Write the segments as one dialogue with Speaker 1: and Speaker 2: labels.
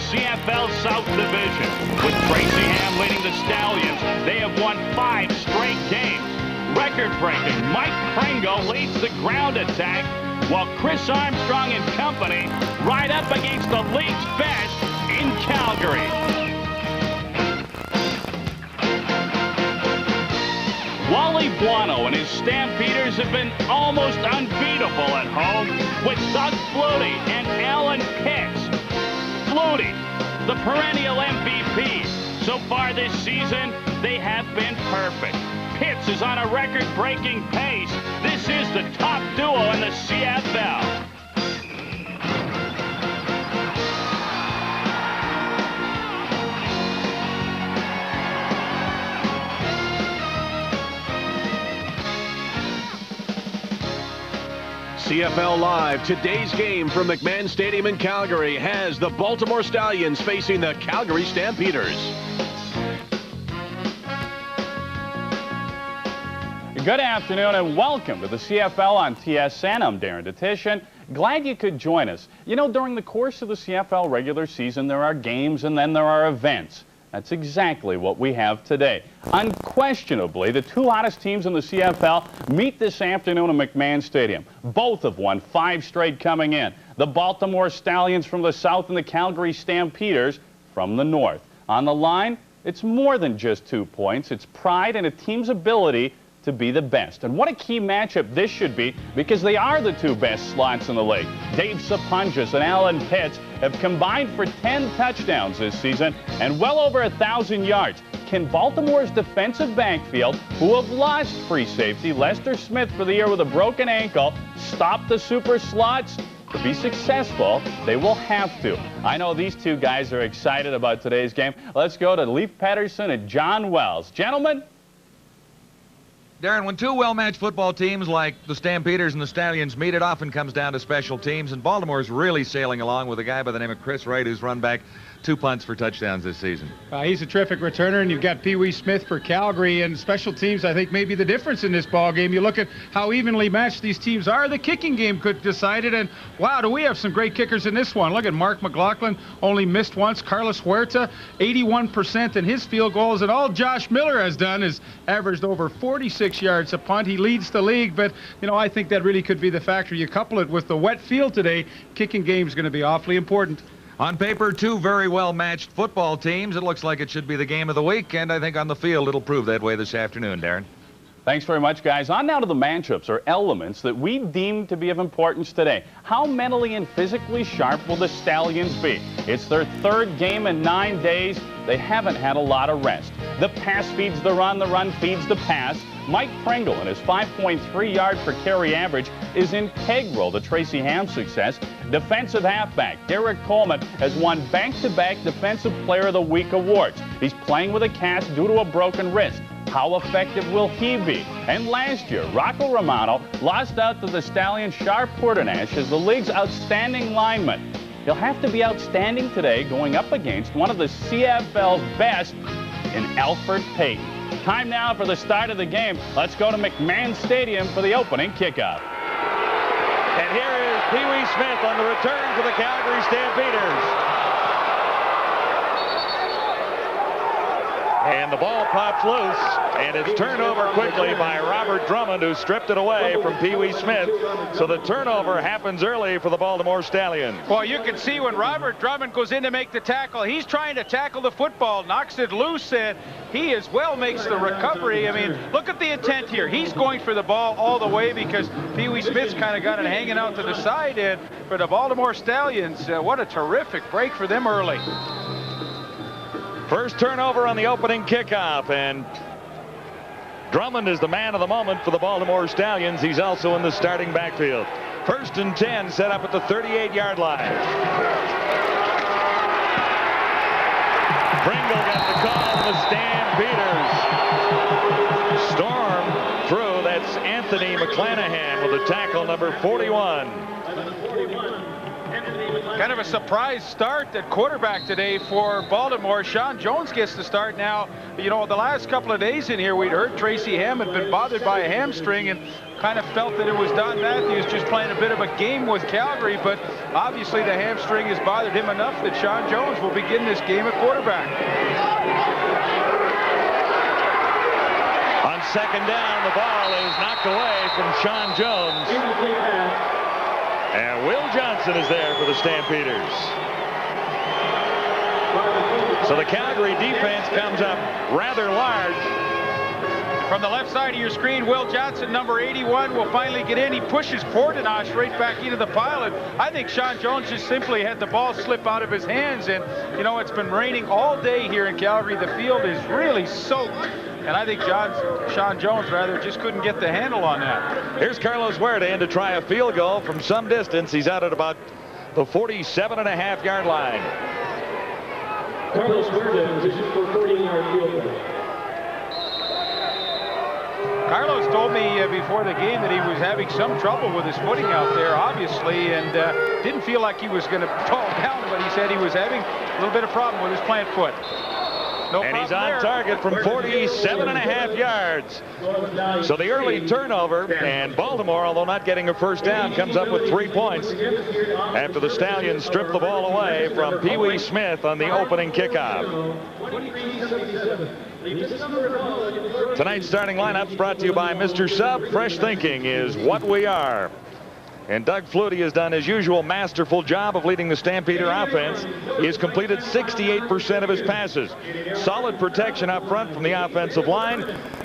Speaker 1: CFL South Division. With Tracy Ham leading the Stallions, they have won 5 straight games. Record-breaking Mike Pringle leads the ground attack, while Chris Armstrong and company ride up against the league's best in Calgary. Wally Buono and his Stampeders have been almost unbeatable at home with Doug Flutie and Alan Pitts. Flutie, the perennial MVP. So far this season, they have been perfect. Pitts is on a record-breaking pace. This is the top duo in the CFL.
Speaker 2: CFL Live, today's game from McMahon Stadium in Calgary has the Baltimore Stallions facing the Calgary Stampeders.
Speaker 3: Good afternoon and welcome to the CFL on TSN. I'm Darren Detishin. Glad you could join us. You know, during the course of the CFL regular season, there are games and then there are events. That's exactly what we have today. Unquestionably, the 2 hottest teams in the CFL meet this afternoon at McMahon Stadium. Both have won 5 straight coming in. The Baltimore Stallions from the south and the Calgary Stampeders from the north. On the line, it's more than just 2 points. It's pride and a team's ability to be the best. And what a key matchup this should be, because they are the 2 best slots in the league. Dave Sapunjas and Alan Pitts have combined for 10 touchdowns this season and well over 1,000 yards. Can Baltimore's defensive backfield, who have lost free safety Lester Smith for the year with a broken ankle, stop the super slots? To be successful, they will have to. I know these 2 guys are excited about today's game. Let's go to Leif Pettersson and John Wells. Gentlemen.
Speaker 4: Darren, when 2 well-matched football teams like the Stampeders and the Stallions meet, it often comes down to special teams, and Baltimore's really sailing along with a guy by the name of Chris Wright, who's run back 2 punts for touchdowns this season.
Speaker 5: He's a terrific returner, and you've got Pee Wee Smith for Calgary, and special teams, I think, may be the difference in this ball game. You look at how evenly matched these teams are. The kicking game could decide it, and wow, do we have some great kickers in this one. Look at Mark McLaughlin, only missed once. Carlos Huerta, 81% in his field goals, and all Josh Miller has done is averaged over 46 yards a punt. He leads the league, but, you know, I think that really could be the factor. You couple it with the wet field today, kicking game is going to be awfully important.
Speaker 4: On paper, 2 very well-matched football teams. It looks like it should be the game of the week, and I think on the field it'll prove that way this afternoon, Darren.
Speaker 3: Thanks very much, guys. On now to the matchups, or elements, that we deem to be of importance today. How mentally and physically sharp will the Stallions be? It's their 3rd game in 9 days. They haven't had a lot of rest. The pass feeds the run feeds the pass. Mike Pringle and his 5.3 yard per carry average is integral to Tracy Ham's success. Defensive halfback Derek Coleman has won back-to-back Defensive Player of the Week awards. He's playing with a cast due to a broken wrist. How effective will he be? And last year, Rocco Romano lost out to the Stallions Sharp Porternash as the league's outstanding lineman. He'll have to be outstanding today going up against one of the CFL's best in Alfred Payton. Time now for the start of the game. Let's go to McMahon Stadium for the opening kickoff.
Speaker 6: And here is Pee Wee Smith on the return for the Calgary Stampeders. And the ball pops loose, and it's turned over quickly by Robert Drummond, who stripped it away from Pee Wee Smith. So the turnover happens early for the Baltimore Stallions.
Speaker 5: Well, you can see when Robert Drummond goes in to make the tackle, he's trying to tackle the football, knocks it loose, and he as well makes the recovery. I mean, look at the intent here. He's going for the ball all the way because Pee Wee Smith's kind of got it hanging out to the side. And for the Baltimore Stallions, what a terrific break for them early.
Speaker 6: First turnover on the opening kickoff, and Drummond is the man of the moment for the Baltimore Stallions. He's also in the starting backfield. 1st and 10 set up at the 38-yard line. Pringle got the call from the Stampeders. Storm through. That's Anthony McClanahan with the tackle, number 41.
Speaker 5: Kind of a surprise start at quarterback today for Baltimore. Sean Jones gets the start now. You know, the last couple of days in here, we'd heard Tracy Ham had been bothered by a hamstring and kind of felt that it was Don Matthews just playing a bit of a game with Calgary, but obviously the hamstring has bothered him enough that Sean Jones will begin this game at quarterback.
Speaker 6: On second down, the ball is knocked away from Sean Jones. And Will Johnson is there for the Stampeders. So the Calgary defense comes up rather large.
Speaker 5: From the left side of your screen, Will Johnson, number 81, will finally get in. He pushes Portinosh right back into the pile. And I think Sean Jones just simply had the ball slip out of his hands. And, you know, it's been raining all day here in Calgary. The field is really soaked. And I think Sean Jones, just couldn't get the handle on that.
Speaker 6: Here's Carlos Huerta in to try a field goal from some distance. He's out at about the 47.5-yard line.
Speaker 7: Carlos Huerta positions for 40-yard field goal.
Speaker 5: Carlos told me before the game that he was having some trouble with his footing out there, obviously, and didn't feel like he was going to fall down, but he said he was having a little bit of problem with his plant foot. No
Speaker 6: and he's on target from 47.5 yards. So the early turnover, and Baltimore, although not getting a first down, comes up with 3 points after the Stallions strip the ball away from Pee Wee Smith on the opening kickoff. Tonight's starting lineups brought to you by Mr. Sub. Fresh thinking is what we are. And Doug Flutie has done his usual masterful job of leading the Stampeder offense. He has completed 68% of his passes. Solid protection up front from the offensive line.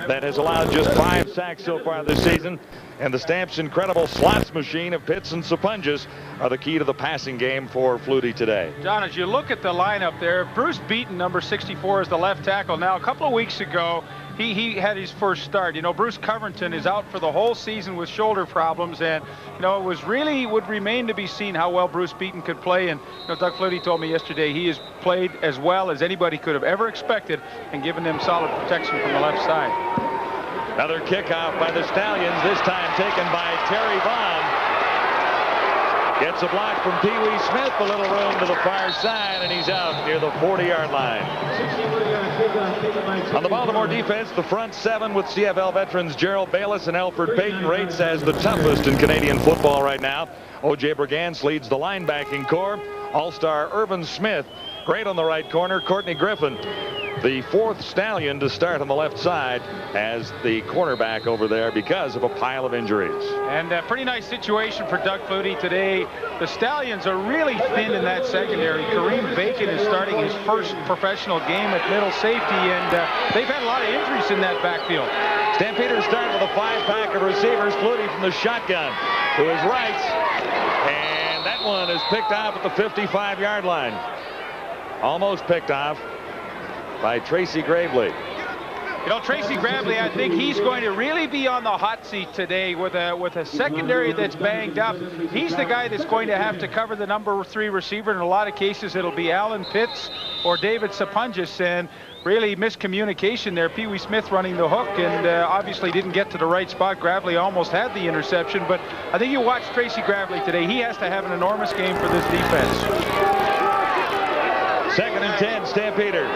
Speaker 6: That has allowed just 5 sacks so far this season. And the Stamps' incredible slots machine of Pitts and Sapunjas are the key to the passing game for Flutie today.
Speaker 5: John, as you look at the lineup there, Bruce Beaton, number 64, is the left tackle. Now, a couple of weeks ago, he had his first start. You know, Bruce Covington is out for the whole season with shoulder problems, and you know, it would remain to be seen how well Bruce Beaton could play. And you know, Doug Flutie told me yesterday he has played as well as anybody could have ever expected and given them solid protection from the left side.
Speaker 6: Another kickoff by the Stallions, this time taken by Terry Vaughn. Gets a block from Pee Wee Smith, a little room to the far side, and he's out near the 40-yard line. On the Baltimore defense, the front 7 with CFL veterans Gerald Bayless and Alfred Payton rates as the toughest in Canadian football right now. O.J. Brigance leads the linebacking core. All-star Irvin Smith, great on the right corner. Courtney Griffin, the 4th Stallion to start on the left side as the cornerback over there because of a pile of injuries.
Speaker 5: And a pretty nice situation for Doug Flutie today. The Stallions are really thin in that secondary. Kareem Bacon is starting his first professional game at middle safety, and they've had a lot of injuries in that backfield.
Speaker 6: Stampeders start with a 5-pack of receivers. Flutie from the shotgun to his right, and that one is picked off at the 55-yard line. Almost picked off by Tracy Gravely.
Speaker 5: You know, Tracy Gravely, I think he's going to really be on the hot seat today with a secondary that's banged up. He's the guy that's going to have to cover the number 3 receiver. In a lot of cases, it'll be Alan Pitts or David Sapunjas, and really miscommunication there. Pee Wee Smith running the hook and obviously didn't get to the right spot. Gravely almost had the interception, but I think you watch Tracy Gravely today. He has to have an enormous game for this defense.
Speaker 6: 2nd and 10, Stampeders.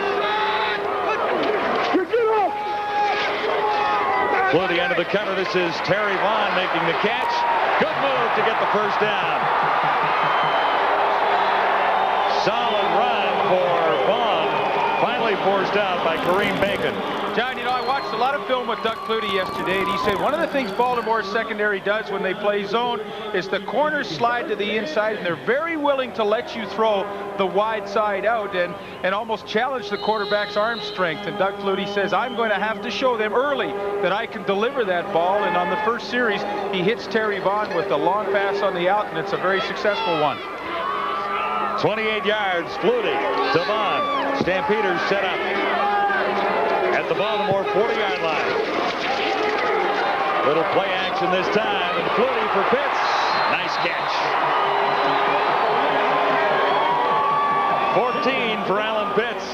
Speaker 6: Flutie under the cover. This is Terry Vaughn making the catch. Good move to get the first down. Solid run for Vaughn. Finally forced out by Kareem Bacon.
Speaker 5: John, you know, I watched a lot of film with Doug Flutie yesterday, and he said one of the things Baltimore's secondary does when they play zone is the corners slide to the inside, and they're very willing to let you throw the wide side out and almost challenge the quarterback's arm strength. And Doug Flutie says, I'm going to have to show them early that I can deliver that ball. And on the first series, he hits Terry Vaughn with a long pass on the out, and it's a very successful one.
Speaker 6: 28 yards, Flutie to Vaughn. Stampeders set up at the Baltimore 40-yard line. Little play action this time, and Flutie for Pitts. Nice catch. 14 for Alan Pitts.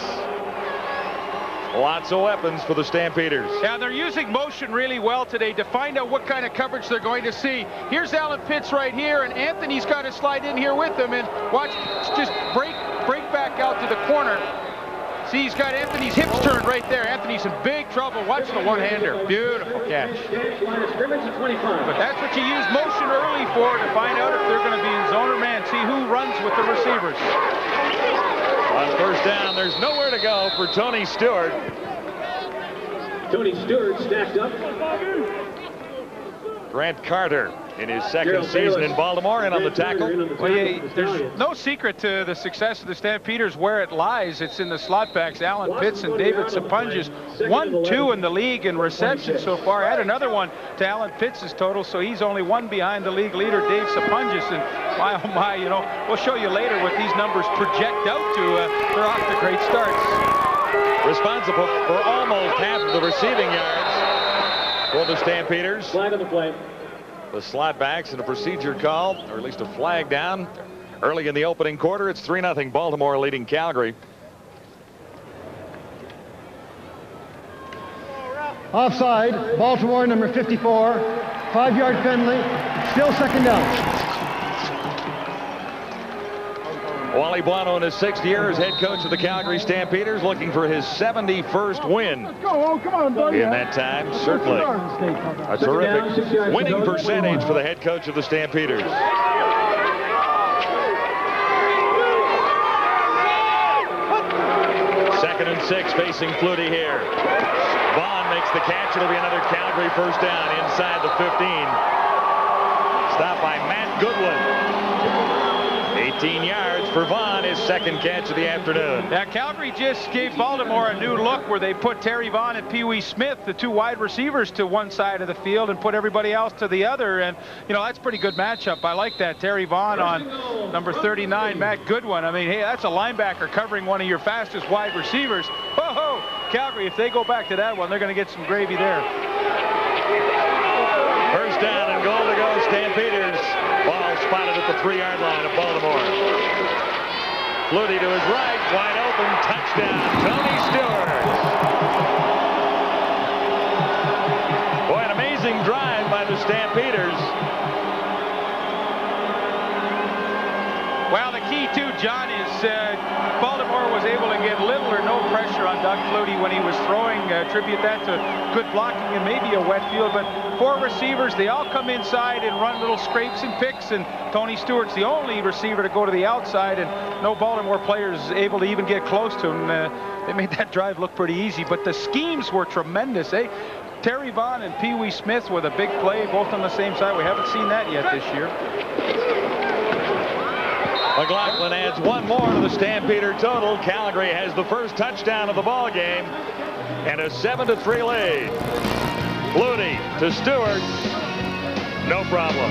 Speaker 6: Lots of weapons for the Stampeders.
Speaker 5: Yeah, they're using motion really well today to find out what kind of coverage they're going to see. Here's Alan Pitts right here, and Anthony's got to slide in here with him, and watch, just break back out to the corner. See, he's got Anthony's hips turned right there. Anthony's in big trouble. Watch the one-hander. Beautiful catch. But that's what you use motion early for, to find out if they're going to be in zone or man. See who runs with the receivers.
Speaker 6: On first down, there's nowhere to go for Tony Stewart.
Speaker 7: Tony Stewart stacked up.
Speaker 6: Grant Carter in his second season in Baltimore, and on the tackle.
Speaker 5: Well, there's no secret to the success of the Stampeders where it lies. It's in the slot backs, Alan Pitts and David Sapunjas. 1-2 in the league in reception so far. Add another one to Alan Pitts' total, so he's only one behind the league leader, Dave Sapunjas. And my, oh my, you know, we'll show you later what these numbers project out to. They're off to great starts.
Speaker 6: Responsible for almost half of the receiving yards for the Stampeders.
Speaker 7: Flag on the play.
Speaker 6: The slot backs and a procedure call, or at least a flag down. Early in the opening quarter, it's 3-0 Baltimore leading Calgary.
Speaker 8: Offside, Baltimore, number 54. 5-yard penalty, still second down.
Speaker 6: Wally Buono in his 6th year as head coach of the Calgary Stampeders, looking for his 71st win. In that time, certainly a terrific winning percentage for the head coach of the Stampeders. 2nd and 6 facing Flutie here. Vaughn makes the catch. It'll be another Calgary first down inside the 15. Stopped by Matt Goodwin. 18 yards for Vaughn, his 2nd catch of the afternoon.
Speaker 5: Yeah, Calgary just gave Baltimore a new look where they put Terry Vaughn and Pee Wee Smith, the 2 wide receivers, to one side of the field and put everybody else to the other. And, you know, that's a pretty good matchup. I like that. Terry Vaughn on number 39, Matt Goodwin. I mean, hey, that's a linebacker covering one of your fastest wide receivers. Whoa, Calgary, if they go back to that one, they're going to get some gravy there.
Speaker 6: First down and goal to go, Stampeders. Ball spotted at the 3-yard line of Baltimore. Flutie to his right, wide open, touchdown, Tony Stewart. Boy, an amazing drive by the Stampeders.
Speaker 5: Well, the key too, John, is Baltimore was able to get little or no pressure on Doug Flutie when he was throwing. Attribute that to good blocking and maybe a wet field. But 4 receivers, they all come inside and run little scrapes and picks. And Tony Stewart's the only receiver to go to the outside, and no Baltimore players able to even get close to him. They made that drive look pretty easy, but the schemes were tremendous, eh? Terry Vaughn and Pee Wee Smith with a big play, both on the same side. We haven't seen that yet this year.
Speaker 6: McLaughlin adds 1 more to the Stampeder total. Calgary has the first touchdown of the ball game and a 7-3 lead. Flutie to Stewart. No problem.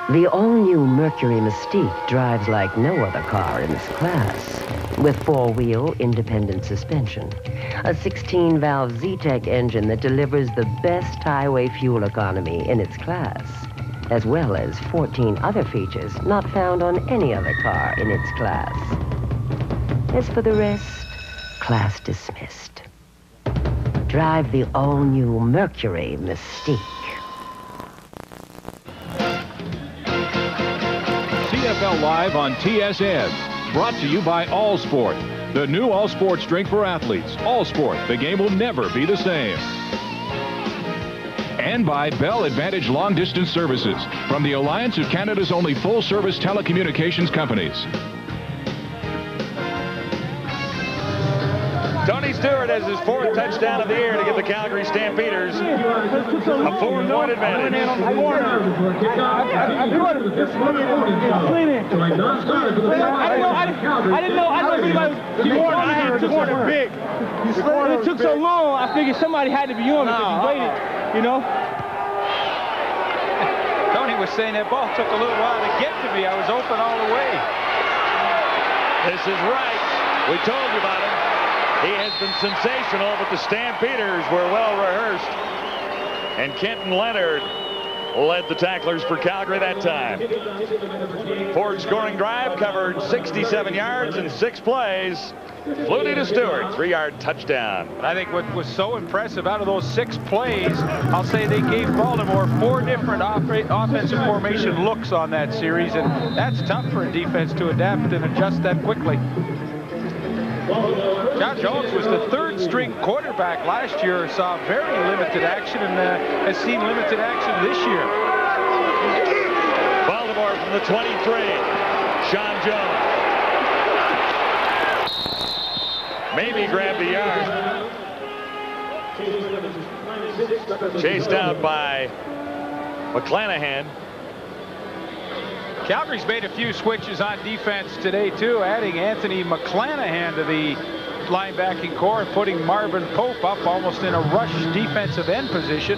Speaker 9: The all-new Mercury Mystique drives like no other car in its class. With 4-wheel independent suspension, a 16-valve Zetec engine that delivers the best highway fuel economy in its class, as well as 14 other features not found on any other car in its class. As for the rest, class dismissed. Drive the all-new Mercury Mystique.
Speaker 2: CFL Live on TSN. Brought to you by All Sport, the new All Sports drink for athletes. All Sport, the game will never be the same. And by Bell Advantage Long Distance Services, from the Alliance of Canada's only full-service telecommunications companies.
Speaker 6: Tony Stewart has his 4th touchdown of the year to give the Calgary Stampeders a 4-point advantage.
Speaker 7: I didn't know anybody was I had the corner big. It took so long, I figured somebody had to be on me because he waited, you know?
Speaker 5: Tony was saying that ball took a little while to get to me. I was open all the way.
Speaker 6: This is right. We told you about him. He has been sensational, but the Stampeders were well rehearsed. And Kenton Leonard led the tacklers for Calgary that time. Ford scoring drive covered 67 yards in 6 plays. Flutie to Stewart, 3-yard touchdown.
Speaker 5: I think what was so impressive out of those 6 plays, I'll say they gave Baltimore 4 different offensive formation looks on that series, and that's tough for a defense to adapt and adjust that quickly. John Jones was the 3rd-string quarterback last year, saw very limited action, and has seen limited action this year.
Speaker 6: Baltimore from the 23. Sean Jones. Maybe grabbed a yard. Chased out by McClanahan.
Speaker 5: Calgary's made a few switches on defense today, too, adding Anthony McClanahan to the linebacking core and putting Marvin Pope up almost in a rush defensive end position.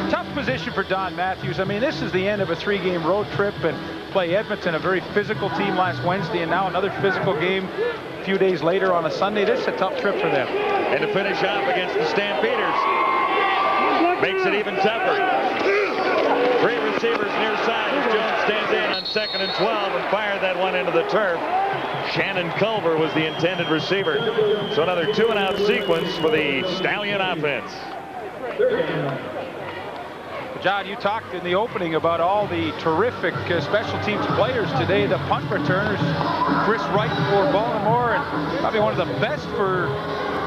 Speaker 5: Tough position for Don Matthews. I mean, this is the end of a 3-game road trip, and play Edmonton, a very physical team last Wednesday, and now another physical game a few days later on a Sunday. This is a tough trip for them.
Speaker 6: And to finish off against the Stampeders, makes it even tougher. 3 receivers near side as Jones stands in on 2nd and 12 and fired that one into the turf. Shannon Culver was the intended receiver. So another 2-and-out sequence for the Stallion offense.
Speaker 5: John, you talked in the opening about all the terrific special teams players today. The punt returners, Chris Wright for Baltimore, and probably one of the best for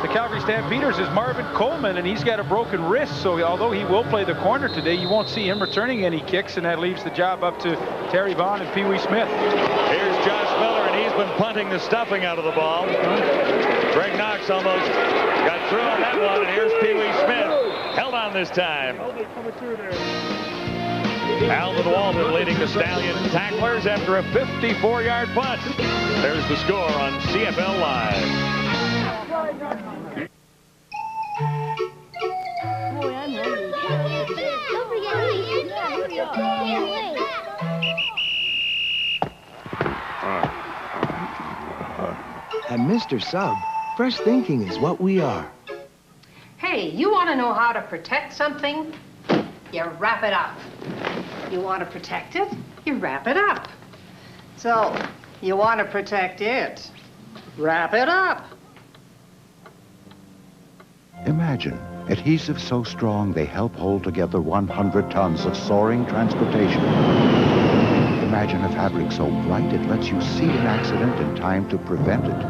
Speaker 5: the Calgary Stampeders is Marvin Coleman, and he's got a broken wrist, so although he will play the corner today, you won't see him returning any kicks, and that leaves the job up to Terry Vaughn and Pee Wee Smith.
Speaker 6: Here's Josh Miller, and he's been punting the stuffing out of the ball. Greg Knox almost got through on that one, and here's Pee Wee Smith. Held on this time. Alvin Walden leading the Stallion tacklers after a 54-yard punt. There's the score on CFL Live.
Speaker 10: And Mr. Sub, fresh thinking is what we are.
Speaker 11: Hey, you want to know how to protect something? You wrap it up. You want to protect it? You wrap it up. So, you want to protect it? Wrap it up.
Speaker 12: Imagine adhesives so strong they help hold together 100 tons of soaring transportation. Imagine a fabric so bright it lets you see an accident in time to prevent it.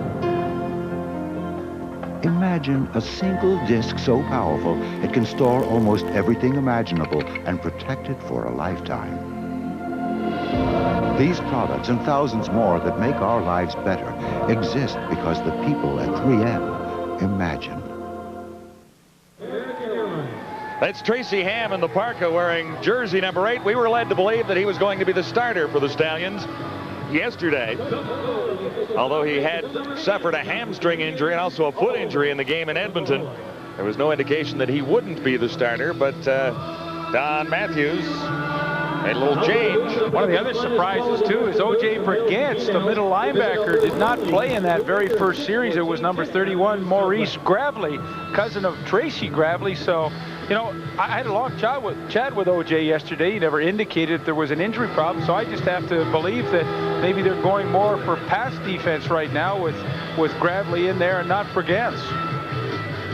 Speaker 12: Imagine a single disc so powerful it can store almost everything imaginable and protect it for a lifetime. These products and thousands more that make our lives better exist because the people at 3M imagine.
Speaker 6: That's Tracy Ham in the parka wearing jersey number 8. We were led to believe that he was going to be the starter for the Stallions yesterday, although he had suffered a hamstring injury and also a foot injury in the game in Edmonton. There was no indication that he wouldn't be the starter, but Don Matthews made a little change.
Speaker 5: One of the other surprises, too, is O.J. Brigance, the middle linebacker, did not play in that very first series. It was number 31, Maurice Gravely, cousin of Tracy Gravely. So, you know, I had a long chat with O.J. yesterday. He never indicated there was an injury problem, so I just have to believe that maybe they're going more for pass defense right now with Gravely in there and not Brigance.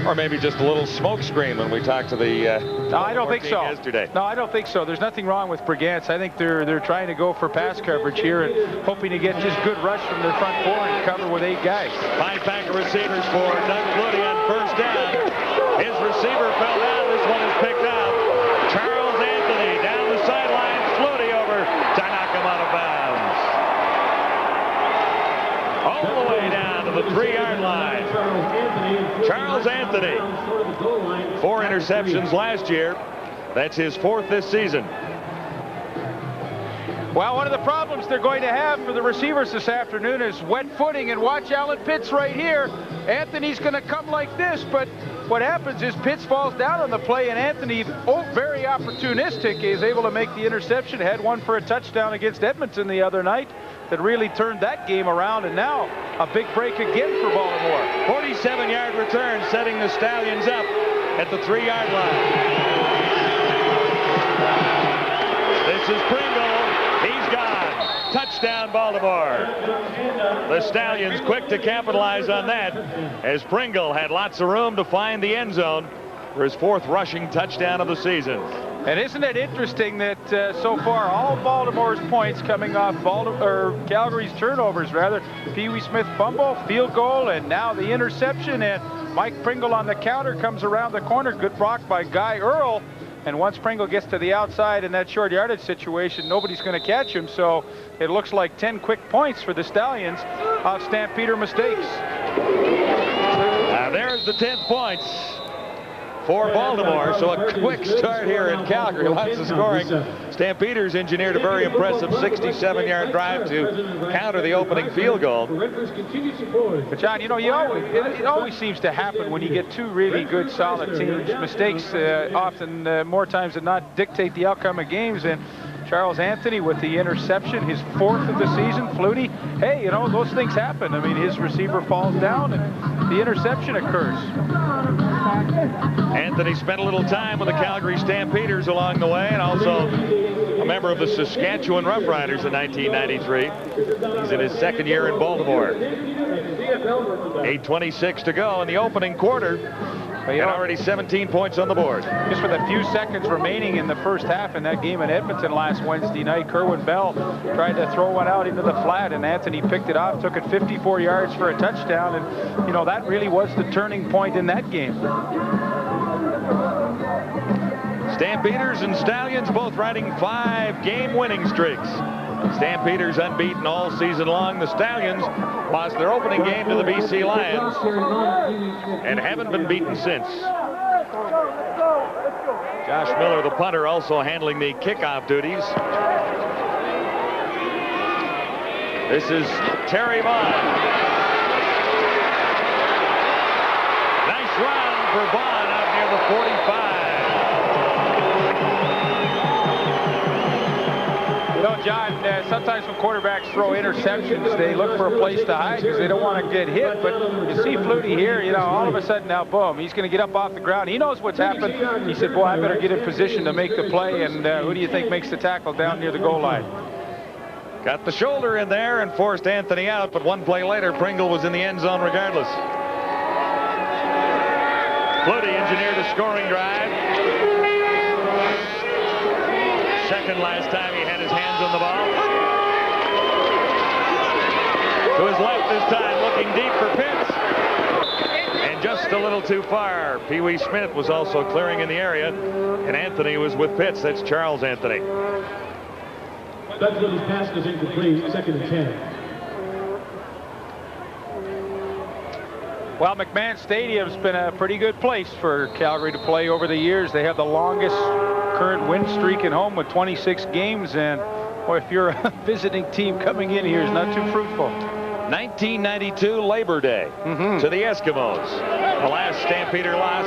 Speaker 6: Or maybe just a little smoke screen when we talked to the
Speaker 5: no, I don't think so.
Speaker 6: Yesterday.
Speaker 5: No, I don't think so. There's nothing wrong with Brigance. I think they're trying to go for pass coverage here and hoping to get just good rush from their front four and cover with 8 guys.
Speaker 6: 5 pack of receivers for Doug Flutie on first down. His receiver fell down. This one is picked up. Charles Anthony down the sideline. Flutie over to knock him out of bounds. all the way down to the 3-yard line. Charles Anthony, 4 interceptions last year. That's his 4th this season.
Speaker 5: Well, one of the problems they're going to have for the receivers this afternoon is wet footing, and watch Alan Pitts right here. Anthony's going to come like this, but what happens is Pitts falls down on the play, and Anthony, very opportunistic, is able to make the interception. Had one for a touchdown against Edmonton the other night that really turned that game around, and now a big break again for Baltimore.
Speaker 6: 47-yard return, setting the Stallions up at the 3-yard line. This is Pringle. He's gone. Touchdown, Baltimore. The Stallions quick to capitalize on that, as Pringle had lots of room to find the end zone for his 4th rushing touchdown of the season.
Speaker 5: And isn't it interesting that so far all Baltimore's points coming off Calgary's turnovers, rather. Pee Wee Smith fumble, field goal, and now the interception, and Mike Pringle on the counter comes around the corner. Good block by Guy Earl. And once Pringle gets to the outside in that short yardage situation, nobody's going to catch him. So it looks like 10 quick points for the Stallions off Stampeder mistakes.
Speaker 6: Now there's the 10 points for Baltimore. So a quick start here in Calgary. Lots of scoring. Stampeders engineered a very impressive 67-yard drive to counter the opening field goal.
Speaker 5: But John, you know, it always seems to happen when you get 2 really good, solid teams. Mistakes often, more times than not, dictate the outcome of games. And Charles Anthony with the interception, his 4th of the season. Flutie, hey, you know, those things happen. I mean, his receiver falls down and the interception occurs.
Speaker 6: Anthony spent a little time with the Calgary Stampeders along the way, and also a member of the Saskatchewan Roughriders in 1993. He's in his 2nd year in Baltimore. 8:26 to go in the opening quarter, and already 17 points on the board.
Speaker 5: Just with a few seconds remaining in the first half in that game in Edmonton last Wednesday night, Kerwin Bell tried to throw one out into the flat, and Anthony picked it off, took it 54 yards for a touchdown, and, you know, that really was the turning point in that game.
Speaker 6: Stampeders and Stallions both riding 5 game-winning streaks. Stampeders unbeaten all season long. The Stallions lost their opening game to the BC Lions and haven't been beaten since. Josh Miller, the punter, also handling the kickoff duties. This is Terry Vaughn. Nice run for Vaughn out near the 45.
Speaker 5: You know, John, sometimes when quarterbacks throw interceptions, they look for a place to hide because they don't want to get hit. But you see Flutie here, you know, all of a sudden now, boom, he's going to get up off the ground. He knows what's happened. He said, boy, I better get in position to make the play. And who do you think makes the tackle down near the goal line?
Speaker 6: Got the shoulder in there and forced Anthony out, but one play later, Pringle was in the end zone regardless. Flutie engineered a scoring drive. Second last time he had his hands on the ball. To his left this time, looking deep for Pitts. And just a little too far. Pee Wee Smith was also clearing in the area, and Anthony was with Pitts. That's Charles Anthony.
Speaker 13: Doug Flutie's pass is incomplete, 2nd and 10.
Speaker 5: Well, McMahon Stadium's been a pretty good place for Calgary to play over the years. They have the longest current win streak at home with 26 games, and boy, if you're a visiting team coming in here, it's not too fruitful.
Speaker 6: 1992 Labor Day to the Eskimos. The last Stampeder loss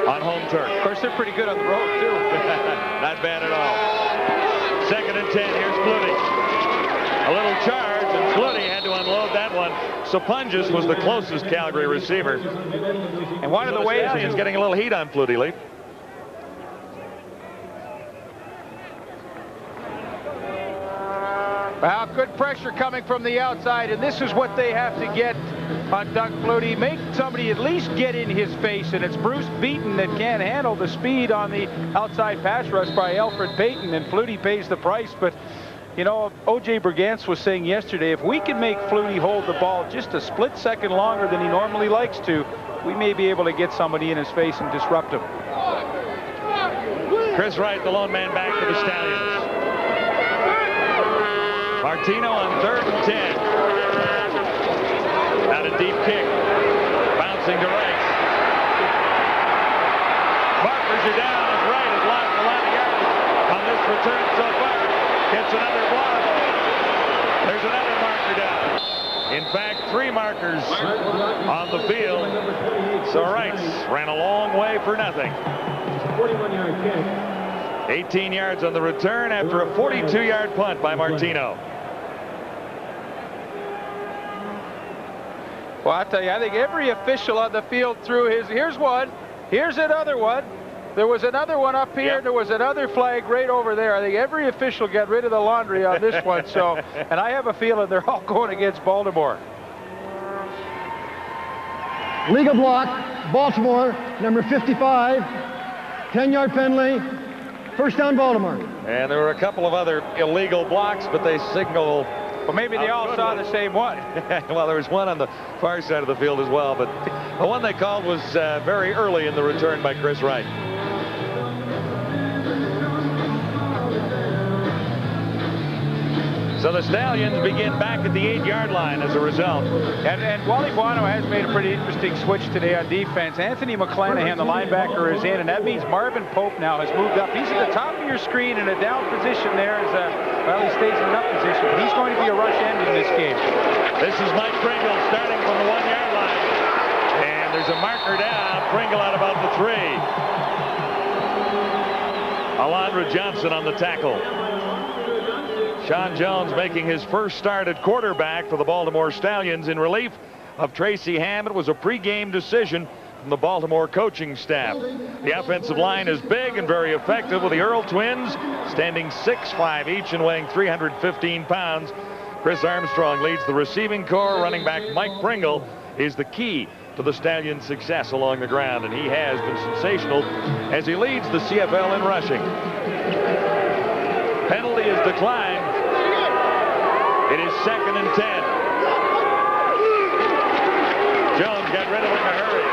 Speaker 6: on home turf.
Speaker 5: Of course, they're pretty good on the road, too.
Speaker 6: Not bad at all. 2nd and 10, here's Flutie. A little charge, and Flutie had to unload that one. Sapunjas was the closest Calgary receiver.
Speaker 5: And one of the ways
Speaker 6: is getting a little heat on Flutie, Lee.
Speaker 5: Well, good pressure coming from the outside, and this is what they have to get on Doug Flutie. Make somebody at least get in his face, and it's Bruce Beaton that can't handle the speed on the outside pass rush by Alfred Payton, and Flutie pays the price. But, you know, O.J. Brigance was saying yesterday, if we can make Flutie hold the ball just a split second longer than he normally likes to, we may be able to get somebody in his face and disrupt him.
Speaker 6: Chris Wright, the lone man back for the Stallions. Martino on 3rd and 10. deep kick. Bouncing to right. Markers are down as Wright has lost a lot of yards on this return so far. Gets another block. There's another marker down. In fact, 3 markers on the field. So Wright ran a long way for nothing.
Speaker 13: 41-yard kick.
Speaker 6: 18 yards on the return after a 42-yard punt by Martino.
Speaker 5: Well, I tell you, I think every official on the field threw his. Here's one. Here's another one. There was another one up here. Yep. There was another flag right over there. I think every official got rid of the laundry on this one. So, and I have a feeling they're all going against Baltimore.
Speaker 8: Legal block, Baltimore, number 55. 10-yard penalty. First down, Baltimore.
Speaker 6: And there were a couple of other illegal blocks, but they signal.
Speaker 5: Well, maybe they all saw the same one.
Speaker 6: Well, there was one on the far side of the field as well, but the one they called was very early in the return by Chris Wright. So the Stallions begin back at the 8-yard line as a result.
Speaker 5: And Wally Buono has made a pretty interesting switch today on defense. Anthony McClanahan, the linebacker, is in, and that means Marvin Pope now has moved up. He's at the top of your screen in a down position there. Well, he stays in an up position. He's going to be a rush end in this game.
Speaker 6: This is Mike Pringle starting from the 1-yard line. And there's a marker down. Pringle out about the 3. Alondra Johnson on the tackle. Sean Jones making his first start at quarterback for the Baltimore Stallions in relief of Tracy Ham. It was a pregame decision from the Baltimore coaching staff. The offensive line is big and very effective, with the Earl twins standing 6'5" each and weighing 315 pounds. Chris Armstrong leads the receiving corps. Running back Mike Pringle is the key to the Stallions' success along the ground, and he has been sensational as he leads the CFL in rushing. Penalty is declined. It is 2nd and 10. Jones got rid of it in a hurry.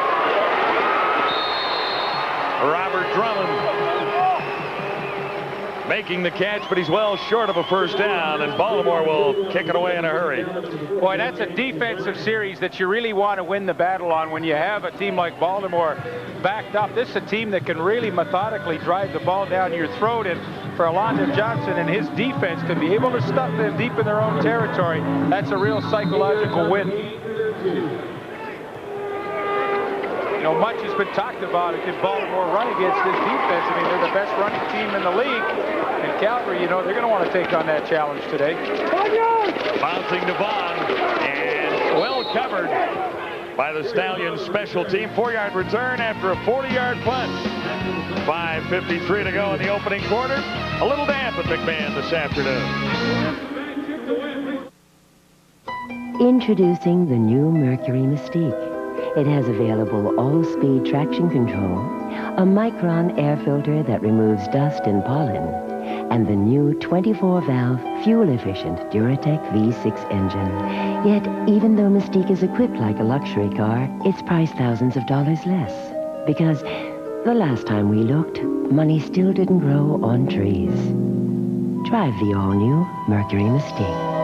Speaker 6: Robert Drummond making the catch, but he's well short of a first down, and Baltimore will kick it away in a hurry.
Speaker 5: Boy, that's a defensive series that you really want to win the battle on when you have a team like Baltimore backed up. This is a team that can really methodically drive the ball down your throat, and for Alondra Johnson and his defense to be able to stop them deep in their own territory, that's a real psychological win. You know, much has been talked about. Can Baltimore run against this defense? I mean, they're the best running team in the league. And Calgary, you know, they're going to want to take on that challenge today.
Speaker 6: Bouncing to Vaughn, and well covered by the Stallions special team. 4-yard return after a 40-yard punt. 5:53 to go in the opening quarter. A little damp at McMahon this afternoon.
Speaker 9: Introducing the new Mercury Mystique. It has available all-speed traction control, a Micron air filter that removes dust and pollen, and the new 24-valve, fuel-efficient Duratec V6 engine. Yet, even though Mystique is equipped like a luxury car, it's priced thousands of dollars less. Because the last time we looked, money still didn't grow on trees. Drive the all-new Mercury Mystique.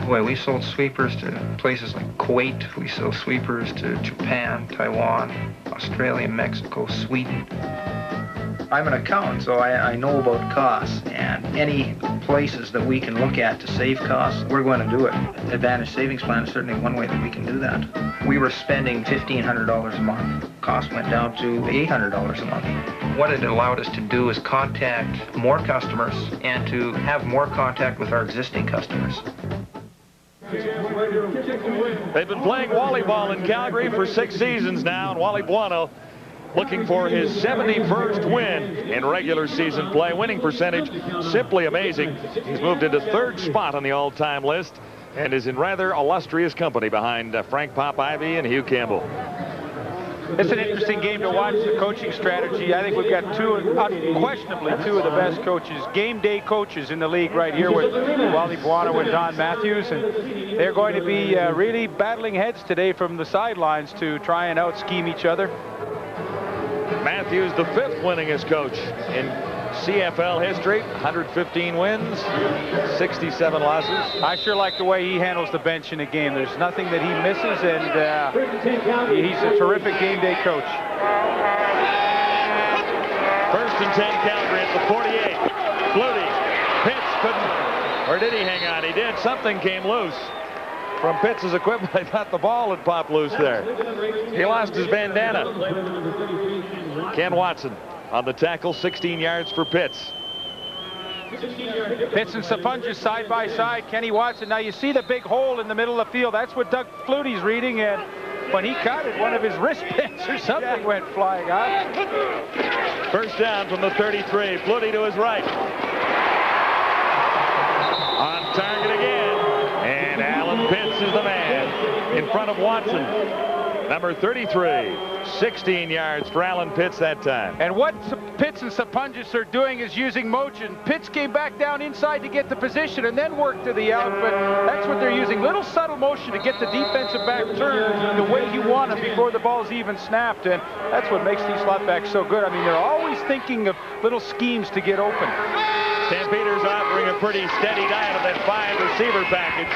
Speaker 14: Boy, we sold sweepers to places like Kuwait. We sell sweepers to Japan, Taiwan, Australia, Mexico, Sweden. I'm an accountant, so I know about costs, and any places that we can look at to save costs, we're going to do it. Advantage Savings Plan is certainly one way that we can do that. We were spending $1,500 a month. Cost went down to $800 a month. What it allowed us to do is contact more customers and to have more contact with our existing customers.
Speaker 6: They've been playing volleyball in Calgary for 6 seasons now, and Wally Buono looking for his 71st win in regular season play. Winning percentage simply amazing. He's moved into 3rd spot on the all-time list and is in rather illustrious company behind Frank Pop Ivy and Hugh Campbell.
Speaker 5: It's an interesting game to watch, the coaching strategy. I think we've got unquestionably two of the best coaches, game day coaches in the league right here with Wally Buono and Don Matthews. And they're going to be really battling heads today from the sidelines to try and out-scheme each other.
Speaker 6: Matthews, the 5th winningest coach in CFL history. 115 wins, 67 losses.
Speaker 5: I sure like the way he handles the bench in a game. There's nothing that he misses, and he's a terrific game day coach.
Speaker 6: 1st and 10 Calgary at the 48. Flutie. Pitts couldn't, or did he hang on? He did. Something came loose from Pitts' equipment. I thought the ball had popped loose there. He lost his bandana. Ken Watson on the tackle, 16 yards for Pitts.
Speaker 5: Pitts and Sapunja side by side. Kenny Watson. Now you see the big hole in the middle of the field. That's what Doug Flutie's reading, and when he cut it, one of his wristbands or something went flying out.
Speaker 6: 1st down from the 33. Flutie to his right. On target again. And Alan Pitts is the man in front of Watson. Number 33. 16 yards for Alan Pitts that time.
Speaker 5: And what Pitts and Sapunjas are doing is using motion. Pitts came back down inside to get the position and then worked to the out, but that's what they're using. Little subtle motion to get the defensive back turned the way you want it before the ball's even snapped, and that's what makes these slot backs so good. I mean, they're always thinking of little schemes to get open.
Speaker 6: Stampeders offering a pretty steady diet of that 5-receiver package.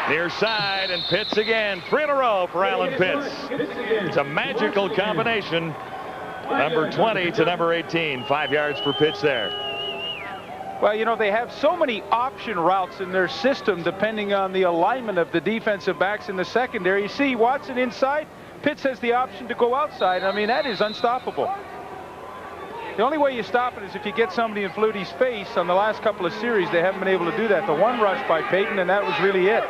Speaker 6: Near side, and Pitts again. 3 in a row for Alan Pitts. It's a magical combination. Number 20 to number 18. 5 yards for Pitts there.
Speaker 5: Well, you know, they have so many option routes in their system depending on the alignment of the defensive backs in the secondary. You see Watson inside. Pitts has the option to go outside. I mean, that is unstoppable. The only way you stop it is if you get somebody in Flutie's face. On the last couple of series, they haven't been able to do that. The one rush by Payton, and that was really it.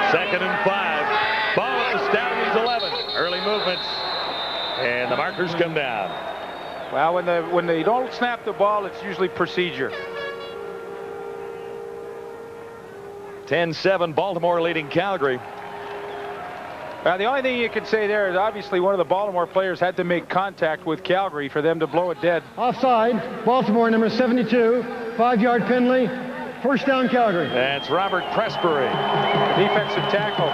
Speaker 6: 2nd and 5. Ball at the Stallions 11. Early movements, and the markers come down.
Speaker 5: Well, when they don't snap the ball, it's usually procedure.
Speaker 6: 10-7, Baltimore leading Calgary.
Speaker 5: The only thing you could say there is obviously one of the Baltimore players had to make contact with Calgary for them to blow it dead.
Speaker 8: Offside, Baltimore, number 72, 5-yard penalty, 1st down Calgary.
Speaker 6: That's Robert Presbury.
Speaker 5: Defensive tackle.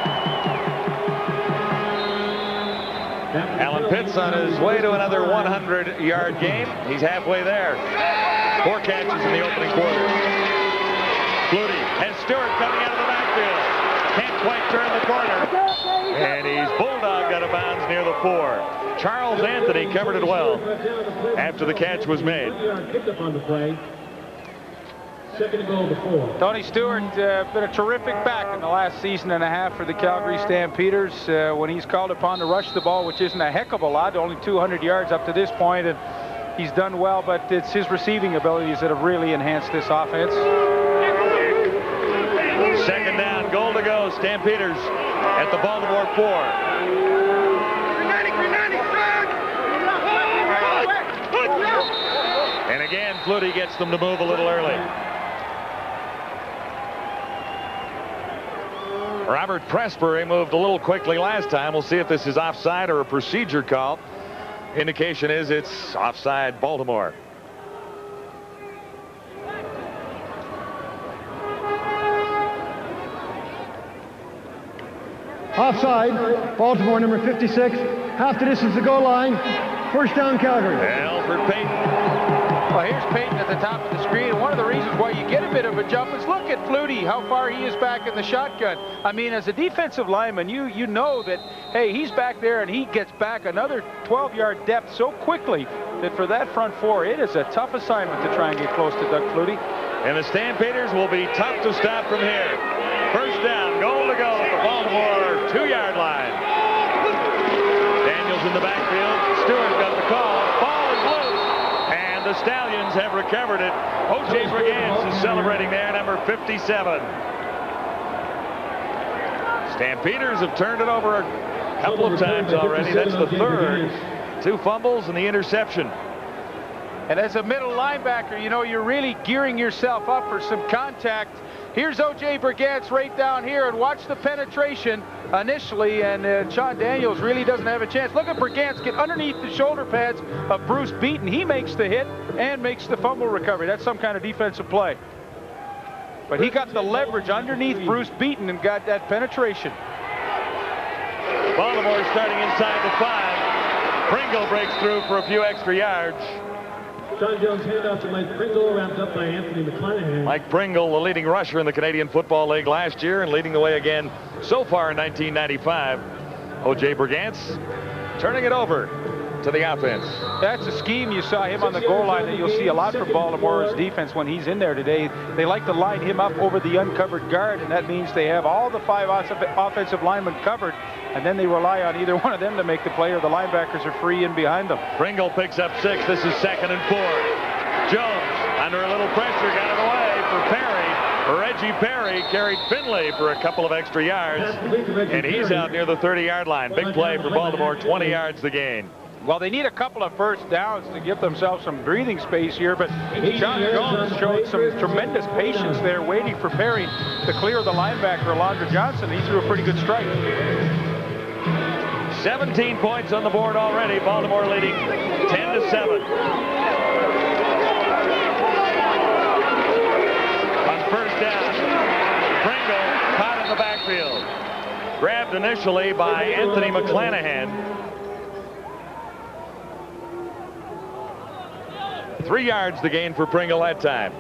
Speaker 6: Alan Pitts on his way to another 100-yard game. He's halfway there. 4 catches in the opening quarter. Flutie and Stewart coming out of the backfield. Can't quite turn the corner. And he's bulldogged out of bounds near the 4. Charles Anthony covered it well after the catch was made.
Speaker 13: Picked up on the play. 2nd and goal to 4.
Speaker 5: Tony Stewart been a terrific back in the last season and a half for the Calgary Stampeders. When he's called upon to rush the ball, which isn't a heck of a lot, only 200 yards up to this point, and he's done well, but it's his receiving abilities that have really enhanced this offense.
Speaker 6: 2nd down, goal to go. Stampeders at the Baltimore 4. And again, Flutie gets them to move a little early. Robert Presbury moved a little quickly last time. We'll see if this is offside or a procedure call. Indication is it's offside Baltimore.
Speaker 8: Offside, Baltimore, number 56, half the distance to goal line, 1st down Calgary.
Speaker 6: Alfred Payton.
Speaker 5: Well, here's Payton at the top of the screen, and one of the reasons why you get a bit of a jump is look at Flutie, how far he is back in the shotgun. I mean, as a defensive lineman, you know that, hey, he's back there and he gets back another 12-yard depth so quickly that for that front 4, it is a tough assignment to try and get close to Doug Flutie.
Speaker 6: And the Stampeders will be tough to stop from here. 1st down, goal to go at the Baltimore 2-yard line. Daniels in the backfield. Stewart got the call. Ball is loose. And the Stallions have recovered it. O.J. Brigance is celebrating there, number 57. Stampeders have turned it over a couple of times already. That's the 3rd. 2 fumbles and the interception.
Speaker 5: And as a middle linebacker, you know, you're really gearing yourself up for some contact. Here's O.J. Brigance right down here, and watch the penetration initially, and Sean Daniels really doesn't have a chance. Look at Brigance get underneath the shoulder pads of Bruce Beaton. He makes the hit and makes the fumble recovery. That's some kind of defensive play. But he got the leverage underneath Bruce Beaton and got that penetration.
Speaker 6: Baltimore starting inside the 5. Pringle breaks through for a few extra yards.
Speaker 13: John Jones handoff to Mike Pringle, wrapped up by Anthony McClanahan.
Speaker 6: Mike Pringle, the leading rusher in the Canadian Football League last year and leading the way again so far in 1995. O.J. Brigance turning it over to the offense.
Speaker 5: That's a scheme. You saw him on the goal line that you'll see a lot from Baltimore's defense when he's in there today. They like to line him up over the uncovered guard, and that means they have all the 5 offensive linemen covered, and then they rely on either one of them to make the play, or the linebackers are free in behind them.
Speaker 6: Pringle picks up 6. This is 2nd and 4. Jones under a little pressure, got it away for Perry. Reggie Perry carried Finley for a couple of extra yards, and he's out near the 30-yard line. Big play for Baltimore, 20 yards the gain.
Speaker 5: Well, they need a couple of first downs to give themselves some breathing space here, but John Jones showed some tremendous patience there waiting for Perry to clear the linebacker, Alondra Johnson. He threw a pretty good strike.
Speaker 6: 17 points on the board already. Baltimore leading 10-7. On first down, Pringle caught in the backfield. Grabbed initially by Anthony McClanahan. 3 yards the gain for Pringle that time.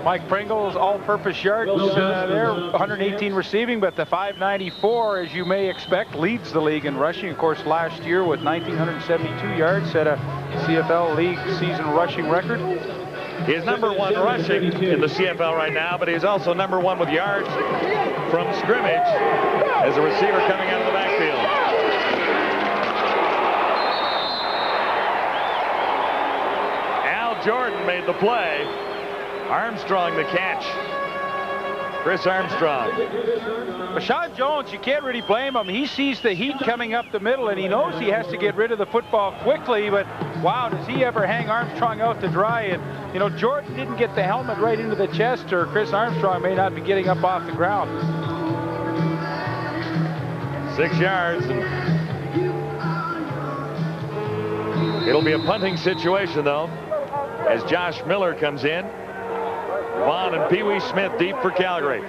Speaker 5: Mike Pringle's all-purpose yards there, 118 receiving, but the 594, as you may expect, leads the league in rushing. Of course, last year with 1,972 yards, set a CFL league season rushing record.
Speaker 6: He is #1 rushing in the CFL right now, but he's also #1 with yards from scrimmage as a receiver coming out of the backfield. Jordan made the play. Armstrong the catch. Chris Armstrong.
Speaker 5: But Sean Jones, you can't really blame him. He sees the heat coming up the middle, and he knows he has to get rid of the football quickly, but wow, does he ever hang Armstrong out to dry. And, you know, Jordan didn't get the helmet right into the chest, or Chris Armstrong may not be getting up off the ground.
Speaker 6: 6 yards. And it'll be a punting situation, though, as Josh Miller comes in. Vaughn and Pee Wee Smith deep for Calgary.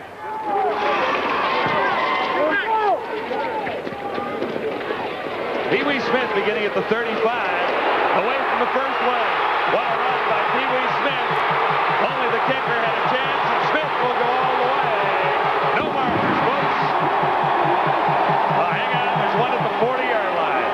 Speaker 6: Pee Wee Smith beginning at the 35, away from the first one. What a run by Pee Wee Smith. Only the kicker had a chance, and Smith will go all the way. No markers, folks. Oh, hang on, there's one at the 40-yard line.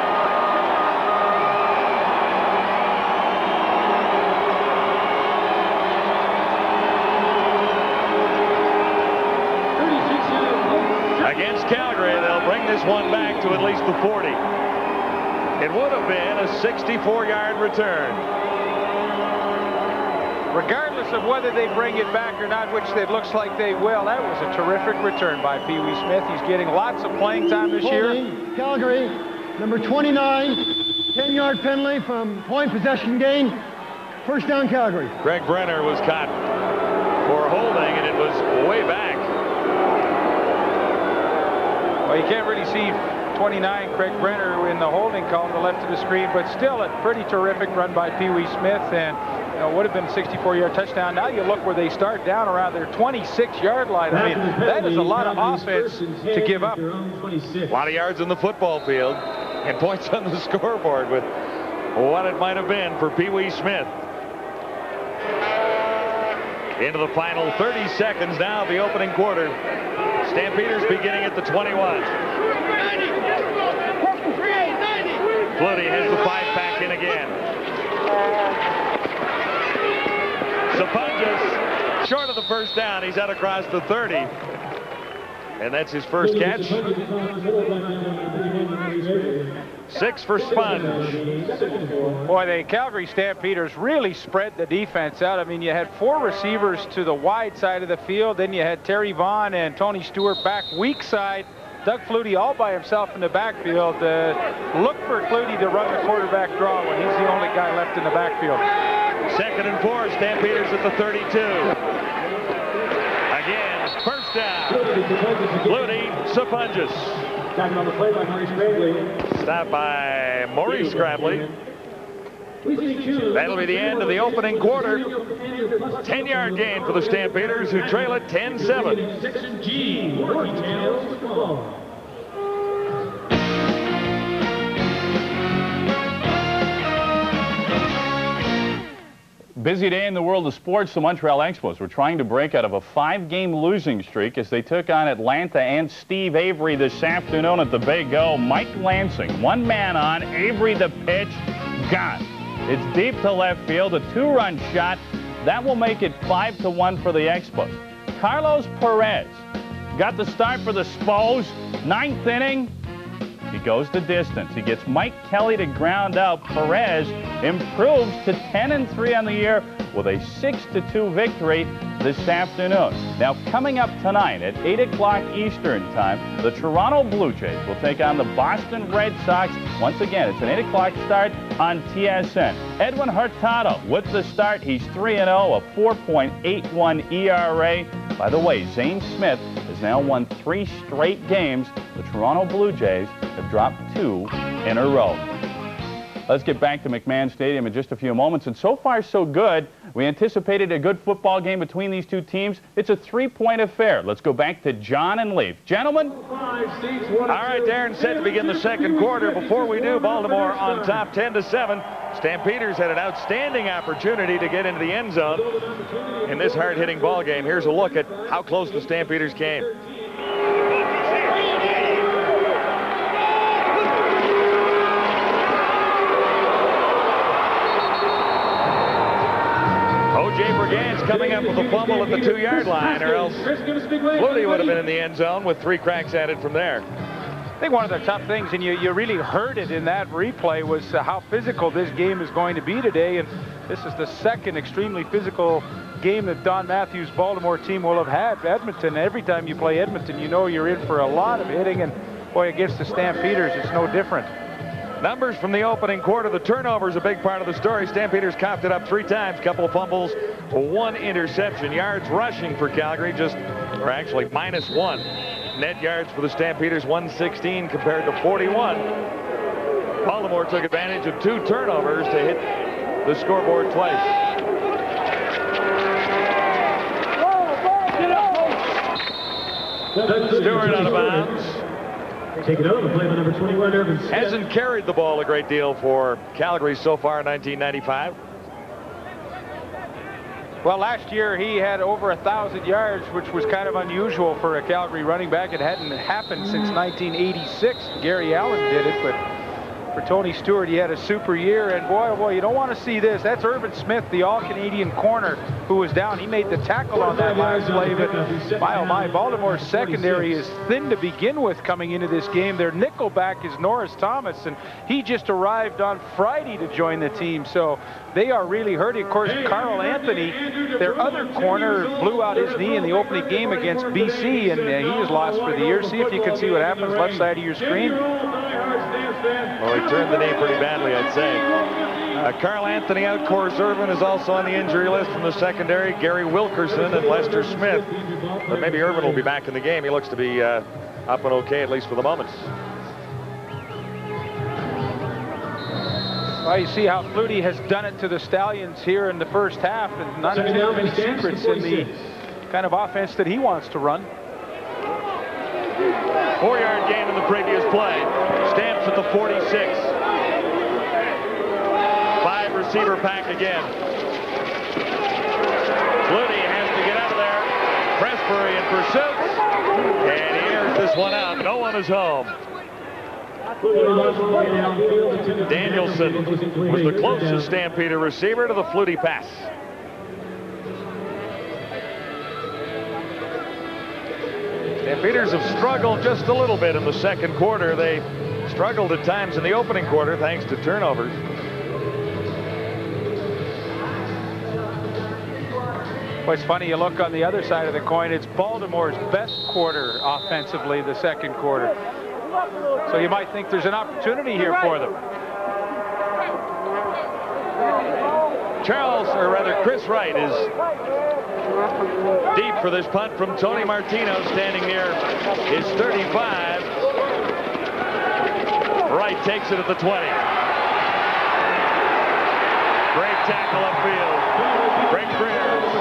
Speaker 6: Against Calgary, they'll bring this one back to at least the 40. It would have been a 64-yard return.
Speaker 5: Regardless of whether they bring it back or not, which it looks like they will, that was a terrific return by Pee Wee Smith. He's getting lots of playing time this year.
Speaker 8: Calgary, number 29, 10-yard penalty from point possession gain. First down, Calgary.
Speaker 6: Greg Brenner was caught for holding, and it was way back.
Speaker 5: Well, you can't really see 29, Craig Brenner, in the holding call on the left of the screen, but still a pretty terrific run by Pee Wee Smith, and you know, would have been a 64-yard touchdown. Now you look where they start down around their 26-yard line. I mean, that is a lot of offense to give up.
Speaker 6: A lot of yards in the football field and points on the scoreboard with what it might have been for Pee Wee Smith. Into the final 30 seconds now of the opening quarter. Stampeders beginning at the 21. Flutie has the 5-pack in again. Sapunjas short of the first down. He's out across the 30. And that's his first catch. 6 for Sponge.
Speaker 5: Boy, the Calgary Stampeders really spread the defense out. I mean, you had 4 receivers to the wide side of the field. Then you had Terry Vaughn and Tony Stewart back weak side. Doug Flutie all by himself in the backfield. Look for Flutie to run the quarterback draw when he's the only guy left in the backfield.
Speaker 6: 2nd and 4, Stampeders at the 32. Again, first down. Flutie, Sapunjas.
Speaker 13: On the play by Maurice Gravely.
Speaker 6: Stopped by Maurice Gravely. That'll be the end of the opening quarter. 10-yard gain for the Stampeders, who trail it 10-7.
Speaker 13: Section G, more details.
Speaker 3: Busy day in the world of sports. The Montreal Expos were trying to break out of a 5-game losing streak as they took on Atlanta and Steve Avery this afternoon at the Big O. Mike Lansing, one man on. Avery the pitch, gone. It's deep to left field, a 2-run shot. That will make it 5-1 for the Expos. Carlos Perez got the start for the Spos. 9th inning. He goes the distance. He gets Mike Kelly to ground out. Perez improves to 10-3 on the year with a 6-2 victory this afternoon. Now, coming up tonight at 8 o'clock Eastern time, the Toronto Blue Jays will take on the Boston Red Sox. Once again, it's an 8 o'clock start on TSN. Edwin Hurtado with the start. He's 3-0, a 4.81 ERA. By the way, Zane Smith has now won 3 straight games. The Toronto Blue Jays have dropped 2 in a row. Let's get back to McMahon Stadium in just a few moments. And so far, so good. We anticipated a good football game between these two teams. It's a 3-point affair. Let's go back to John and Leaf. Gentlemen.
Speaker 6: All right, Darren, set to begin the second quarter. Before we do, Baltimore on top 10-7. Stampeders had an outstanding opportunity to get into the end zone in this hard-hitting ball game. Here's a look at how close the Stampeders came. Coming up with a fumble at the 2-yard line, or else Flutie would have been in the end zone with 3 cracks at it from there.
Speaker 15: I think one of the tough things, and you really heard it in that replay, was how physical this game is going to be today. And this is the second extremely physical game that Don Matthews' Baltimore team will have had. Edmonton, every time you play Edmonton, you know you're in for a lot of hitting. And boy, against the Stampeders, it's no different.
Speaker 6: Numbers from the opening quarter. The turnover is a big part of the story. Stampeders coughed it up 3 times, couple of fumbles, 1 interception. Yards rushing for Calgary, or actually -1. Net yards for the Stampeders, 116 compared to 41. Baltimore took advantage of 2 turnovers to hit the scoreboard twice. Stewart out of bounds.
Speaker 13: Take it over, play by number 21, Irvin.
Speaker 6: Hasn't carried the ball a great deal for Calgary so far in 1995.
Speaker 15: Well, last year he had over 1,000 yards, which was kind of unusual for a Calgary running back. It hadn't happened since 1986. Gary Allen did it, but for Tony Stewart, he had a super year. And boy, oh boy, you don't want to see this. That's Irvin Smith, the all-Canadian corner, who was down. He made the tackle on that last play, but my, oh my, Baltimore's secondary is thin to begin with coming into this game. Their nickelback is Norris Thomas, and he just arrived on Friday to join the team, so they are really hurting. Of course, Carl Anthony, their other corner, blew out his knee in the opening game against BC, and he is lost for the year. See if you can see what happens left side of your screen.
Speaker 6: Well, he turned the knee pretty badly, I'd say. Carl Anthony out. Course Irvin is also on the injury list from the secondary. Gary Wilkerson and Lester Smith. But maybe Irvin will be back in the game. He looks to be up and okay, at least for the moment.
Speaker 15: Well, you see how Flutie has done it to the Stallions here in the first half, and not too many secrets in the kind of offense that he wants to run.
Speaker 6: 4-yard gain in the previous play. Stamps at the 46. 5-receiver pack again. Flutie has to get out of there. Pressbury in pursuit. And he airs this one out. No one is home. Danielson was the closest Stampeder receiver to the Flutie pass. Stampeders have struggled just a little bit in the second quarter. They struggled at times in the opening quarter thanks to turnovers.
Speaker 15: Well, it's funny, you look on the other side of the coin, it's Baltimore's best quarter offensively, the second quarter. So you might think there's an opportunity here for them.
Speaker 6: Chris Wright is deep for this punt from Tony Martino, standing near his 35. Wright takes it at the 20. Great tackle upfield. Great Breers.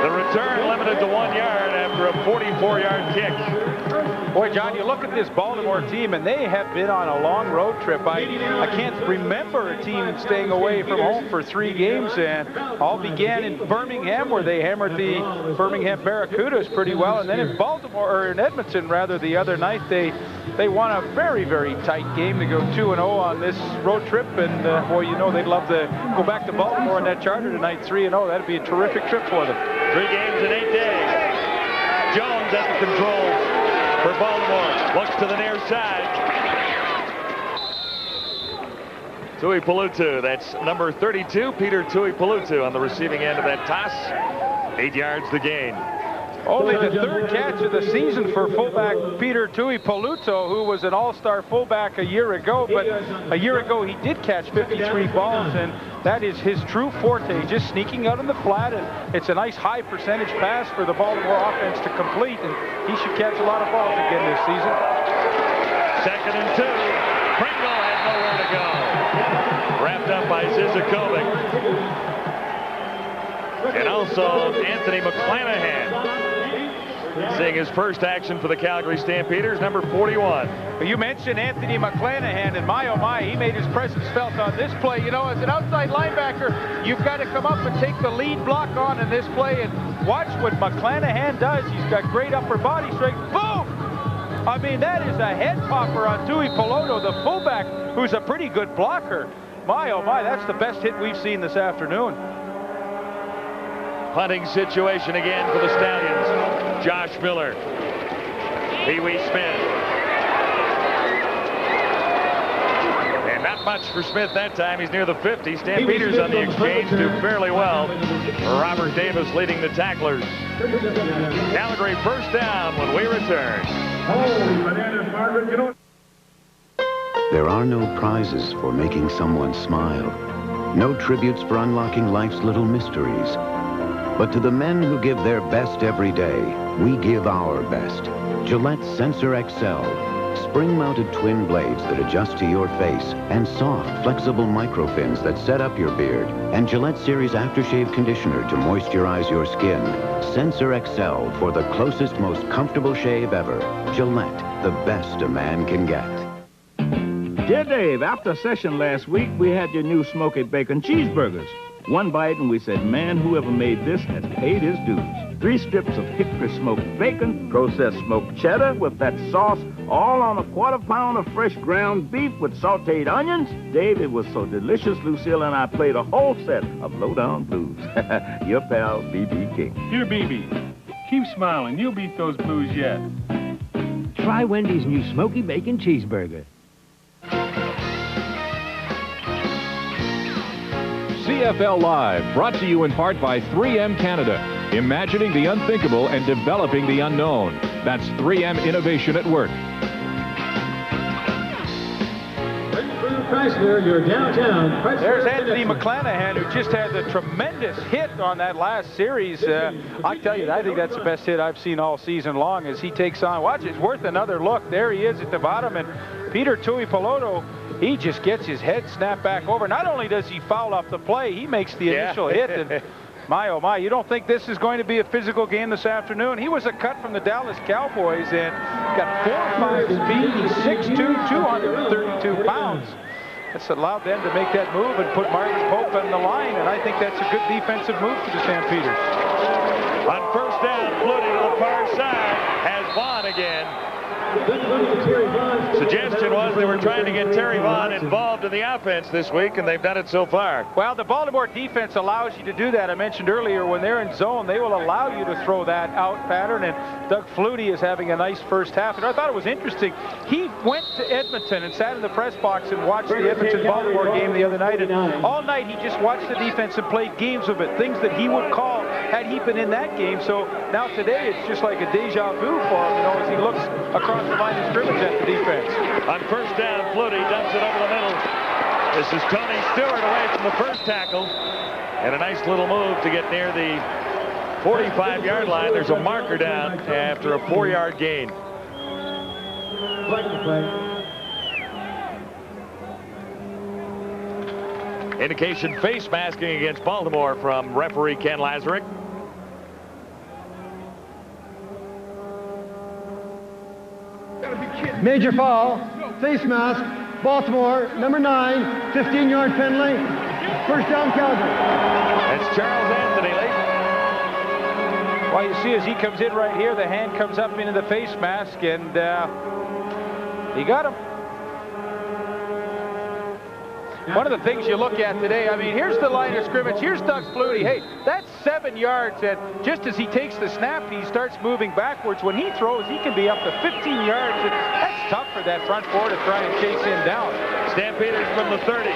Speaker 6: The return limited to 1 yard after a 44-yard kick.
Speaker 15: Boy, John, you look at this Baltimore team, and they have been on a long road trip. I can't remember a team staying away from home for 3 games, and all began in Birmingham, where they hammered the Birmingham Barracudas pretty well, and then in Baltimore, or in Edmonton, rather, the other night, they won a very, very tight game to go 2-0 on this road trip, and boy, you know they'd love to go back to Baltimore on that charter tonight, 3-0. That'd be a terrific trip for them.
Speaker 6: 3 games in 8 days. Jones at the controls for Baltimore. Looks to the near side. Tuipulotu, that's number 32, Peter Tuipulotu on the receiving end of that toss. 8 yards the gain.
Speaker 15: Only the 3rd catch of the season for fullback Peter Tuipulotu, who was an all-star fullback a year ago, but a year ago he did catch 53 balls, and that is his true forte, just sneaking out in the flat, and it's a nice high percentage pass for the Baltimore offense to complete, and he should catch a lot of balls again this season.
Speaker 6: 2nd and 2. Pringle had nowhere to go. Wrapped up by Zizakovic. And also Anthony McClanahan seeing his first action for the Calgary Stampeders, number 41.
Speaker 15: Well, you mentioned Anthony McClanahan, and my, oh my, he made his presence felt on this play. You know, as an outside linebacker, you've got to come up and take the lead block on in this play, and watch what McClanahan does. He's got great upper body strength. Boom! I mean, that is a head popper on Tuipulotu, the fullback, who's a pretty good blocker. My, oh my, that's the best hit we've seen this afternoon.
Speaker 6: Punting situation again for the Stallions. Josh Miller. Pee Wee Smith. And not much for Smith that time. He's near the 50. Stampeders on the exchange do fairly well. Robert Davis leading the tacklers. Calgary first down when we return.
Speaker 12: There are no prizes for making someone smile. No tributes for unlocking life's little mysteries. But to the men who give their best every day, we give our best. Gillette Sensor XL. Spring-mounted twin blades that adjust to your face, and soft, flexible microfins that set up your beard, and Gillette Series Aftershave Conditioner to moisturize your skin. Sensor XL for the closest, most comfortable shave ever. Gillette, the best a man can get.
Speaker 16: Dear Dave, after session last week, we had your new smoky bacon cheeseburgers. One bite and we said, man, whoever made this has paid his dues. 3 strips of hickory smoked bacon, processed smoked cheddar with that sauce, all on a 1/4 pound of fresh ground beef with sauteed onions. Dave, it was so delicious, Lucille and I played a whole set of Lowdown Blues. Your pal, B.B. King.
Speaker 13: Here, B.B. Keep smiling. You'll beat those blues yet.
Speaker 17: Try Wendy's new smoky bacon cheeseburger.
Speaker 2: CFL Live, brought to you in part by 3M Canada, imagining the unthinkable and developing the unknown. That's 3M Innovation at Work.
Speaker 15: Chrysler, you're downtown. There's Anthony McClanahan, who just had the tremendous hit on that last series. I tell you, I think that's the best hit I've seen all season long as he takes on. Watch, it's worth another look. There he is at the bottom, and Peter Tuipulotu, he just gets his head snapped back over. Not only does he foul off the play, he makes the initial hit. And my, oh my, you don't think this is going to be a physical game this afternoon? He was a cut from the Dallas Cowboys and got 4'5" speed. He's 6'2", 232 pounds. That's allowed them to make that move and put Martin Pope on the line, and I think that's a good defensive move for the Stampeders.
Speaker 6: On first down, Flutie to the far side, has Vaughn again. Suggestion was they were trying to get Terry Vaughn involved in the offense this week, and they've done it so far.
Speaker 15: Well, the Baltimore defense allows you to do that. I mentioned earlier, when they're in zone, they will allow you to throw that out pattern, and Doug Flutie is having a nice first half. And I thought it was interesting. He went to Edmonton and sat in the press box and watched the Edmonton-Baltimore game the other night, and all night he just watched the defense and played games of it, things that he would call had he been in that game. So now today it's just like a deja vu for him, you know, as he looks across the line of scrimmage at the defense.
Speaker 6: On first down, Flutie dumps it over the middle. This is Tony Stewart away from the first tackle. And a nice little move to get near the 45-yard line. There's a marker down after a 4-yard gain. Indication face masking against Baltimore from referee Ken Lazarick.
Speaker 8: Major foul, face mask, Baltimore, number 9, 15-yard penalty, first down Calgary.
Speaker 6: That's Charles Anthony late.
Speaker 15: Well, you see as he comes in right here, the hand comes up into the face mask, and he got him. One of the things you look at today, I mean, here's the line of scrimmage. Here's Doug Flutie. Hey, that's 7 yards, and just as he takes the snap, he starts moving backwards. When he throws, he can be up to 15 yards. And that's tough for that front four to try and chase him down.
Speaker 6: Stampeders from the 30.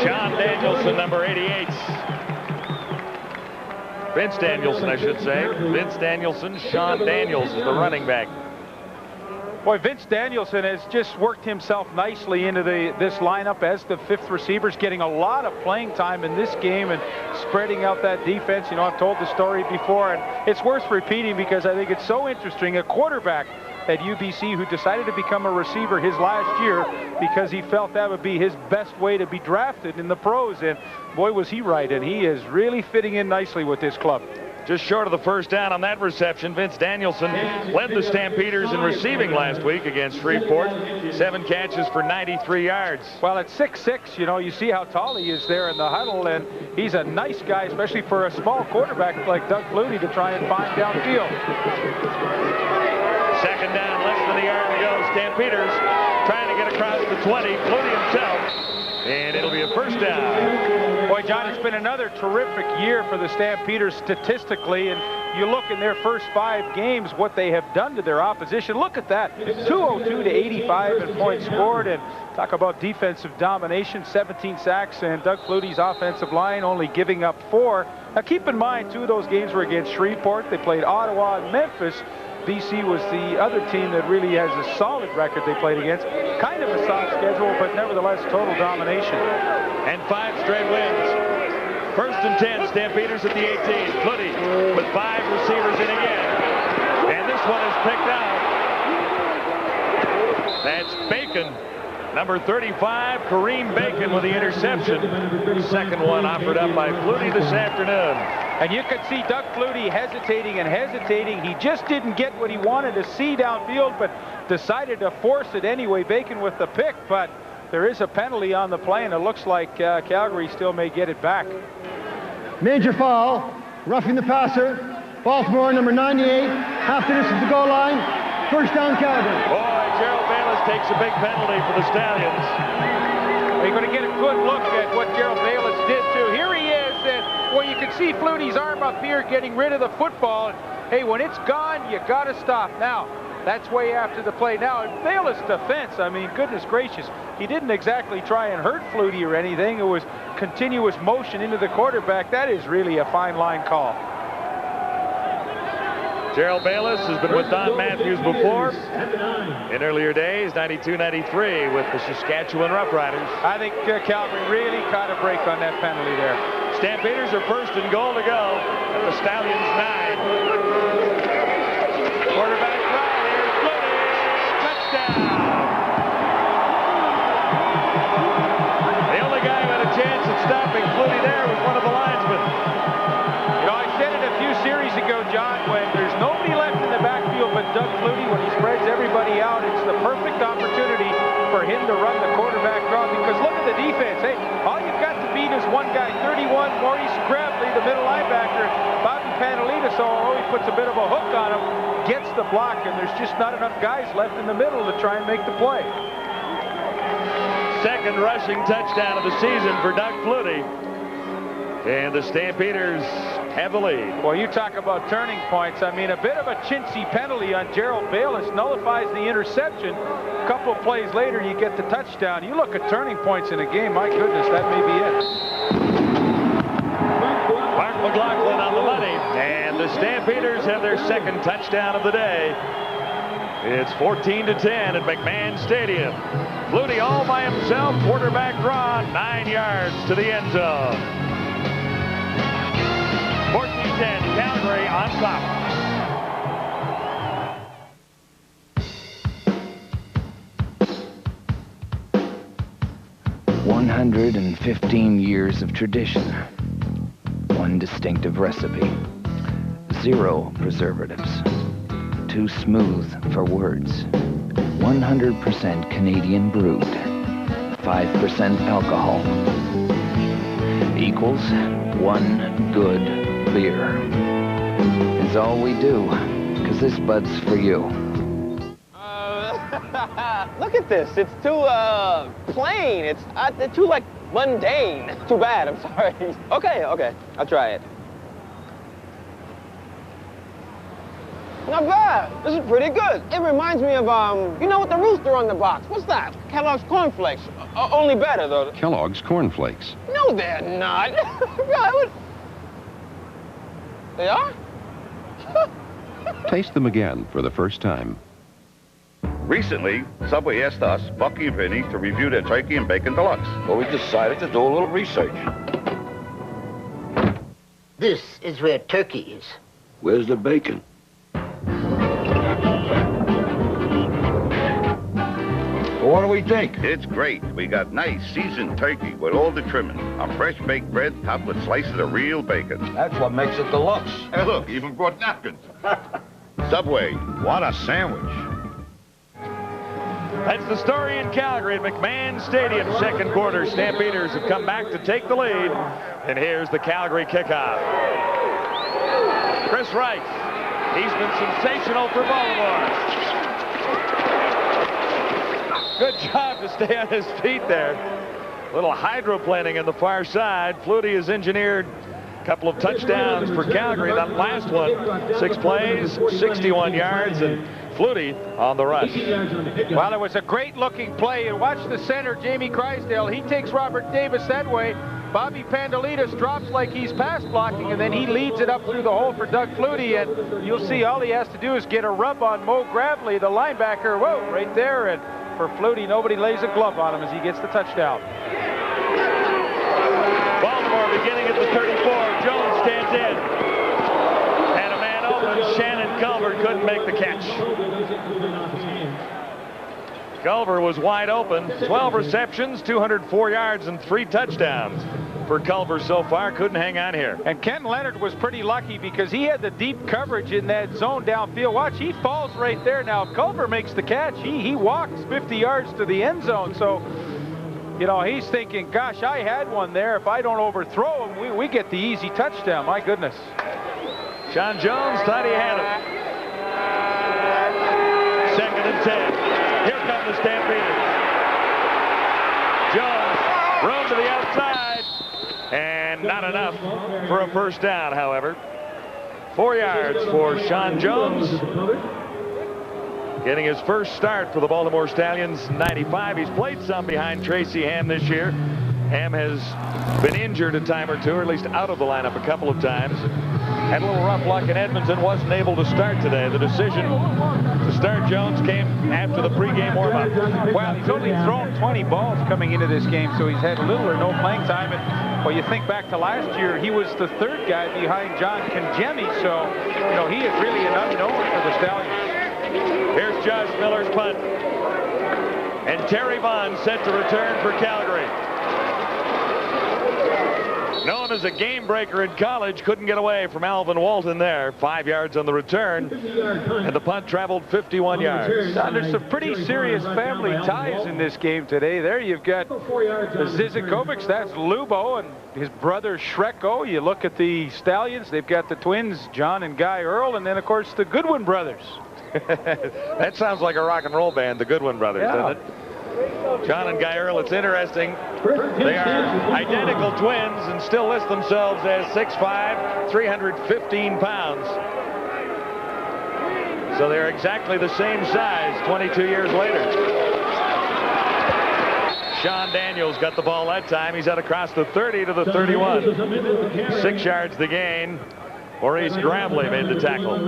Speaker 6: Sean Danielson, number 88. Vince Danielson, I should say. Vince Danielson, Sean Daniels is the running back.
Speaker 15: Boy, Vince Danielson has just worked himself nicely into this lineup as the 5th receiver. He's getting a lot of playing time in this game and spreading out that defense. You know, I've told the story before, and it's worth repeating because I think it's so interesting. A quarterback at UBC who decided to become a receiver his last year because he felt that would be his best way to be drafted in the pros. And boy, was he right. And he is really fitting in nicely with this club.
Speaker 6: Just short of the first down on that reception. Vince Danielson led the Stampeders in receiving last week against Shreveport. 7 catches for 93 yards.
Speaker 15: Well, at 6'6", you know, you see how tall he is there in the huddle, and he's a nice guy, especially for a small quarterback like Doug Flutie to try and find downfield.
Speaker 6: Second down, less than a yard to go. Stampeders trying to get across the 20. Flutie himself. And it'll be a first down.
Speaker 15: Boy, John, it's been another terrific year for the Stampeders statistically, and you look in their first 5 games what they have done to their opposition. Look at that, 202 to 85 in points scored, and talk about defensive domination, 17 sacks, and Doug Flutie's offensive line only giving up 4. Now keep in mind, 2 of those games were against Shreveport. They played Ottawa and Memphis. BC was the other team that really has a solid record they played against. Kind of a soft schedule, but nevertheless total domination.
Speaker 6: And 5 straight wins. First and 10, Stampeders at the 18. Flutie with 5 receivers in again. And this one is picked out. That's Bacon. Number 35, Kareem Bacon with the interception. Second one offered up by Flutie this afternoon.
Speaker 15: And you could see Doug Flutie hesitating and hesitating. He just didn't get what he wanted to see downfield, but decided to force it anyway. Bacon with the pick, but there is a penalty on the play, and it looks like Calgary still may get it back.
Speaker 8: Major foul, roughing the passer. Baltimore, number 98, half the distance to the goal line. First down, Calgary.
Speaker 6: Boy, Gerald Bayless takes a big penalty for the Stallions.
Speaker 15: You're going to get a good look at what Gerald Bayless did, too. Here he is, and well, you can see Flutie's arm up here getting rid of the football. Hey, when it's gone, you got to stop. Now, that's way after the play. Now, in Bayless' defense, I mean, goodness gracious, he didn't exactly try and hurt Flutie or anything. It was continuous motion into the quarterback. That is really a fine line call.
Speaker 6: Gerald Bayless has been with Don Matthews before in earlier days, 92-93 with the Saskatchewan Roughriders.
Speaker 15: I think Calgary really caught a break on that penalty there.
Speaker 6: Stampeders are first and goal to go at the Stallions 9. Quarterback right, here's Flutie, touchdown! The only guy who had a chance at stopping Flutie there was one of the linesmen.
Speaker 15: You know, I said it a few series ago, John, when there's nobody left in the backfield but Doug Flutie, when he spreads everybody out, it's the perfect opportunity for him to run the quarterback draw, because look at the defense. Hey, all you've got to beat is one guy, 31, Maurice Grabley, the middle linebacker. Bobby Panalita, so he puts a bit of a hook on him, gets the block, and there's just not enough guys left in the middle to try and make the play.
Speaker 6: Second rushing touchdown of the season for Doug Flutie. And the Stampeders have the lead.
Speaker 15: Well, you talk about turning points. I mean, a bit of a chintzy penalty on Gerald Bayless nullifies the interception. A couple of plays later, you get the touchdown. You look at turning points in a game, my goodness, that may be it.
Speaker 6: Mark McLaughlin on the money, and the Stampeders have their second touchdown of the day. It's 14-10 at McMahon Stadium. Flutie all by himself, quarterback draw, 9 yards to the end zone. 14-10, Calgary on top.
Speaker 18: "115 years of tradition. One distinctive recipe. 0 preservatives. too smooth for words. 100% Canadian brewed. 5% alcohol. Equals one good beer. Is all we do, because this bud's for you.
Speaker 19: Look at this. It's too, plain. It's too, like, mundane. Too bad. I'm sorry. Okay. I'll try it. Not bad. This is pretty good. It reminds me of, you know, with the rooster on the box. What's that? Kellogg's Corn Flakes. Only better, though.
Speaker 20: Kellogg's Corn Flakes.
Speaker 19: No, they're not. They are?
Speaker 20: Taste them again for the first time.
Speaker 21: Recently, Subway asked us, Bucky and Vinny, to review their turkey and bacon deluxe. Well, we decided to do a little research.
Speaker 22: This is where turkey is.
Speaker 21: Where's the bacon? Well, what do we think? It's great. We got nice seasoned turkey with all the trimming. A fresh baked bread topped with slices of real bacon. That's what makes it deluxe. Hey, look, even brought napkins. Subway, what a sandwich.
Speaker 6: That's the story in Calgary at McMahon Stadium. Second quarter, Stampeders have come back to take the lead. And here's the Calgary kickoff. Chris Wright. He's been sensational for Baltimore. Good job to stay on his feet there. A little hydroplaning on the far side. Flutie has engineered a couple of touchdowns for Calgary. That last one, 6 plays, 61 yards, and Flutie on the rush.
Speaker 15: Well, it was a great-looking play. And watch the center, Jamie Crysdale. He takes Robert Davis that way. Bobby Pandelitas drops like he's pass blocking, and then he leads it up through the hole for Doug Flutie. And you'll see all he has to do is get a rub on Mo Gravely, the linebacker. Whoa, right there. And for Flutie, nobody lays a glove on him as he gets the touchdown.
Speaker 6: Baltimore beginning at the 34. Jones stands in. And a man open. Shannon Culver couldn't make the catch. Culver was wide open. 12 receptions, 204 yards, and 3 touchdowns for Culver so far. Couldn't hang on here.
Speaker 15: And Ken Leonard was pretty lucky because he had the deep coverage in that zone downfield. Watch, he falls right there. Now, if Culver makes the catch, he walks 50 yards to the end zone. So, you know, he's thinking, gosh, I had one there. If I don't overthrow him, we get the easy touchdown. My goodness.
Speaker 6: Sean Jones thought he had him. 2nd and 10. Here come the Stampeders. Jones, room to the outside, and not enough for a first down, however. 4 yards for Sean Jones. Getting his first start for the Baltimore Stallions, 95. He's played some behind Tracy Ham this year. Ham has been injured a time or two, or at least out of the lineup a couple of times. Had a little rough luck in Edmonton, wasn't able to start today. The decision to start Jones came after the pregame warm-up.
Speaker 15: Well, he's only thrown 20 balls coming into this game, so he's had little or no playing time. And, well, you think back to last year, he was the 3rd guy behind John Congemi, so, you know, he is really an unknown for the Stallions.
Speaker 6: Here's Josh Miller's punt. And Terry Vaughn set to return for Calgary. Known as a game breaker in college, couldn't get away from Alvin Walton there. 5 yards on the return, and the punt traveled 51 yards.
Speaker 15: Now, there's some pretty serious family ties in this game today. There you've got the Zizikovics, that's Lubo, and his brother Shreko. You look at the Stallions, they've got the twins, John and Guy Earl, and then, of course, the Goodwin brothers.
Speaker 6: That sounds like a rock and roll band, the Goodwin brothers, doesn't it? John and Guy Earl, it's interesting. They are identical twins and still list themselves as 6'5", 315 pounds. So they're exactly the same size 22 years later. Sean Daniels got the ball that time. He's out across the 30 to the 31. 6 yards the gain. Maurice Gravely made the tackle.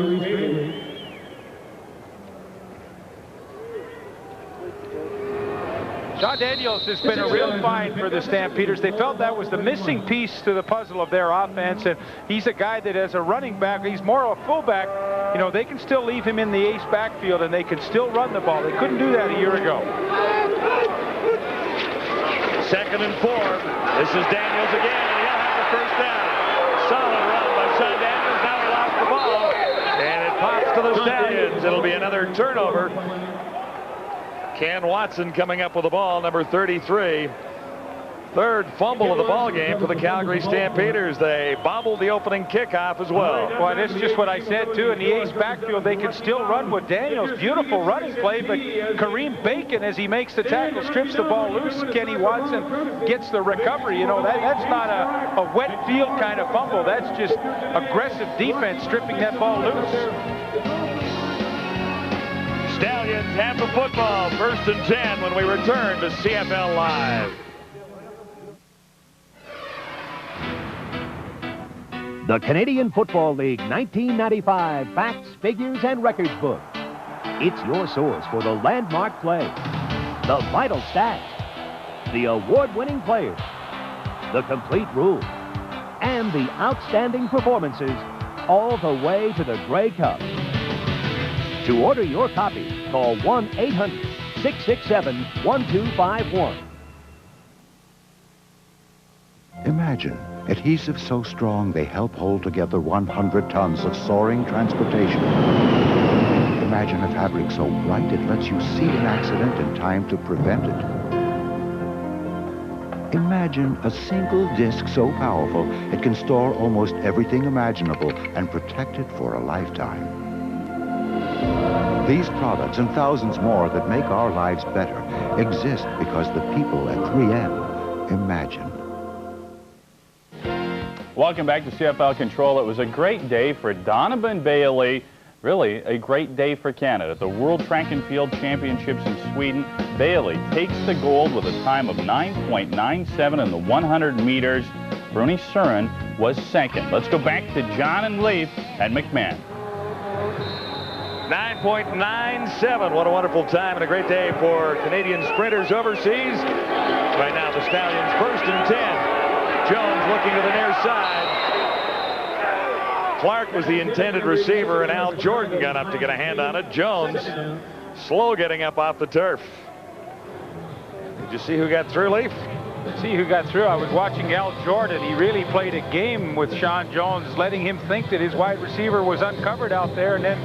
Speaker 15: John Daniels has been a real find for the Stampeders. They felt that was the missing piece to the puzzle of their offense, and he's a guy that as a running back, he's more of a fullback. You know, they can still leave him in the ace backfield, and they can still run the ball. They couldn't do that a year ago.
Speaker 6: 2nd and 4. This is Daniels again, and he'll have the first down. Solid run by Sean Daniels. Now he lost the ball, and it pops to the Stallions. It'll another turnover. Ken Watson coming up with the ball, number 33. Third fumble of the ball game for the Calgary Stampeders. They bobbled the opening kickoff as well.
Speaker 15: Well, that's just what I said, too. In the A's backfield, they can still run with Daniels. Beautiful running play, but Kareem Bacon, as he makes the tackle, strips the ball loose. Kenny Watson gets the recovery. You know, that's not a wet field kind of fumble. That's just aggressive defense stripping that ball loose.
Speaker 6: Stallions have the football. 1st and 10 when we return to CFL Live.
Speaker 17: The Canadian Football League 1995 Facts, Figures, and Records book. It's your source for the landmark play, the vital stats, the award-winning players, the complete rules, and the outstanding performances, all the way to the Grey Cup. To order your copy, call 1-800-667-1251.
Speaker 12: Imagine adhesives so strong they help hold together 100 tons of soaring transportation. Imagine a fabric so bright it lets you see an accident in time to prevent it. Imagine a single disc so powerful it can store almost everything imaginable and protect it for a lifetime. These products and thousands more that make our lives better exist because the people at 3M imagine.
Speaker 3: Welcome back to CFL Control. It was a great day for Donovan Bailey. Really, a great day for Canada. The World Track and Field Championships in Sweden. Bailey takes the gold with a time of 9.97 in the 100 meters. Bruni Surin was second. Let's go back to John and Leaf and McMahon.
Speaker 6: 9.97. What a wonderful time and a great day for Canadian sprinters overseas. Right now, the Stallions 1st and 10. Jones looking to the near side. Clark was the intended receiver, and Al Jordan got up to get a hand on it. Jones slow getting up off the turf. Did you see who got through, Leaf?
Speaker 15: See who got through. I was watching Al Jordan. He really played a game with Sean Jones, letting him think that his wide receiver was uncovered out there, and then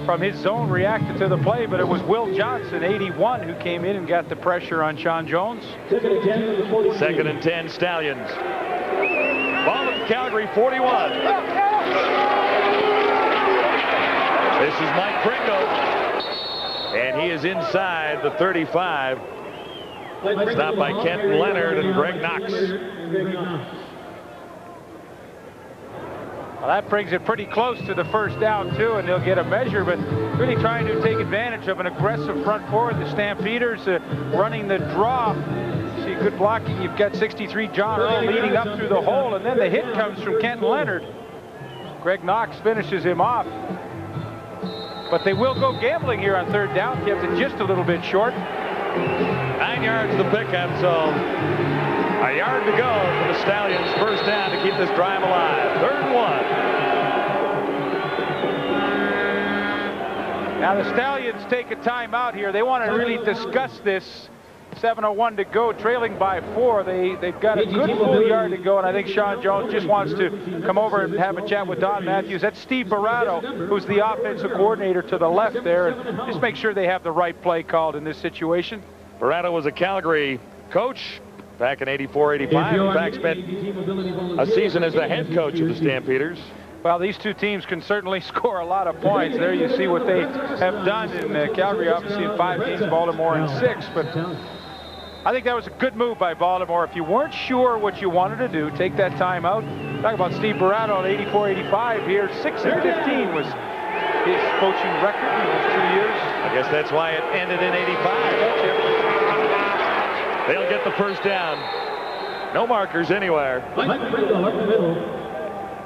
Speaker 15: from his zone reacted to the play, but it was Will Johnson, 81, who came in and got the pressure on Sean Jones.
Speaker 6: 2nd and 10, Stallions. Ball at Calgary, 41. This is Mike Pringle, and he is inside the 35. Stopped by Kenton Leonard and Greg Knox.
Speaker 15: Well, that brings it pretty close to the 1st down, too, and they'll get a measure, but really trying to take advantage of an aggressive front forward. The Stampeders running the draw. See, good blocking. You've got 63 John Earl leading up through the hole, and then the hit comes from Kenton Leonard. Greg Knox finishes him off. But they will go gambling here on 3rd down. Kept it just a little bit short.
Speaker 6: 9 yards to the pickup, so a yard to go for the Stallions. 1st down to keep this drive alive. 3rd and 1.
Speaker 15: Now the Stallions take a timeout here. They want to really discuss this. 7:01 to go, trailing by 4. They've got a good full yard to go, and I think Sean Jones just wants to come over and have a chat with Don Matthews. That's Steve Barato, who's the offensive coordinator to the left there, and just make sure they have the right play called in this situation.
Speaker 6: Barato was a Calgary coach back in 84-85. In fact, spent a season as the head coach of the Stampeders.
Speaker 15: Well, these two teams can certainly score a lot of points. There you see what they have done in Calgary, obviously in 5 games, Baltimore in 6. But I think that was a good move by Baltimore. If you weren't sure what you wanted to do, take that time out. Talk about Steve Barato at 84-85 here. 6-15 was his coaching record in those 2 years.
Speaker 6: I guess that's why it ended in 85. They'll get the 1st down. No markers anywhere.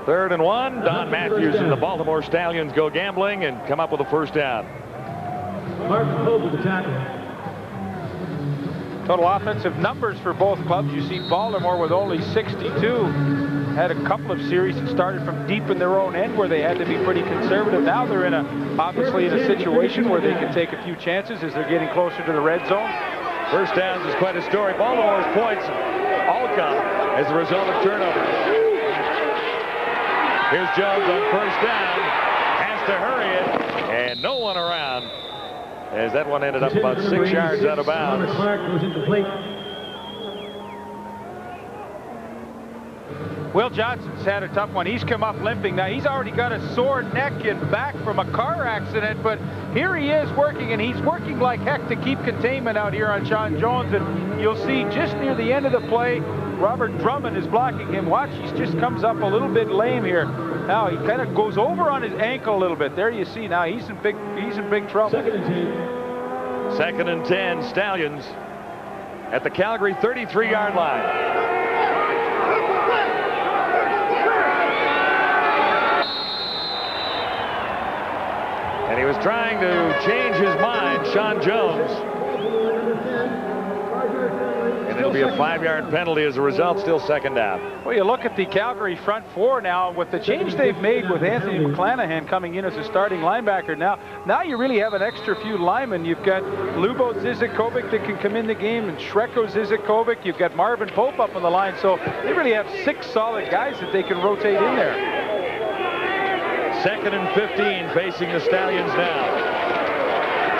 Speaker 6: 3rd and 1. Don Matthews and the Baltimore Stallions go gambling and come up with a 1st down.
Speaker 15: Total offensive numbers for both clubs. You see Baltimore with only 62. Had a couple of series that started from deep in their own end where they had to be pretty conservative. Now they're obviously in a situation where they can take a few chances as they're getting closer to the red zone.
Speaker 6: 1st downs is quite a story. Baltimore's points all come as a result of turnovers. Here's Jones on 1st down. Has tries to hurry it, and no one around, as that one ended up about 6 yards out of bounds.
Speaker 15: Will Johnson's had a tough one. He's come up limping. Now, he's already got a sore neck and back from a car accident, but here he is working, and he's working like heck to keep containment out here on Sean Jones. And you'll see just near the end of the play, Robert Drummond is blocking him. Watch, he just comes up a little bit lame here. Now, he kind of goes over on his ankle a little bit. There you see now, he's in big trouble.
Speaker 13: 2nd and 10.
Speaker 6: 2nd and 10, Stallions at the Calgary 33-yard line. And he was trying to change his mind, Sean Jones. And it'll be a 5-yard penalty as a result, still 2nd down.
Speaker 15: Well, you look at the Calgary front four now, with the change they've made with Anthony McClanahan coming in as a starting linebacker. Now you really have an extra few linemen. You've got Lubo Zizikovic that can come in the game, and Shreko Zizikovic. You've got Marvin Pope up on the line. So they really have 6 solid guys that they can rotate in there.
Speaker 6: 2nd and 15 facing the Stallions now.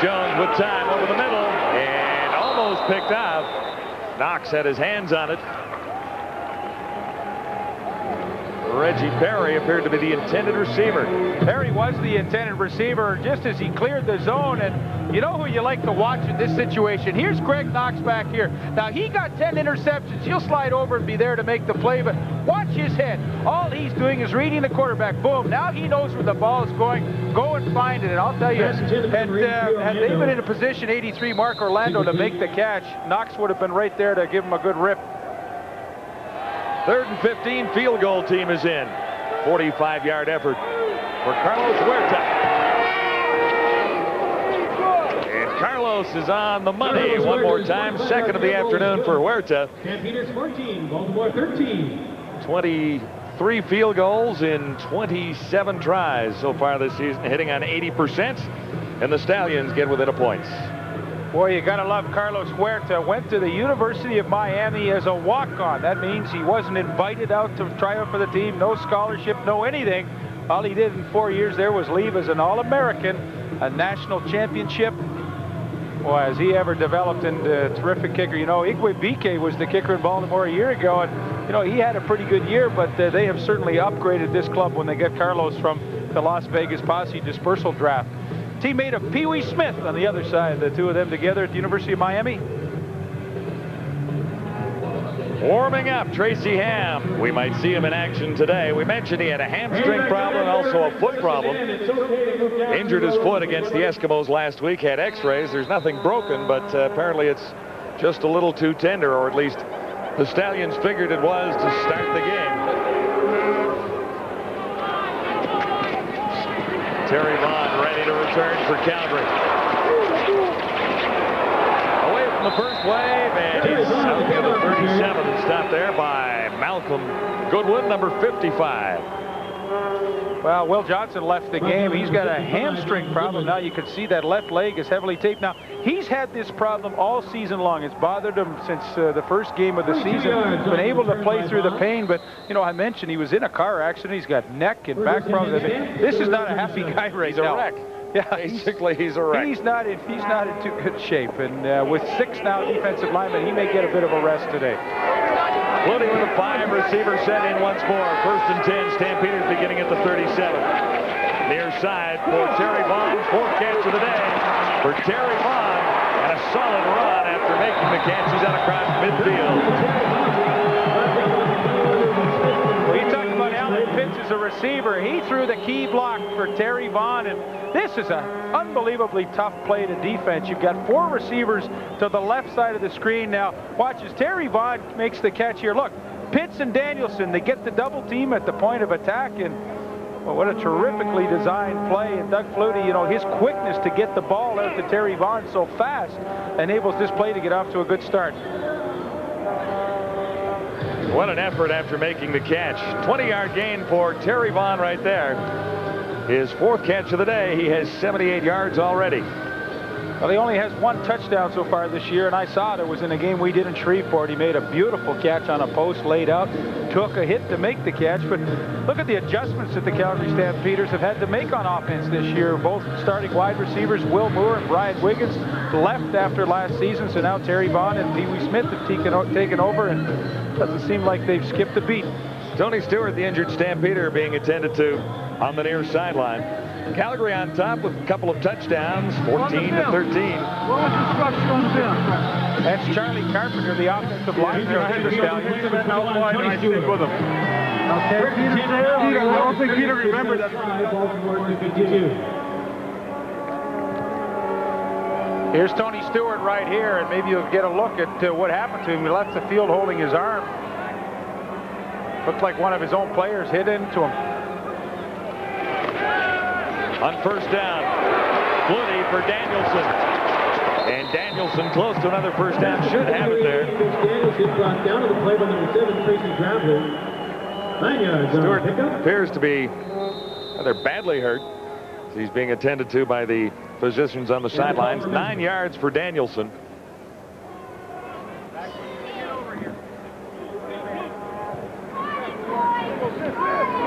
Speaker 6: Jones with time over the middle and almost picked off. Knox had his hands on it. Reggie Perry appeared to be the intended receiver.
Speaker 15: Perry was the intended receiver just as he cleared the zone. And you know who you like to watch in this situation? Here's Greg Knox back here. Now, he got 10 interceptions. He'll slide over and be there to make the play, but watch his head. All he's doing is reading the quarterback. Boom. Now he knows where the ball is going. Go and find it. And I'll tell you, had they been in a position, 83, Mark Orlando, to make the catch, Knox would have been right there to give him a good rip.
Speaker 6: 3rd and 15, field goal team is in. 45-yard effort for Carlos Huerta. And Carlos is on the money one more time. 2nd of the afternoon for Huerta.
Speaker 13: Stampeders 14, Baltimore 13.
Speaker 6: 23 field goals in 27 tries so far this season, hitting on 80%. And the Stallions get within a point.
Speaker 15: Boy, you gotta love Carlos Huerta. Went to the University of Miami as a walk-on. That means he wasn't invited out to try out for the team. No scholarship, no anything. All he did in 4 years there was leave as an All-American, a national championship. Boy, has he ever developed into a terrific kicker. You know, Igwe Bike was the kicker in Baltimore a year ago, and you know, he had a pretty good year, but they have certainly upgraded this club when they get Carlos from the Las Vegas Posse dispersal draft. Teammate of Pee Wee Smith on the other side, the two of them together at the University of Miami.
Speaker 6: Warming up, Tracy Ham. We might see him in action today. We mentioned he had a hamstring problem, also a foot problem. Injured his foot against the Eskimos last week, had x-rays. There's nothing broken, but apparently it's just a little too tender, or at least the Stallions figured it was to start the game. Terry Vaughn ready to return for Calgary. Away from the first wave, and he's out near the 37 and stopped there by Malcolm Goodwin, number 55.
Speaker 15: Well, Will Johnson left the game. He's got a hamstring problem. Now you can see that left leg is heavily taped. Now, he's had this problem all season long. It's bothered him since the first game of the season. He's been able to play through the pain, but, you know, I mentioned he was in a car accident. He's got neck and back problems. I mean, this is not a happy guy right now.
Speaker 6: He's a wreck.
Speaker 15: Yeah,
Speaker 6: basically, he's a wreck.
Speaker 15: He's not in too good shape, and with 6 now defensive linemen, he may get a bit of a rest today.
Speaker 6: Flutie with a 5 receiver set in once more. 1st and 10, Stampeders beginning at the 37. Near side for Terry Vaughn, 4th catch of the day for Terry Vaughn, and a solid run after making the catch. He's out across midfield.
Speaker 15: Well, you talk about Alan Pitts as a receiver. He threw the key block for Terry Vaughn, and this is an unbelievably tough play to defense. You've got 4 receivers to the left side of the screen now. Watch as Terry Vaughn makes the catch here. Look, Pitts and Danielson, they get the double team at the point of attack, and well, what a terrifically designed play. And Doug Flutie, you know, his quickness to get the ball out to Terry Vaughn so fast enables this play to get off to a good start.
Speaker 6: What an effort after making the catch. 20-yard gain for Terry Vaughn right there. His 4th catch of the day. He has 78 yards already.
Speaker 15: Well, he only has 1 touchdown so far this year, and I saw it. It was in a game we did in Shreveport. He made a beautiful catch on a post, laid out, took a hit to make the catch. But look at the adjustments that the Calgary Stampeders have had to make on offense this year. Both starting wide receivers, Will Moore and Brian Wiggins, left after last season. So now Terry Vaughn and Pee Wee Smith have taken over, and it doesn't seem like they've skipped a beat.
Speaker 6: Tony Stewart, the injured Stampeder, being attended to on the near sideline. Calgary on top with a couple of touchdowns, 14-13.
Speaker 7: What was the structure on the field?
Speaker 15: That's Charlie Carpenter, the offensive lineman for the Stallions.
Speaker 7: I stick with him. Okay, Peter, I don't think Peter remembered that.
Speaker 15: Here's Tony Stewart right here, and maybe you'll get a look at what happened to him. He left the field holding his arm. Looked like one of his own players hit into him.
Speaker 6: On first down, Flutie for Danielson. And Danielson close to another first down. Should have it there.
Speaker 13: Danielson brought down to the play by number 7, Tracy Traveler. 9 yards.
Speaker 6: Stewart appears to be rather badly hurt. He's being attended to by the physicians on the sidelines. 9 yards for Danielson.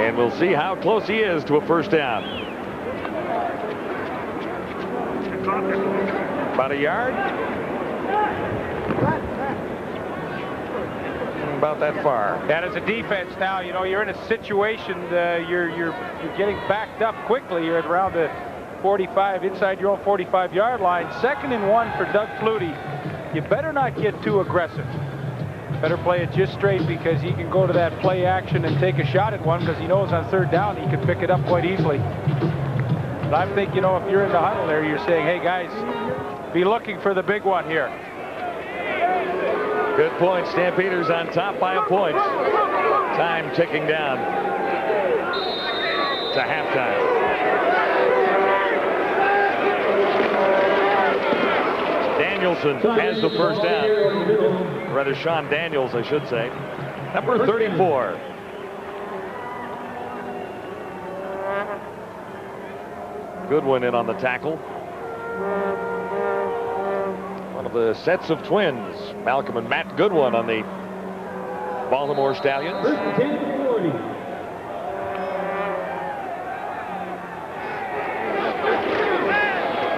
Speaker 6: And we'll see how close he is to a first down. About a yard. About that far.
Speaker 15: And as a defense now, you know, you're in a situation, you're getting backed up quickly. You're at around the 45, inside your own 45-yard line. 2nd and 1 for Doug Flutie. You better not get too aggressive. Better play it just straight, because he can go to that play action and take a shot at one, because he knows on 3rd down he can pick it up quite easily. But I think, you know, if you're in the huddle there, you're saying, hey, guys, be looking for the big one here.
Speaker 6: Good point. Stampeders on top by a point. Time ticking down to halftime. Danielson has the first down. Rather, Sean Daniels, I should say. Number 34. Goodwin in on the tackle. One of the sets of twins, Malcolm and Matt Goodwin, on the Baltimore Stallions.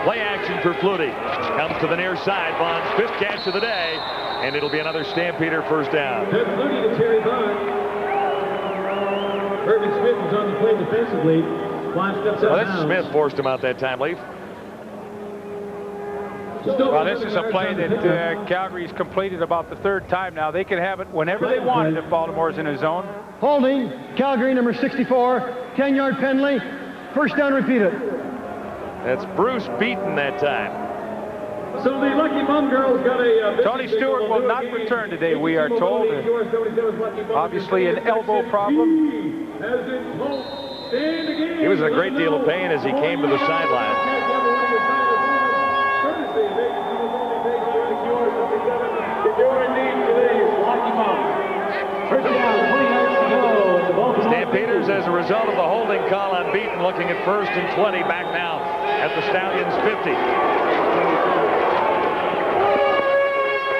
Speaker 6: Play action for Flutie. Comes to the near side. Vaughn's 5th catch of the day, and it'll be another Stampeder first down.
Speaker 13: Flutie to Terry Vaughn. Irvin Smith was on the play defensively.
Speaker 6: Well, that's Smith forced him out that time, Leaf.
Speaker 15: Well, this is a play that Calgary's completed about the 3rd time now. They can have it whenever they want it if Baltimore's in his zone.
Speaker 8: Holding, Calgary, number 64, 10-yard penalty. First down, repeated.
Speaker 6: That's Bruce Beaton that time.
Speaker 13: So the Lucky Bum Girls got a...
Speaker 15: Tony Stewart will not return today, we are told. Obviously an elbow problem.
Speaker 6: He was in a great deal of pain as he came to the sideline. Stampeders, as a result of the holding call on Beaton, looking at 1st and 20, back now at the Stallions 50.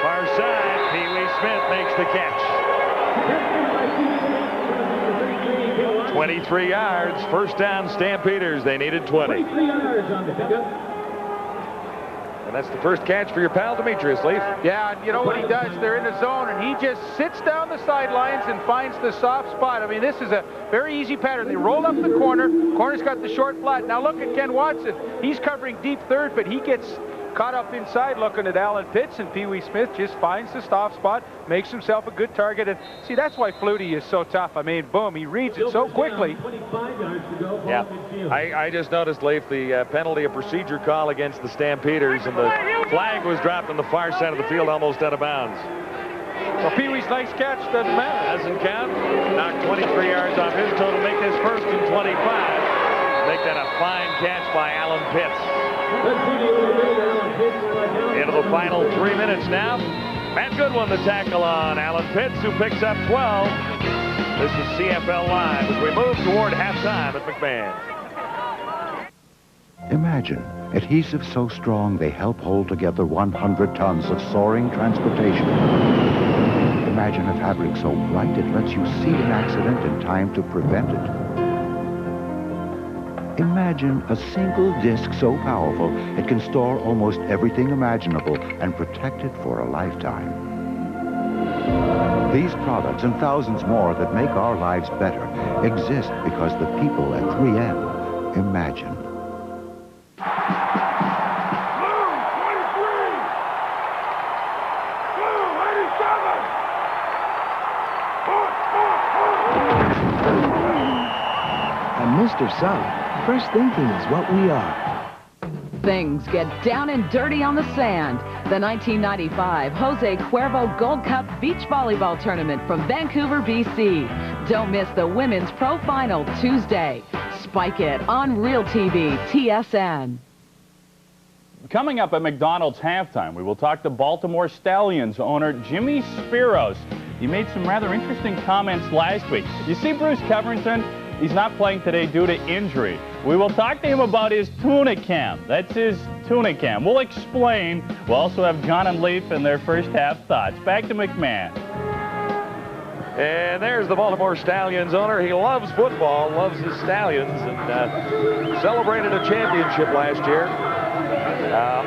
Speaker 6: Far side, Pee Wee Smith makes the catch. 23 yards, first down Stampeders. They needed 20. And that's the first catch for your pal Demetrius, Leaf.
Speaker 15: Yeah, and you know what he does? They're in the zone, and he just sits down the sidelines and finds the soft spot. I mean, this is a very easy pattern. They roll up the corner. Corner's got the short flat. Now look at Ken Watson. He's covering deep 3rd, but he gets caught up inside looking at Alan Pitts, and Pee Wee Smith just finds the soft spot, makes himself a good target. And see, that's why Flutie is so tough. I mean, boom, he reads it so quickly.
Speaker 6: Yeah, I just noticed, Leif, the penalty, a procedure call against the Stampeders, and the flag was dropped on the far side of the field, almost out of bounds.
Speaker 15: Well, Pee Wee's nice catch doesn't matter.
Speaker 6: Doesn't count. Knocked 23 yards off his total, make this 1st and 25. Make that a fine catch by Alan Pitts. Into the final 3 minutes now. Matt Goodwin the tackle on Alan Pitts, who picks up 12. This is CFL Live as we move toward halftime at McMahon.
Speaker 12: Imagine Adhesive so strong they help hold together 100 tons of soaring transportation. Imagine a fabric so bright it lets you see an accident in time to prevent it. Imagine a single disc so powerful it can store almost everything imaginable and protect it for a lifetime. These products and thousands more that make our lives better exist because the people at 3M imagine.
Speaker 10: Mr. Sub, fresh thinking is what we are.
Speaker 1: Things get down and dirty on the sand. The 1995 Jose Cuervo Gold Cup Beach Volleyball Tournament from Vancouver, BC. Don't miss the Women's Pro Final Tuesday. Spike it on Real TV, TSN.
Speaker 3: Coming up at McDonald's halftime, we will talk to Baltimore Stallions owner Jimmy Spiros. He made some rather interesting comments last week. You see Bruce Covington? He's not playing today due to injury. We will talk to him about his tuna cam. That's his tuna cam. We'll explain. We'll also have John and Leaf in their first half thoughts. Back to McMahon.
Speaker 6: And there's the Baltimore Stallions owner. He loves football, loves his Stallions, and celebrated a championship last year.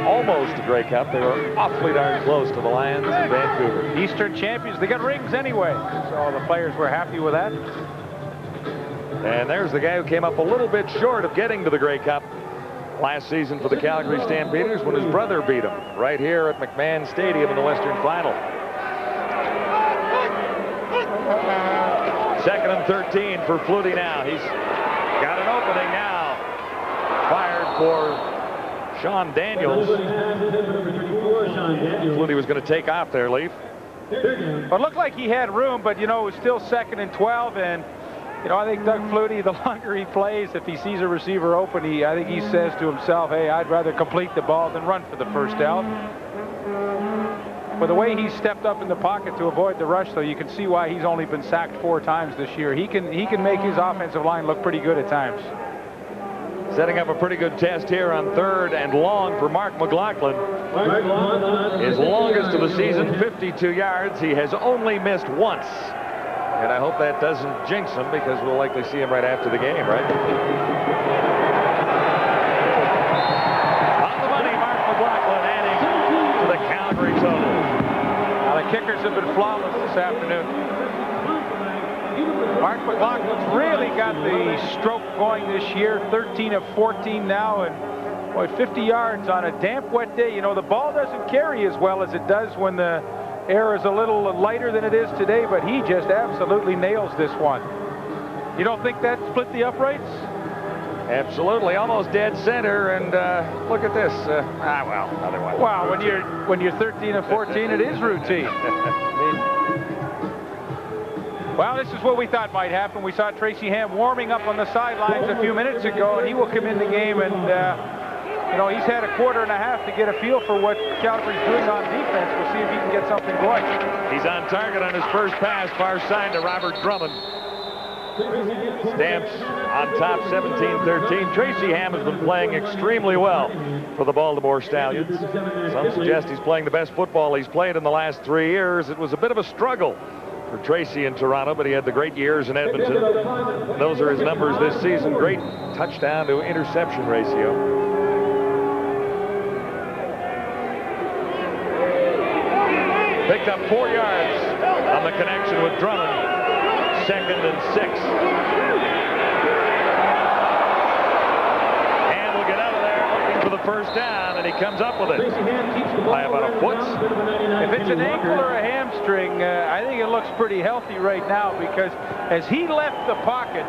Speaker 6: Almost a Grey Cup. They were awfully darn close to the Lions in Vancouver.
Speaker 15: Eastern champions. They got rings anyway, so the players were happy with that.
Speaker 6: And there's the guy who came up a little bit short of getting to the Grey Cup last season for the Calgary Stampeders when his brother beat him right here at McMahon Stadium in the Western Final. 2nd and 13 for Flutie now. He's got an opening now. Fired for Sean Daniels. Flutie was going to take off there, Leaf.
Speaker 15: Well, it looked like he had room, but, you know, it was still 2nd and 12, and you know, I think Doug Flutie, the longer he plays, if he sees a receiver open, I think he says to himself, hey, I'd rather complete the ball than run for the first down. But the way he stepped up in the pocket to avoid the rush, though, you can see why he's only been sacked 4 times this year. He can make his offensive line look pretty good at times.
Speaker 6: Setting up a pretty good test here on 3rd and long for Mark McLaughlin. His longest of the season, 52 yards. He has only missed once. And I hope that doesn't jinx him because we'll likely see him right after the game, right? On the money, Mark McLaughlin adding to the Calgary total.
Speaker 15: Now the kickers have been flawless this afternoon. Mark McLaughlin's really got the stroke going this year, 13 of 14 now, and boy, 50 yards on a damp, wet day. You know, the ball doesn't carry as well as it does when the air is a little lighter than it is today, but he just absolutely nails this one. You don't think that split the uprights?
Speaker 6: Absolutely, almost dead center, and look at this. Well, another one.
Speaker 15: Wow, when you're 13 and 14, it is routine. Well, this is what we thought might happen. We saw Tracy Ham warming up on the sidelines a few minutes ago, and he will come in the game, and you know, he's had a quarter and a half to get a feel for what Calgary's doing on defense. We'll see if he can get something going.
Speaker 6: He's on target on his first pass, far side to Robert Drummond. Stamps on top, 17-13. Tracy Ham has been playing extremely well for the Baltimore Stallions. Some suggest he's playing the best football he's played in the last 3 years. It was a bit of a struggle for Tracy in Toronto, but he had the great years in Edmonton. Those are his numbers this season. Great touchdown to interception ratio. Picked up 4 yards on the connection with Drummond. 2nd and 6. And will get out of there looking for the first down, and he comes up with it by about a foot.
Speaker 15: If it's an ankle or a hamstring, I think it looks pretty healthy right now, because as he left the pocket,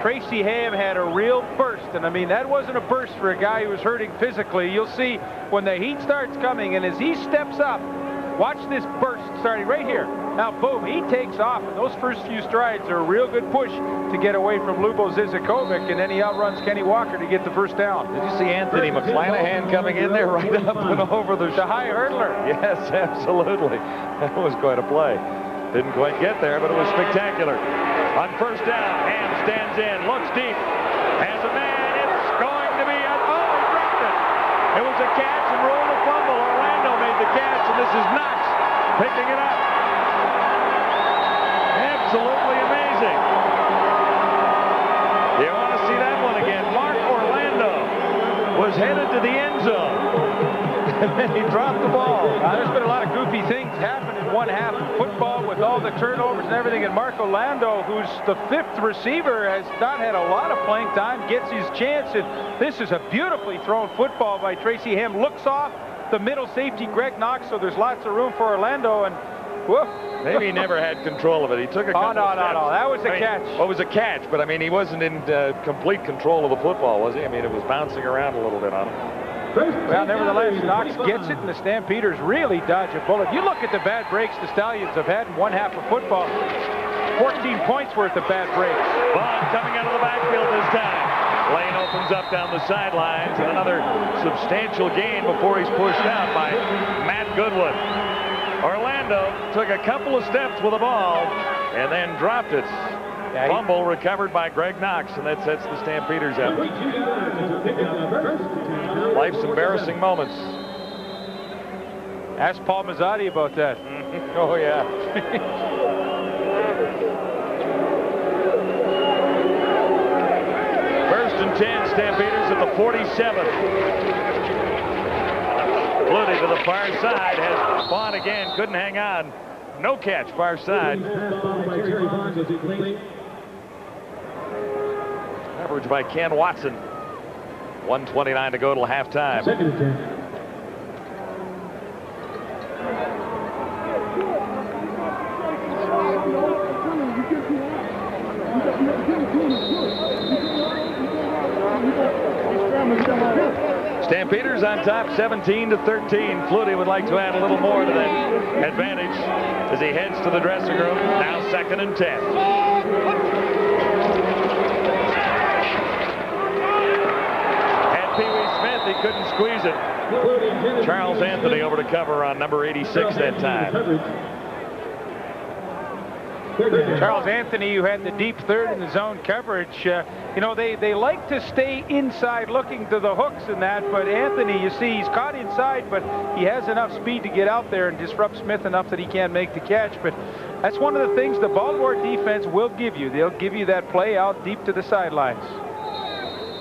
Speaker 15: Tracy Ham had a real burst, and I mean, that wasn't a burst for a guy who was hurting physically. You'll see when the heat starts coming, and as he steps up, watch this burst starting right here. Now, boom, he takes off, and those first few strides are a real good push to get away from Lubo Zizicovic, and then he outruns Kenny Walker to get the first down.
Speaker 6: Did you see Anthony McClanahan coming in there right up and over the
Speaker 15: high hurdler?
Speaker 6: Yes, absolutely. That was quite a play. Didn't quite get there, but it was spectacular. On first down, Ham stands in, looks deep, has a man. It's going to be he dropped it. and this is Knox picking it up. Absolutely amazing. You want to see that one again? Mark Orlando was headed to the end zone, and then he dropped the ball.
Speaker 15: There's been a lot of goofy things happen in one half of football with all the turnovers and everything, and Mark Orlando, who's the 5th receiver, has not had a lot of playing time, gets his chance, and this is a beautifully thrown football by Tracy Ham. Looks off the middle safety, Greg Knox, so there's lots of room for Orlando, and whoa.
Speaker 6: Maybe he never had control of it. He took a couple of steps.
Speaker 15: No. That was a catch.
Speaker 6: Well, it was a catch, but I mean, he wasn't in complete control of the football, was he? I mean, it was bouncing around a little bit on him.
Speaker 15: Well, nevertheless, Knox gets it, and the Stampeders really dodge a bullet. You look at the bad breaks the Stallions have had in one half of football. 14 points worth of bad breaks.
Speaker 6: Vaughn coming out of the backfield this time. Lane opens up down the sidelines, and another substantial gain before he's pushed out by Matt Goodwin. Orlando took a couple of steps with the ball and then dropped it. Fumble recovered by Greg Knox, and that sets the Stampeders up. Life's embarrassing moments.
Speaker 15: Ask Paul Mazzotti about that.
Speaker 6: Oh, yeah. First and 10, Stampeders at the 47. Flutie to the far side, has Vaughn again, couldn't hang on. No catch, far side. Average by Ken Watson. 1:29 to go till halftime.
Speaker 13: Second and 10.
Speaker 6: Stampeders on top, 17-13. Flutie would like to add a little more to that advantage as he heads to the dressing room. Now 2nd and 10. Had Pee Wee Smith, he couldn't squeeze it. Charles Anthony over to cover on number 86 that time.
Speaker 15: Charles Anthony, who had the deep third in the zone coverage, you know, they like to stay inside looking to the hooks and that, but Anthony, you see, he's caught inside, but he has enough speed to get out there and disrupt Smith enough that he can't make the catch. But that's one of the things the Baltimore defense will give you. They'll give you that play out deep to the sidelines.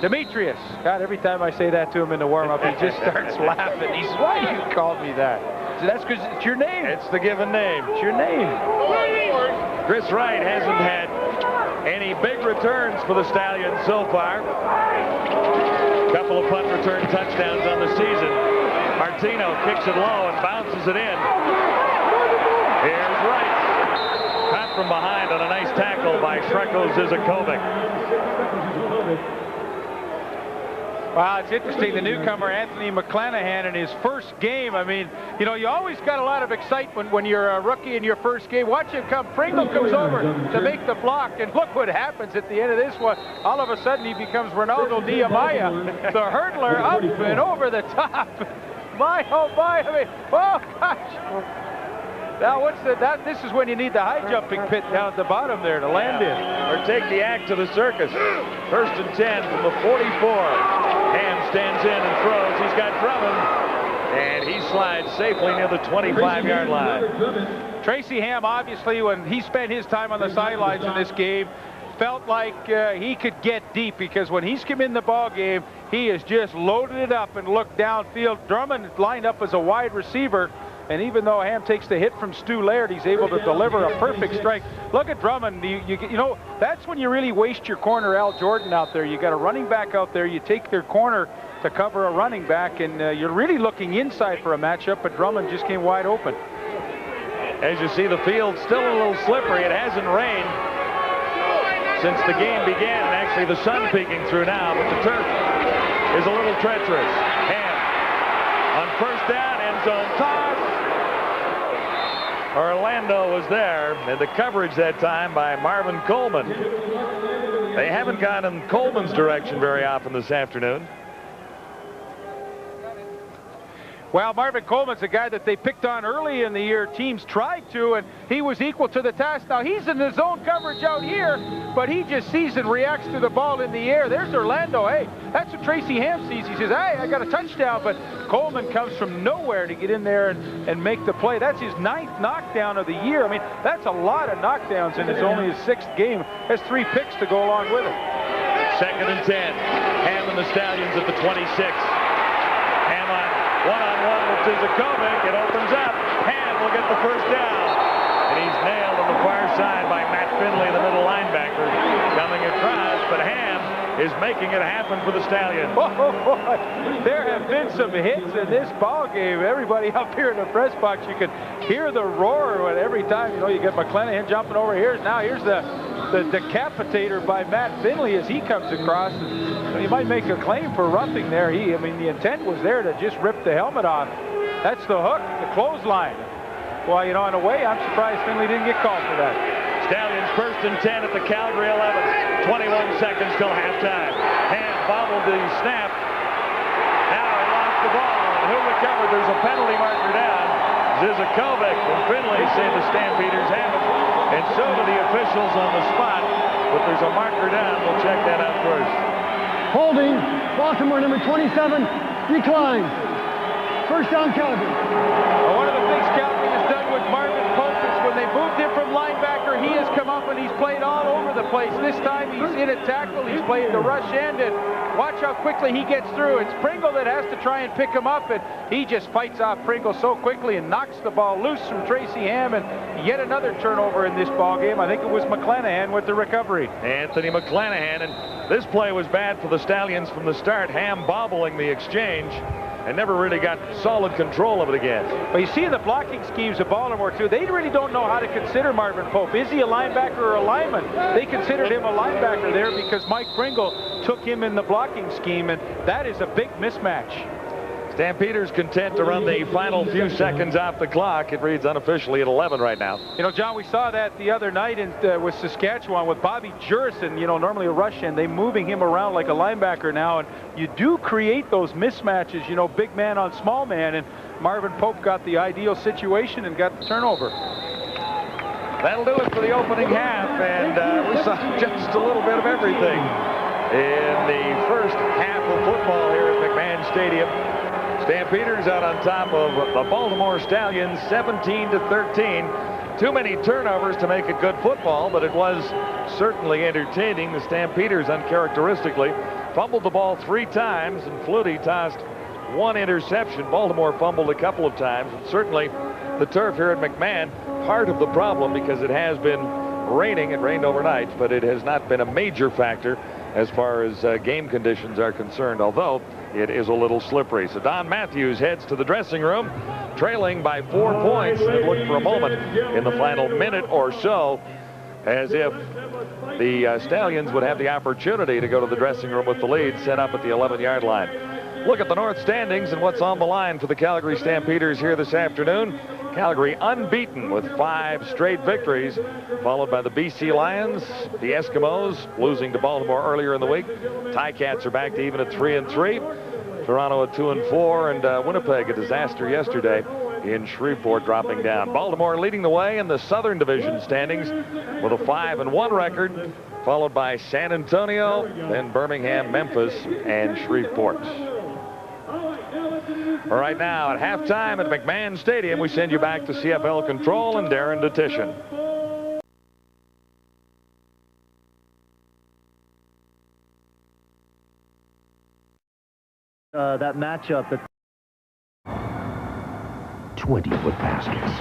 Speaker 15: Demetrius, God, every time I say that to him in the warm-up, he just starts laughing. He says, why you called me that? So that's because it's your name.
Speaker 6: It's the given name.
Speaker 15: It's your name.
Speaker 6: Chris Wright hasn't had any big returns for the Stallions so far. Couple of punt return touchdowns on the season. Martino kicks it low and bounces it in. Here's Wright. Caught from behind on a nice tackle by Shreko Zizakovic.
Speaker 15: Wow, it's interesting. The newcomer, Anthony McClanahan, in his first game. I mean, you know, you always got a lot of excitement when you're a rookie in your first game. Watch him come. Pringle comes over to make the block, and look what happens at the end of this one. All of a sudden, he becomes Ronaldo Nehemiah, the hurdler, up and over the top. My, oh my, I mean, oh gosh. Now, this is when you need the high jumping pit down at the bottom there to land in.
Speaker 6: Or take the act to the circus. First and 10 from the 44. Ham stands in and throws. He's got Drummond, and he slides safely near the 25-yard line.
Speaker 15: Tracy Ham, obviously, when he spent his time on the sidelines in this game, felt like he could get deep, because when he's come in the ball game, he has just loaded it up and looked downfield. Drummond lined up as a wide receiver, and even though Ham takes the hit from Stu Laird, he's able to deliver a perfect strike. Look at Drummond. You know, that's when you really waste your corner, Al Jordan, out there. You got a running back out there. You take their corner to cover a running back, and you're really looking inside for a matchup, but Drummond just came wide open.
Speaker 6: As you see, the field still a little slippery. It hasn't rained since the game began, and actually the sun peeking through now, but the turf is a little treacherous. Ham on first down, end zone toss. Orlando was there, and the coverage that time by Marvin Coleman. They haven't gone in Coleman's direction very often this afternoon.
Speaker 15: Well, Marvin Coleman's a guy that they picked on early in the year. Teams tried to, and he was equal to the task. Now, he's in the zone coverage out here, but he just sees and reacts to the ball in the air. There's Orlando. Hey, that's what Tracy Ham sees. He says, hey, I got a touchdown, but Coleman comes from nowhere to get in there and make the play. That's his 9th knockdown of the year. I mean, that's a lot of knockdowns in only his 6th game. Has 3 picks to go along with it.
Speaker 6: 2nd and 10. Ham and the Stallions at the 26. Ham on one-on-one with Zizakovic. It opens up. Ham will get the first down. And he's nailed on the far side by Matt Finley, the middle linebacker, coming across. But Ham is making it happen for the Stallions.
Speaker 15: Oh, boy. There have been some hits in this ball game. Everybody up here in the press box, you can hear the roar every time. You know, you get McClanahan jumping over here. Now here's the decapitator by Matt Finley as he comes across. And he might make a claim for roughing there. I mean, the intent was there to just rip the helmet off. That's the hook, the clothesline. Well, you know, in a way, I'm surprised Finley didn't get called for that.
Speaker 6: Stallions 1st and 10 at the Calgary 11. 21 seconds till halftime. Ham bobbled the snap. Now he lost the ball. And who recovered? There's a penalty marker down. Zizakovic and Finley say the Stampeders have it. And so do the officials on the spot. But there's a marker down. We'll check that out first.
Speaker 8: Holding, Baltimore number 27, decline. First down, Calgary.
Speaker 15: Well, one of the things Calgary has done with Marvin Pope is when they moved him from linebacker, he has come up and he's played all over the place. This time he's in a tackle, he's played the rush end, and watch how quickly he gets through. It's Pringle that has to try and pick him up, and he just fights off Pringle so quickly and knocks the ball loose from Tracy Ham, and yet another turnover in this ball game. I think it was McClanahan with the recovery.
Speaker 6: Anthony McClanahan, and this play was bad for the Stallions from the start. Ham bobbling the exchange and never really got solid control of it again.
Speaker 15: But you see the blocking schemes of Baltimore, too. They really don't know how to consider Marvin Pope. Is he a linebacker or a lineman? They considered him a linebacker there because Mike Pringle took him in the blocking scheme, and that is a big mismatch.
Speaker 6: Stampeders content to run the final few seconds off the clock. It reads unofficially at 11 right now.
Speaker 15: You know, John, we saw that the other night with Saskatchewan with Bobby Jurison, you know, normally a rush end. They moving him around like a linebacker now, and you do create those mismatches, you know, big man on small man, and Marvin Pope got the ideal situation and got the turnover.
Speaker 6: That'll do it for the opening half, and we saw just a little bit of everything in the first half of football here at McMahon Stadium. Stampeders out on top of the Baltimore Stallions, 17-13. Too many turnovers to make it good football, but it was certainly entertaining. The Stampeders uncharacteristically fumbled the ball 3 times, and Flutie tossed 1 interception. Baltimore fumbled a couple of times, and certainly the turf here at McMahon, part of the problem because it has been raining. It rained overnight, but it has not been a major factor as far as game conditions are concerned, although it is a little slippery. So Don Matthews heads to the dressing room, trailing by 4 points. It looked for a moment in the final minute or so as if the Stallions would have the opportunity to go to the dressing room with the lead set up at the 11-yard line. Look at the North standings and what's on the line for the Calgary Stampeders here this afternoon. Calgary unbeaten with 5 straight victories, followed by the BC Lions, the Eskimos losing to Baltimore earlier in the week. Ticats are back to even at 3-3. Toronto at 2-4, and Winnipeg a disaster yesterday in Shreveport dropping down. Baltimore leading the way in the Southern Division standings with a 5-1 record, followed by San Antonio, then Birmingham, Memphis, and Shreveport. All right, now at halftime at McMahon Stadium, we send you back to CFL Control and Darren Detition.
Speaker 4: That matchup.
Speaker 17: 20-foot baskets,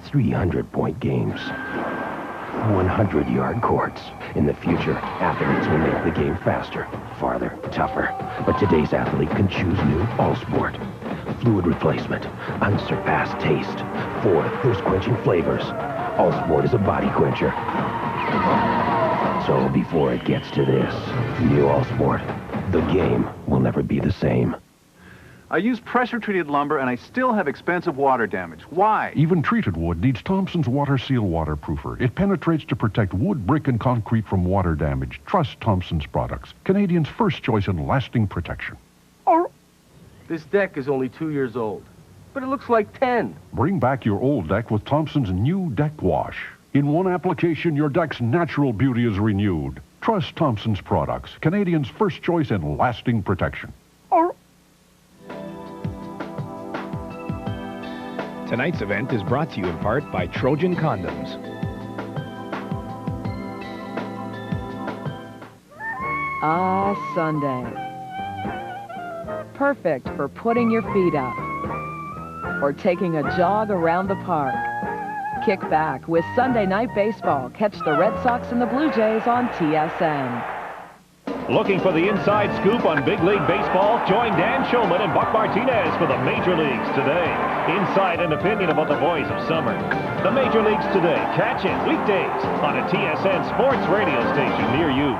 Speaker 17: 300-point games, 100-yard courts. In the future, athletes will make the game faster, farther, tougher. But today's athlete can choose new All-Sport. Fluid replacement, unsurpassed taste, 4 thirst-quenching flavors. All-Sport is a body quencher. So before it gets to this, new All-Sport, the game will never be the same.
Speaker 11: I use pressure-treated lumber, and I still have expensive water damage. Why?
Speaker 23: Even treated wood needs Thompson's Water Seal waterproofer. It penetrates to protect wood, brick, and concrete from water damage. Trust Thompson's products, Canadians' first choice in lasting protection.
Speaker 4: This deck is only 2 years old, but it looks like 10.
Speaker 23: Bring back your old deck with Thompson's new deck wash. In one application, your deck's natural beauty is renewed. Trust Thompson's products, Canadians' first choice in lasting protection.
Speaker 9: Tonight's event is brought to you in part by Trojan Condoms.
Speaker 1: Ah, Sunday. Perfect for putting your feet up or taking a jog around the park. Kick back with Sunday Night Baseball. Catch the Red Sox and the Blue Jays on TSN.
Speaker 2: Looking for the inside scoop on Big League Baseball? Join Dan Shulman and Buck Martinez for the Major Leagues Today. Insight and opinion about the boys of summer. The Major Leagues Today. Catch it weekdays on a TSN sports radio station near you.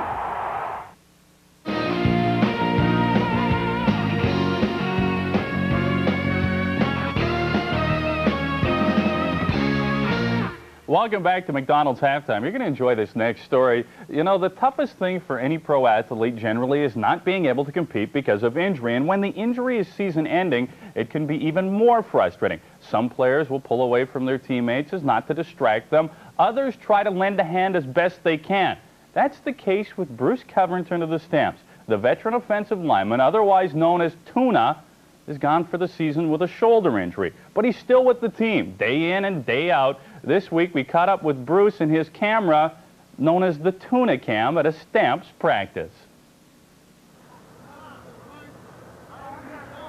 Speaker 3: Welcome back to McDonald's Halftime. You're going to enjoy this next story. You know, the toughest thing for any pro athlete generally is not being able to compete because of injury. And when the injury is season ending, it can be even more frustrating. Some players will pull away from their teammates as not to distract them. Others try to lend a hand as best they can. That's the case with Bruce Covington of the Stamps. The veteran offensive lineman, otherwise known as Tuna, is gone for the season with a shoulder injury. But he's still with the team, day in and day out. This week, we caught up with Bruce and his camera, known as the Tuna Cam, at a Stamps practice.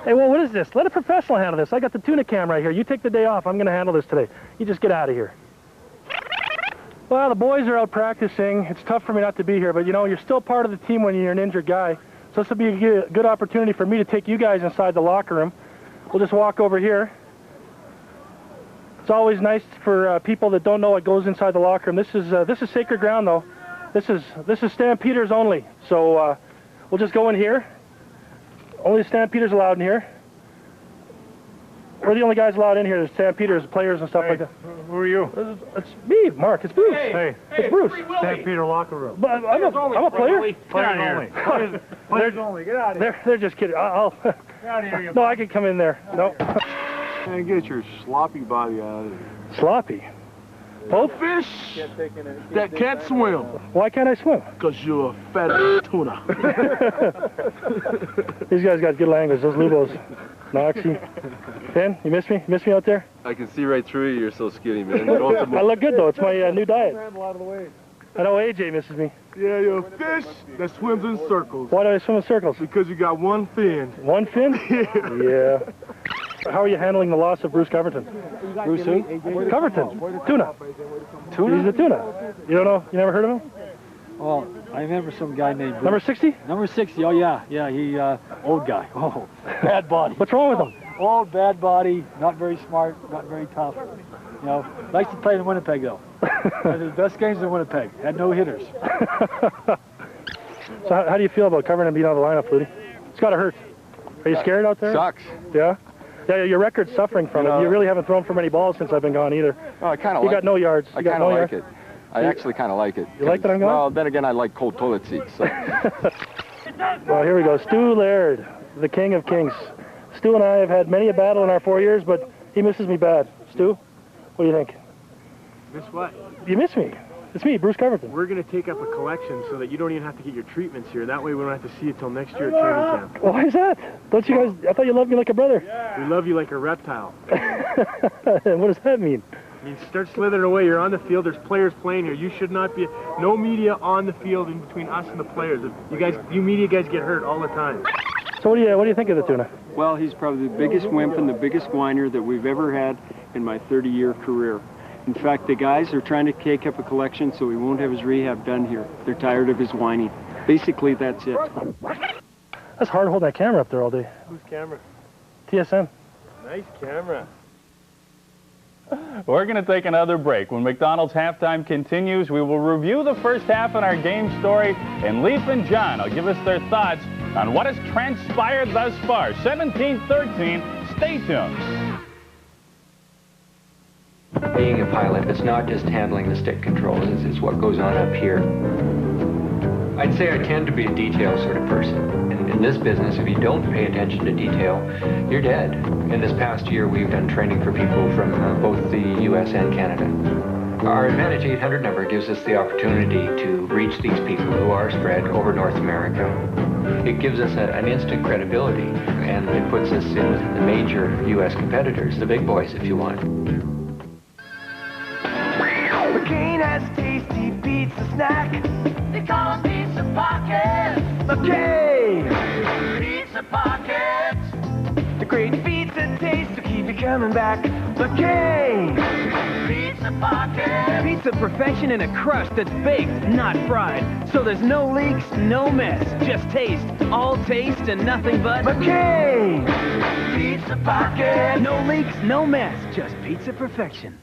Speaker 7: Hey, well, what is this? Let a professional handle this. I got the Tuna Cam right here. You take the day off. I'm going to handle this today. You just get out of here. Well, the boys are out practicing. It's tough for me not to be here, but, you know, you're still part of the team when you're an injured guy. So this will be a good opportunity for me to take you guys inside the locker room. We'll just walk over here. It's always nice for people that don't know what goes inside the locker room. This is sacred ground, though. This is Stampeders only. So we'll just go in here. Only the Stampeders allowed in here. We're the only guys allowed in here. There's Stampeders, players, and stuff like that.
Speaker 4: Who are you?
Speaker 7: It's me, Mark. It's Bruce.
Speaker 4: Hey,
Speaker 7: it's Bruce.
Speaker 4: Stampeder locker room.
Speaker 7: But I'm a player.
Speaker 4: Players only. Players only. Get out of here.
Speaker 7: They're just kidding. I'll
Speaker 4: Get out of here.
Speaker 7: No, I can come in there. No.
Speaker 4: And get your sloppy body out of here.
Speaker 7: Sloppy? Both?
Speaker 4: Fish that can't swim.
Speaker 7: Why can't I swim?
Speaker 4: Because you're a fat tuna.
Speaker 7: These guys got good language. Those Lubos. Noxie. Finn, you miss me? Miss me out there?
Speaker 14: I can see right through you. You're so skinny, man.
Speaker 7: I look good, though. It's my new diet. I know AJ misses me.
Speaker 4: Yeah, you're a fish that swims in circles.
Speaker 7: Why do I swim in circles?
Speaker 4: Because you got one fin.
Speaker 7: One fin? Yeah. How are you handling the loss of Bruce Covington?
Speaker 4: Bruce who?
Speaker 7: Covington. Tuna.
Speaker 4: Tuna?
Speaker 7: He's the Tuna. You don't know? You never heard of him?
Speaker 24: Well, I remember some guy named Bruce.
Speaker 7: Number 60?
Speaker 24: Number 60, oh yeah. Yeah, he, old guy. Oh, bad body.
Speaker 7: What's wrong with him?
Speaker 24: Old, bad body, not very smart, not very tough. You know, likes to play in Winnipeg, though. One of the best games in Winnipeg. Had no hitters.
Speaker 7: So how do you feel about Covington being out of the lineup, Flutie? It's got to hurt. Are you scared out there?
Speaker 14: Sucks.
Speaker 7: Yeah? Yeah, your record's suffering from it. You really haven't thrown for many balls since I've been gone either.
Speaker 14: Oh, I kind of like it.
Speaker 7: You got no yards.
Speaker 14: I kind of like it. I actually kind of like it.
Speaker 7: You like that I'm gone?
Speaker 14: Well, then again, I like cold toilet seats. So.
Speaker 7: Well, here we go. Stu Laird, the king of kings. Stu and I have had many a battle in our 4 years, but he misses me bad. Stu, what do you think?
Speaker 4: Miss what?
Speaker 7: You miss me. It's me, Bruce Covington.
Speaker 4: We're going to take up a collection so that you don't even have to get your treatments here. That way we don't have to see you till next year at training camp.
Speaker 7: Why is that? Don't you guys, I thought you loved me like a brother.
Speaker 4: We love you like a reptile.
Speaker 7: What does that mean?
Speaker 4: You start slithering away. You're on the field. There's players playing here. You should not be. No media on the field in between us and the players. You media guys get hurt all the time.
Speaker 7: So what do you think of the Tuna?
Speaker 24: Well, he's probably the biggest wimp and the biggest whiner that we've ever had in my 30-year career. In fact, the guys are trying to take up a collection so he won't have his rehab done here. They're tired of his whining. Basically, that's it.
Speaker 7: That's hard holding that camera up there all day.
Speaker 4: Whose camera?
Speaker 7: TSN.
Speaker 4: Nice camera.
Speaker 3: We're going to take another break. When McDonald's Halftime continues, we will review the first half in our game story, and Leaf and John will give us their thoughts on what has transpired thus far. 17-13, stay tuned.
Speaker 18: Being a pilot, it's not just handling the stick controls, it's what goes on up here.
Speaker 5: I'd say I tend to be a detail sort of person. And in this business, if you don't pay attention to detail, you're dead. In this past year, we've done training for people from both the U.S. and Canada. Our Advantage 800 number gives us the opportunity to reach these people who are spread over North America. It gives us an instant credibility, and it puts us in with the major U.S. competitors, the big boys, if you want.
Speaker 16: McCain has tasty pizza snack. They call them pizza pockets. McCain! Pizza pockets. The great pizza taste to keep you coming back. McCain! Pizza pockets. Pizza perfection in a crust that's baked, not fried. So there's no leaks, no mess. Just taste. All taste and nothing but McCain! Pizza pockets. No leaks, no mess. Just pizza perfection.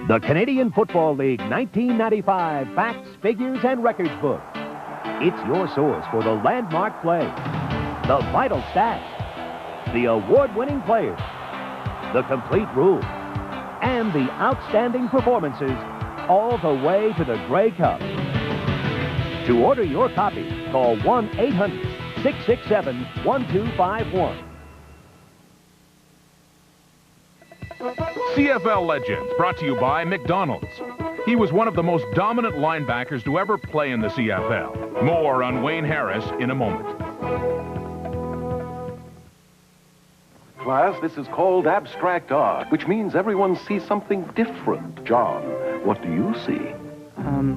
Speaker 17: The Canadian Football League 1995 Facts, Figures, and Records book. It's your source for the landmark play, the vital stats, the award-winning players, the complete rules, and the outstanding performances, all the way to the Grey Cup. To order your copy, call 1-800-667-1251.
Speaker 9: CFL Legends, brought to you by McDonald's. He was one of the most dominant linebackers to ever play in the CFL. More on Wayne Harris in a moment.
Speaker 19: Class, this is called abstract art, which means everyone sees something different. John, what do you see?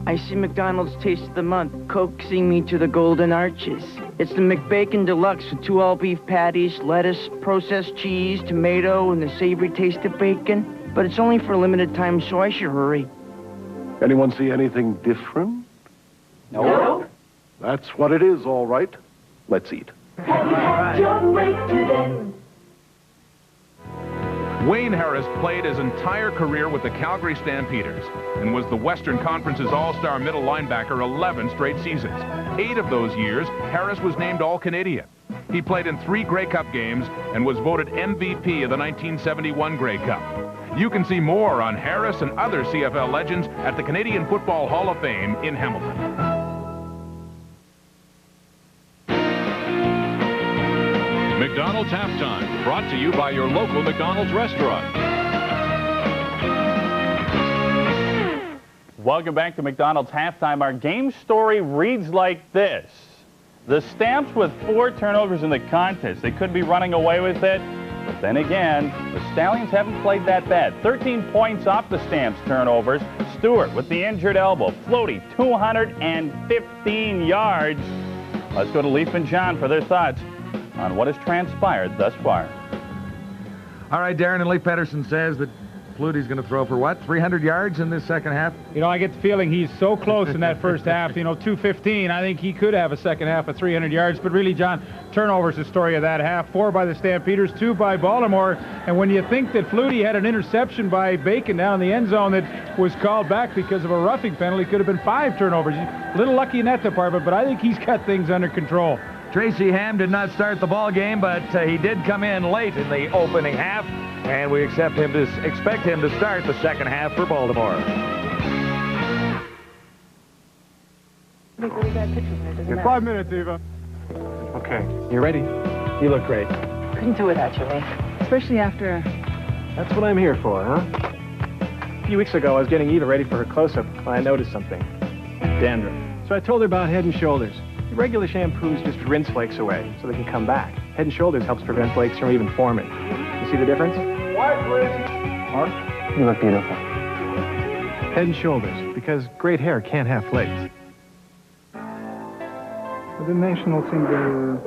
Speaker 20: I see McDonald's Taste of the Month coaxing me to the Golden Arches. It's the McBacon Deluxe with 2 all-beef patties, lettuce, processed cheese, tomato, and the savory taste of bacon. But it's only for a limited time, so I should hurry.
Speaker 19: Anyone see anything different?
Speaker 20: No.
Speaker 19: That's what it is, all right. Let's eat.
Speaker 16: Have you had your break today?
Speaker 9: Wayne Harris played his entire career with the Calgary Stampeders and was the Western Conference's all-star middle linebacker 11 straight seasons. 8 of those years, Harris was named All-Canadian. He played in 3 Grey Cup games and was voted MVP of the 1971 Grey Cup. You can see more on Harris and other CFL legends at the Canadian Football Hall of Fame in Hamilton.
Speaker 2: McDonald's Halftime, brought to you by your local McDonald's restaurant.
Speaker 3: Welcome back to McDonald's Halftime. Our game story reads like this. The Stamps with 4 turnovers in the contest. They could be running away with it, but then again, the Stallions haven't played that bad. 13 points off the Stamps turnovers. Stewart with the injured elbow. Floaty, 215 yards. Let's go to Leaf and John for their thoughts on what has transpired thus far.
Speaker 6: All right, Darren, and Lee Pedersen says that Flutie's going to throw for what, 300 yards in this second half?
Speaker 15: You know, I get the feeling he's so close in that first half, you know, 215. I think he could have a second half of 300 yards. But really, John, turnovers the story of that half. 4 by the Stampeders, 2 by Baltimore. And when you think that Flutie had an interception by Bacon down in the end zone that was called back because of a roughing penalty, could have been 5 turnovers. A little lucky in that department, but I think he's got things under control.
Speaker 6: Tracy Ham did not start the ball game, but he did come in late in the opening half, and we expect him to start the second half for Baltimore.
Speaker 8: Make really bad pictures of it, doesn't matter. 5 minutes, Eva.
Speaker 7: Okay, you ready? You look great.
Speaker 20: Couldn't do without you, Lee. Especially after...
Speaker 7: That's what I'm here for, huh? A few weeks ago, I was getting Eva ready for her close-up when I noticed something. Dandruff. So I told her about Head & Shoulders. The regular shampoos just rinse flakes away so they can come back. Head & Shoulders helps prevent flakes from even forming. You see the difference? Mark, you look beautiful. Head & Shoulders, because great hair can't have flakes.
Speaker 25: The national thing,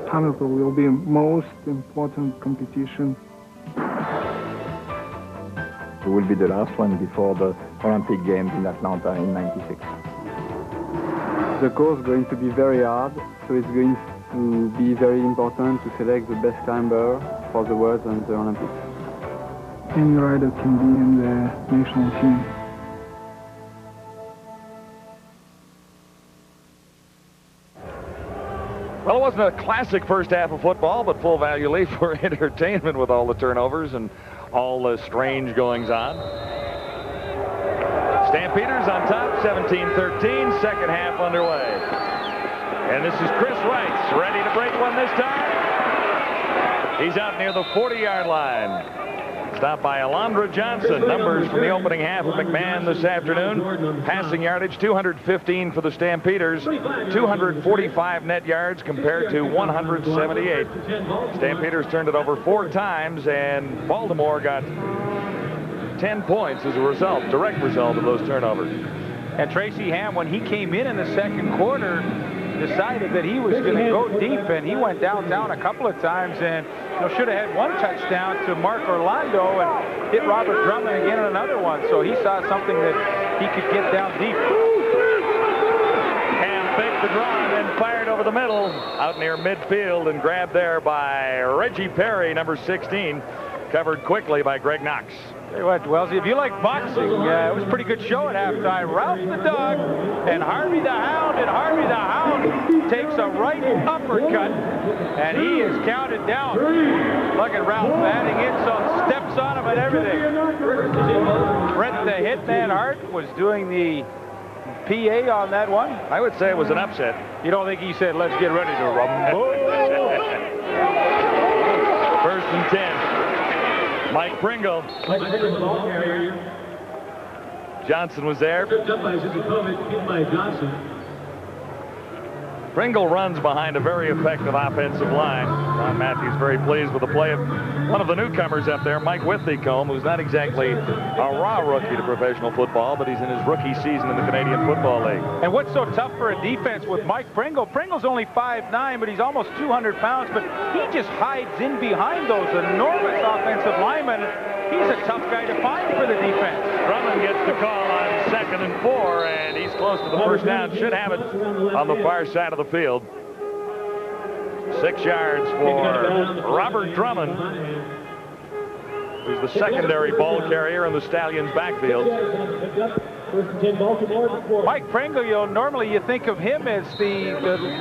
Speaker 25: Hamilton will be most important competition.
Speaker 26: It will be the last one before the Olympic Games in Atlanta in '96.
Speaker 25: The course is going to be very hard, so it's going to be very important to select the best climber for the Worlds and the Olympics. Any rider can be in the national team.
Speaker 6: Well, it wasn't a classic first half of football, but full value leave for entertainment with all the turnovers and all the strange goings-on. Stampeders on top, 17-13, second half underway. And this is Chris Wright, ready to break one this time. He's out near the 40-yard line. Stopped by Alondra Johnson. Numbers from the opening half of McMahon this afternoon. Passing yardage, 215 for the Stampeders. 245 net yards compared to 178. Stampeders turned it over 4 times, and Baltimore got 10 points as a result, direct result of those turnovers.
Speaker 15: And Tracy Ham, when he came in the second quarter, decided that he was going to go deep, and he went downtown a couple of times and should have had one touchdown to Mark Orlando and hit Robert Drummond again on another one. So he saw something that he could get down deep.
Speaker 6: Ham faked the draw and then fired over the middle out near midfield and grabbed there by Reggie Perry, number 16, covered quickly by Greg Knox.
Speaker 15: Tell you what, Wellesley, if you like boxing, it was a pretty good show at halftime. Ralph the Dog and Harvey the Hound, and Harvey the Hound takes a right uppercut, and he is counted down. Look at Ralph adding in some steps on him and everything. Brett the Hitman Hart was doing the PA on that one.
Speaker 6: I would say it was an upset.
Speaker 15: You don't think he said, let's get ready to rumble?
Speaker 6: First and 10. Mike Pringle. Johnson was there. Pringle runs behind a very effective offensive line. Ron Matthews very pleased with the play of one of the newcomers up there, Mike Withicombe, who's not exactly a raw rookie to professional football, but he's in his rookie season in the Canadian Football League.
Speaker 15: And what's so tough for a defense with Mike Pringle? Pringle's only 5'9", but he's almost 200 pounds, but he just hides in behind those enormous offensive linemen. He's a tough guy to find for the defense.
Speaker 6: Drummond gets the call on 2nd and 4, and he's close to the first down. Should have it on the far side of the field. 6 yards for Robert Drummond, who's the secondary ball carrier in the Stallions' backfield.
Speaker 15: Mike Pringle, normally you think of him as the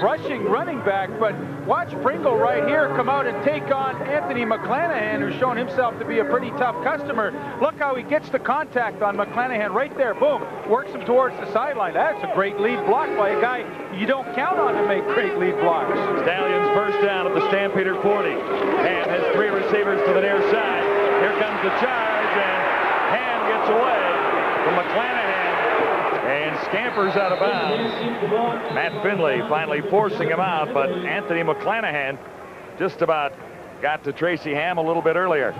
Speaker 15: rushing running back, but watch Pringle right here come out and take on Anthony McClanahan, who's shown himself to be a pretty tough customer. Look how he gets the contact on McClanahan right there. Boom. Works him towards the sideline. That's a great lead block by a guy you don't count on to make great lead blocks. Stallions
Speaker 6: first down at the Stampeder 40. Ham has 3 receivers to the near side. Here comes the charge, and Ham gets away from McClanahan and scampers out of bounds. Matt Finley finally forcing him out, but Anthony McClanahan just about got to Tracy Ham a little bit earlier.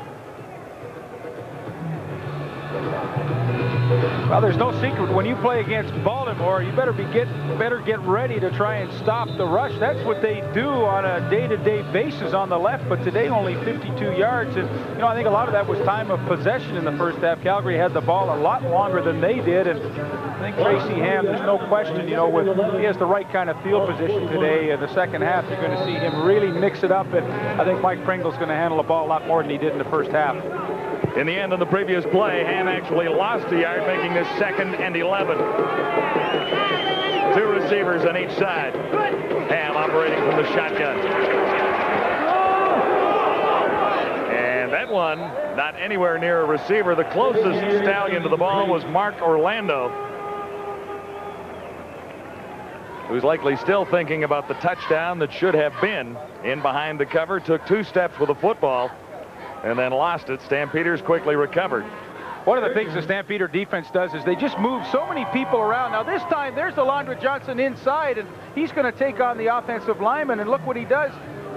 Speaker 15: Well, there's no secret. When you play against Baltimore, you better get ready to try and stop the rush. That's what they do on a day-to-day basis on the left, but today only 52 yards. And, I think a lot of that was time of possession in the first half. Calgary had the ball a lot longer than they did, and I think Tracy Ham, there's no question, he has the right kind of field position today. In the second half, you're going to see him really mix it up, and I think Mike Pringle's going to handle the ball a lot more than he did in the first half.
Speaker 6: In the end of the previous play, Ham actually lost a yard, making this 2nd and 11. 2 receivers on each side. Ham operating from the shotgun. And that one, not anywhere near a receiver. The closest Stallion to the ball was Mark Orlando, who's likely still thinking about the touchdown that should have been in behind the cover. Took 2 steps with the football and then lost it. Stampeders quickly recovered.
Speaker 15: One of the things the Stampeder defense does is they just move so many people around. Now this time there's Alondra Johnson inside, and he's going to take on the offensive lineman, and look what he does.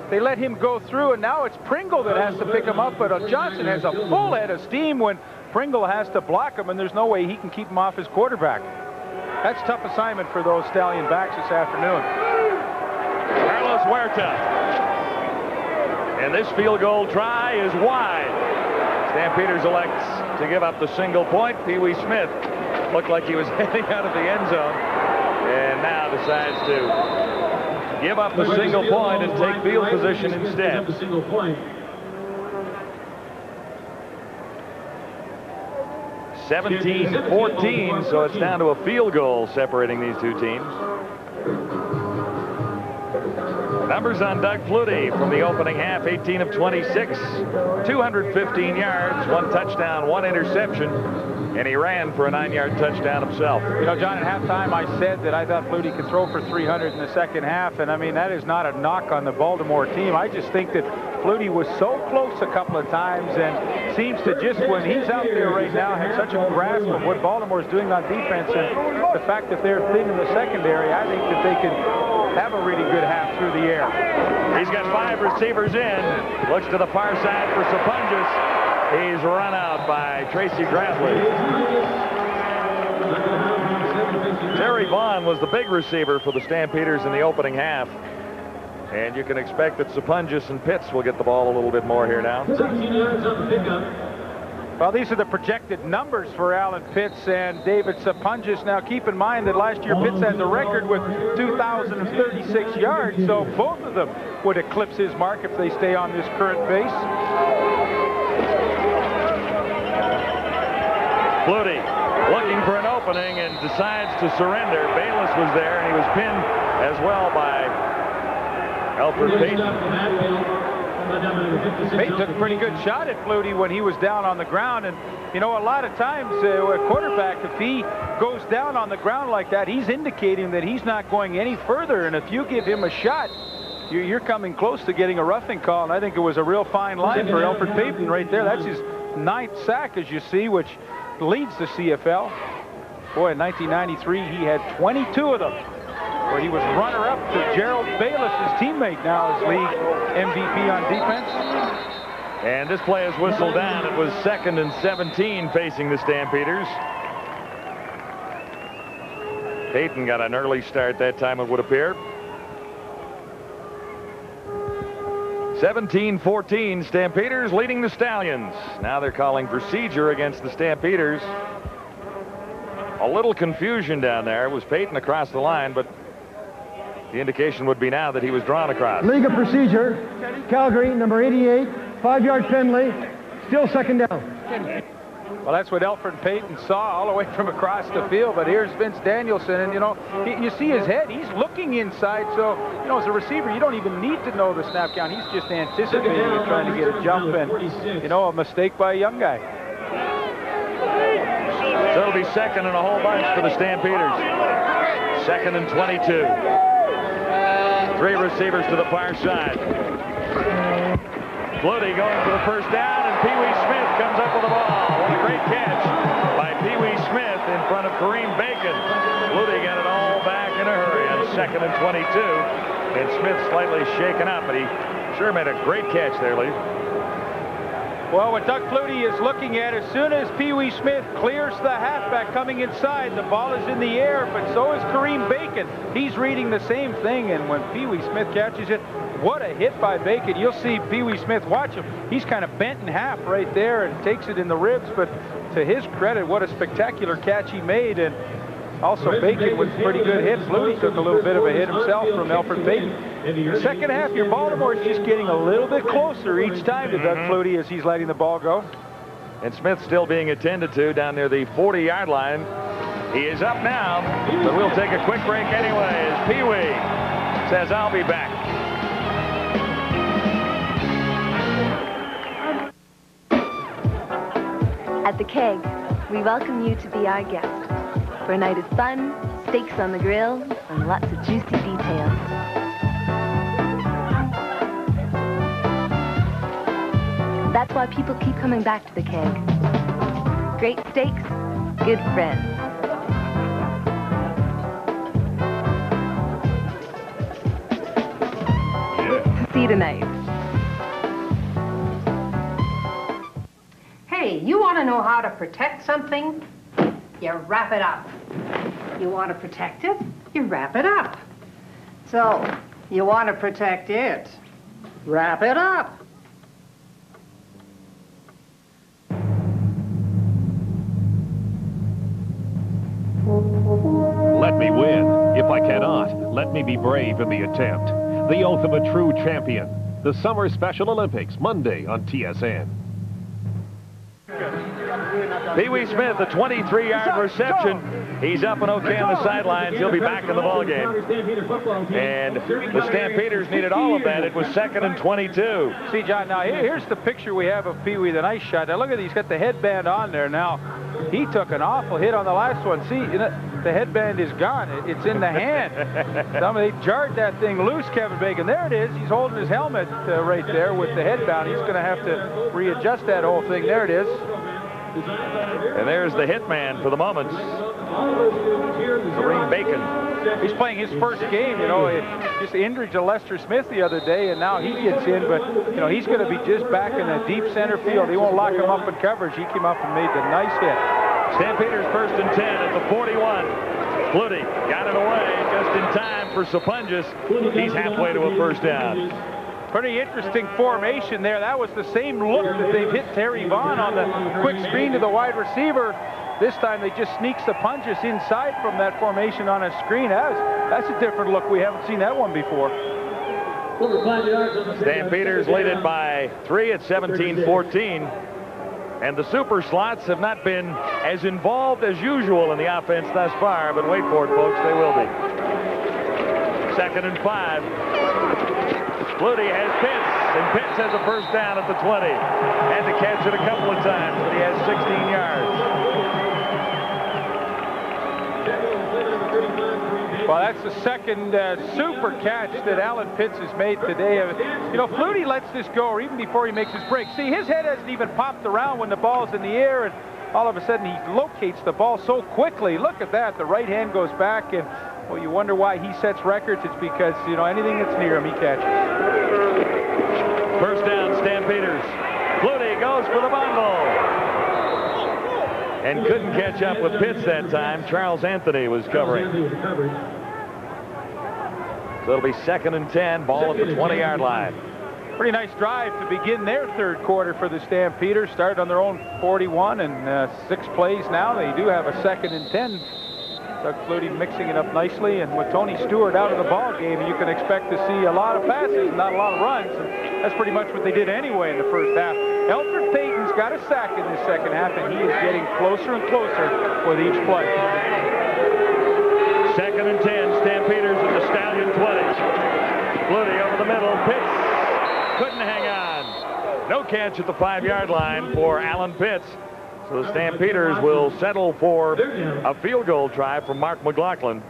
Speaker 15: They let him go through, and now it's Pringle that has to pick him up, but Johnson has a full head of steam when Pringle has to block him, and there's no way he can keep him off his quarterback. That's a tough assignment for those Stallion backs this afternoon.
Speaker 6: Carlos Huerta. And this field goal try is wide. Stampeders elects to give up the single point. Pee Wee Smith looked like he was heading out of the end zone, and now decides to give up the single point and take field position instead. 17-14, so it's down to a field goal separating these two teams. Numbers on Doug Flutie from the opening half: 18 of 26, 215 yards, 1 touchdown, 1 interception, And he ran for a 9-yard touchdown himself.
Speaker 15: You know, John, at halftime I said that I thought Flutie could throw for 300 in the second half, and I mean, that is not a knock on the Baltimore team. I just think that Flutie was so close a couple of times and seems to just, when he's out there right now, have such a grasp of what Baltimore's doing on defense, and the fact that they're thin in the secondary, I think that they can have a really good half through the air.
Speaker 6: He's got 5 receivers in. Looks to the far side for Sapunjas. He's run out by Tracy Bradley. Terry Vaughn was the big receiver for the Stampeders in the opening half. And you can expect that Sapunjas and Pitts will get the ball a little bit more here now.
Speaker 15: Well, these are the projected numbers for Alan Pitts and David Sapunjas. Now, keep in mind that last year Pitts had the record with 2,036 yards, so both of them would eclipse his mark if they stay on this current pace.
Speaker 6: Flutie looking for an opening and decides to surrender. Bayless was there, and he was pinned as well by Alfred Payton.
Speaker 15: Payton took a pretty good shot at Flutie when he was down on the ground. And, you know, a lot of times a quarterback, if he goes down on the ground like that, he's indicating that he's not going any further. And if you give him a shot, you're coming close to getting a roughing call. And I think it was a real fine line for Alfred Payton right there. That's his 9th sack, as you see, which leads the CFL. Boy, in 1993, he had 22 of them, where he was runner-up to Gerald Bayless, his teammate, now as league MVP on defense.
Speaker 6: And this play is whistled down. It was 2nd and 17 facing the Stampeders. Payton got an early start that time, it would appear. 17-14, Stampeders leading the Stallions. Now they're calling procedure against the Stampeders. A little confusion down there. It was Payton across the line, but the indication would be now that he was drawn across.
Speaker 8: Legal procedure. Calgary, number 88, 5-yard penalty. Still 2nd down.
Speaker 15: Well, that's what Alfred Payton saw all the way from across the field. But here's Vince Danielson, and, you know, you see his head. He's looking inside. So, you know, as a receiver, you don't even need to know the snap count. He's just anticipating and trying to get a jump, and, you know, a mistake by a young guy.
Speaker 6: So it'll be 2nd and a whole bunch for the Stampeders. 2nd and 22. 3 receivers to the far side. Flutie going for the first down, and Pee Wee Smith comes up with the ball. What a great catch by Pee Wee Smith in front of Kareem Bacon. Flutie got it all back in a hurry on 2nd and 22. And Smith slightly shaken up, but he sure made a great catch there, Lee.
Speaker 15: Well, what Doug Flutie is looking at, as soon as Pee Wee Smith clears the halfback coming inside, the ball is in the air, but so is Kareem Bacon. He's reading the same thing, and when Pee Wee Smith catches it, what a hit by Bacon. You'll see Pee Wee Smith, watch him. He's kind of bent in half right there and takes it in the ribs, but to his credit, what a spectacular catch he made. And also Bacon with a pretty good hit. Flutie took a little bit of a hit himself from Alfred Payton. In the second half, your Baltimore is just getting a little bit closer each time to Doug Flutie as he's letting the ball go.
Speaker 6: And Smith still being attended to down near the 40-yard line. He is up now, but we'll take a quick break anyway as Pee Wee says, "I'll be back."
Speaker 10: At the Keg, we welcome you to be our guest for a night of fun, steaks on the grill, and lots of juicy details. That's why people keep coming back to the Keg. Great steaks, good friends. See you tonight.
Speaker 11: Hey, you want to know how to protect something? You wrap it up. You want to protect it? You wrap it up. So, you want to protect it? Wrap it up.
Speaker 2: Let me win. If I cannot, let me be brave in the attempt. The oath of a true champion. The Summer Special Olympics, Monday on TSN.
Speaker 6: Pee Wee Smith, a 23-yard reception. He's up and okay on the sidelines. He'll be back in the ballgame. And the Stampeders needed all of that. It was 2nd and 22.
Speaker 15: See, John, now here's the picture we have of Pee Wee, the nice shot. Now look at it, he's got the headband on there. Now, He took an awful hit on the last one. See, the headband is gone. It's in the hand. Somebody jarred that thing loose, Kevin Bacon. There it is. He's holding his helmet right there with the head down. He's going to have to readjust that whole thing. There it is.
Speaker 6: And there's the hitman for the moment, Kareem Bacon.
Speaker 15: He's playing his first game, you know, just injured to Lester Smith the other day, and now he gets in, but, you know, he's going to be just back in the deep center field. He won't lock him up in coverage. He came up and made the nice hit.
Speaker 6: Stampeders 1st and 10 at the 41. Flutie got it away just in time for Sapunjas. He's halfway to a first down.
Speaker 15: Pretty interesting formation there. That was the same look that they've hit Terry Vaughn on the quick screen to the wide receiver. This time they just sneak Sapunjas inside from that formation on a screen. That's a different look. We haven't seen that one before.
Speaker 6: Stampeders lead it by 3 at 17-14. And the super slots have not been as involved as usual in the offense thus far, but wait for it, folks, they will be. 2nd and 5. Flutie has Pitts, and Pitts has a first down at the 20. Had to catch it a couple of times, but he has 16 yards.
Speaker 15: Well, that's the second super catch that Alan Pitts has made today. You know, Flutie lets this go, or even before he makes his break. See, his head hasn't even popped around when the ball's in the air, and all of a sudden he locates the ball so quickly. Look at that. The right hand goes back, and, well, you wonder why he sets records. It's because, you know, anything that's near him, he catches.
Speaker 6: First down, Stampeders. Flutie goes for the bundle. And couldn't catch up with Pitts that time. Charles Anthony was covering. So it'll be 2nd and 10, ball at the 20-yard line.
Speaker 15: Pretty nice drive to begin their third quarter for the Stampeders. Started on their own 41 and 6 plays now. They do have a 2nd and 10. Doug Flutie mixing it up nicely, and with Tony Stewart out of the ball game, you can expect to see a lot of passes, not a lot of runs. And that's pretty much what they did anyway in the first half. Elfrid Payton's got a sack in the second half, and he is getting closer and closer with each play.
Speaker 6: 2nd and 10, Stampeders at the Stallion 20. Flutie over the middle, Pitts couldn't hang on. No catch at the 5-yard line for Alan Pitts. So the Stampeders will settle for a field goal try from Mark McLaughlin.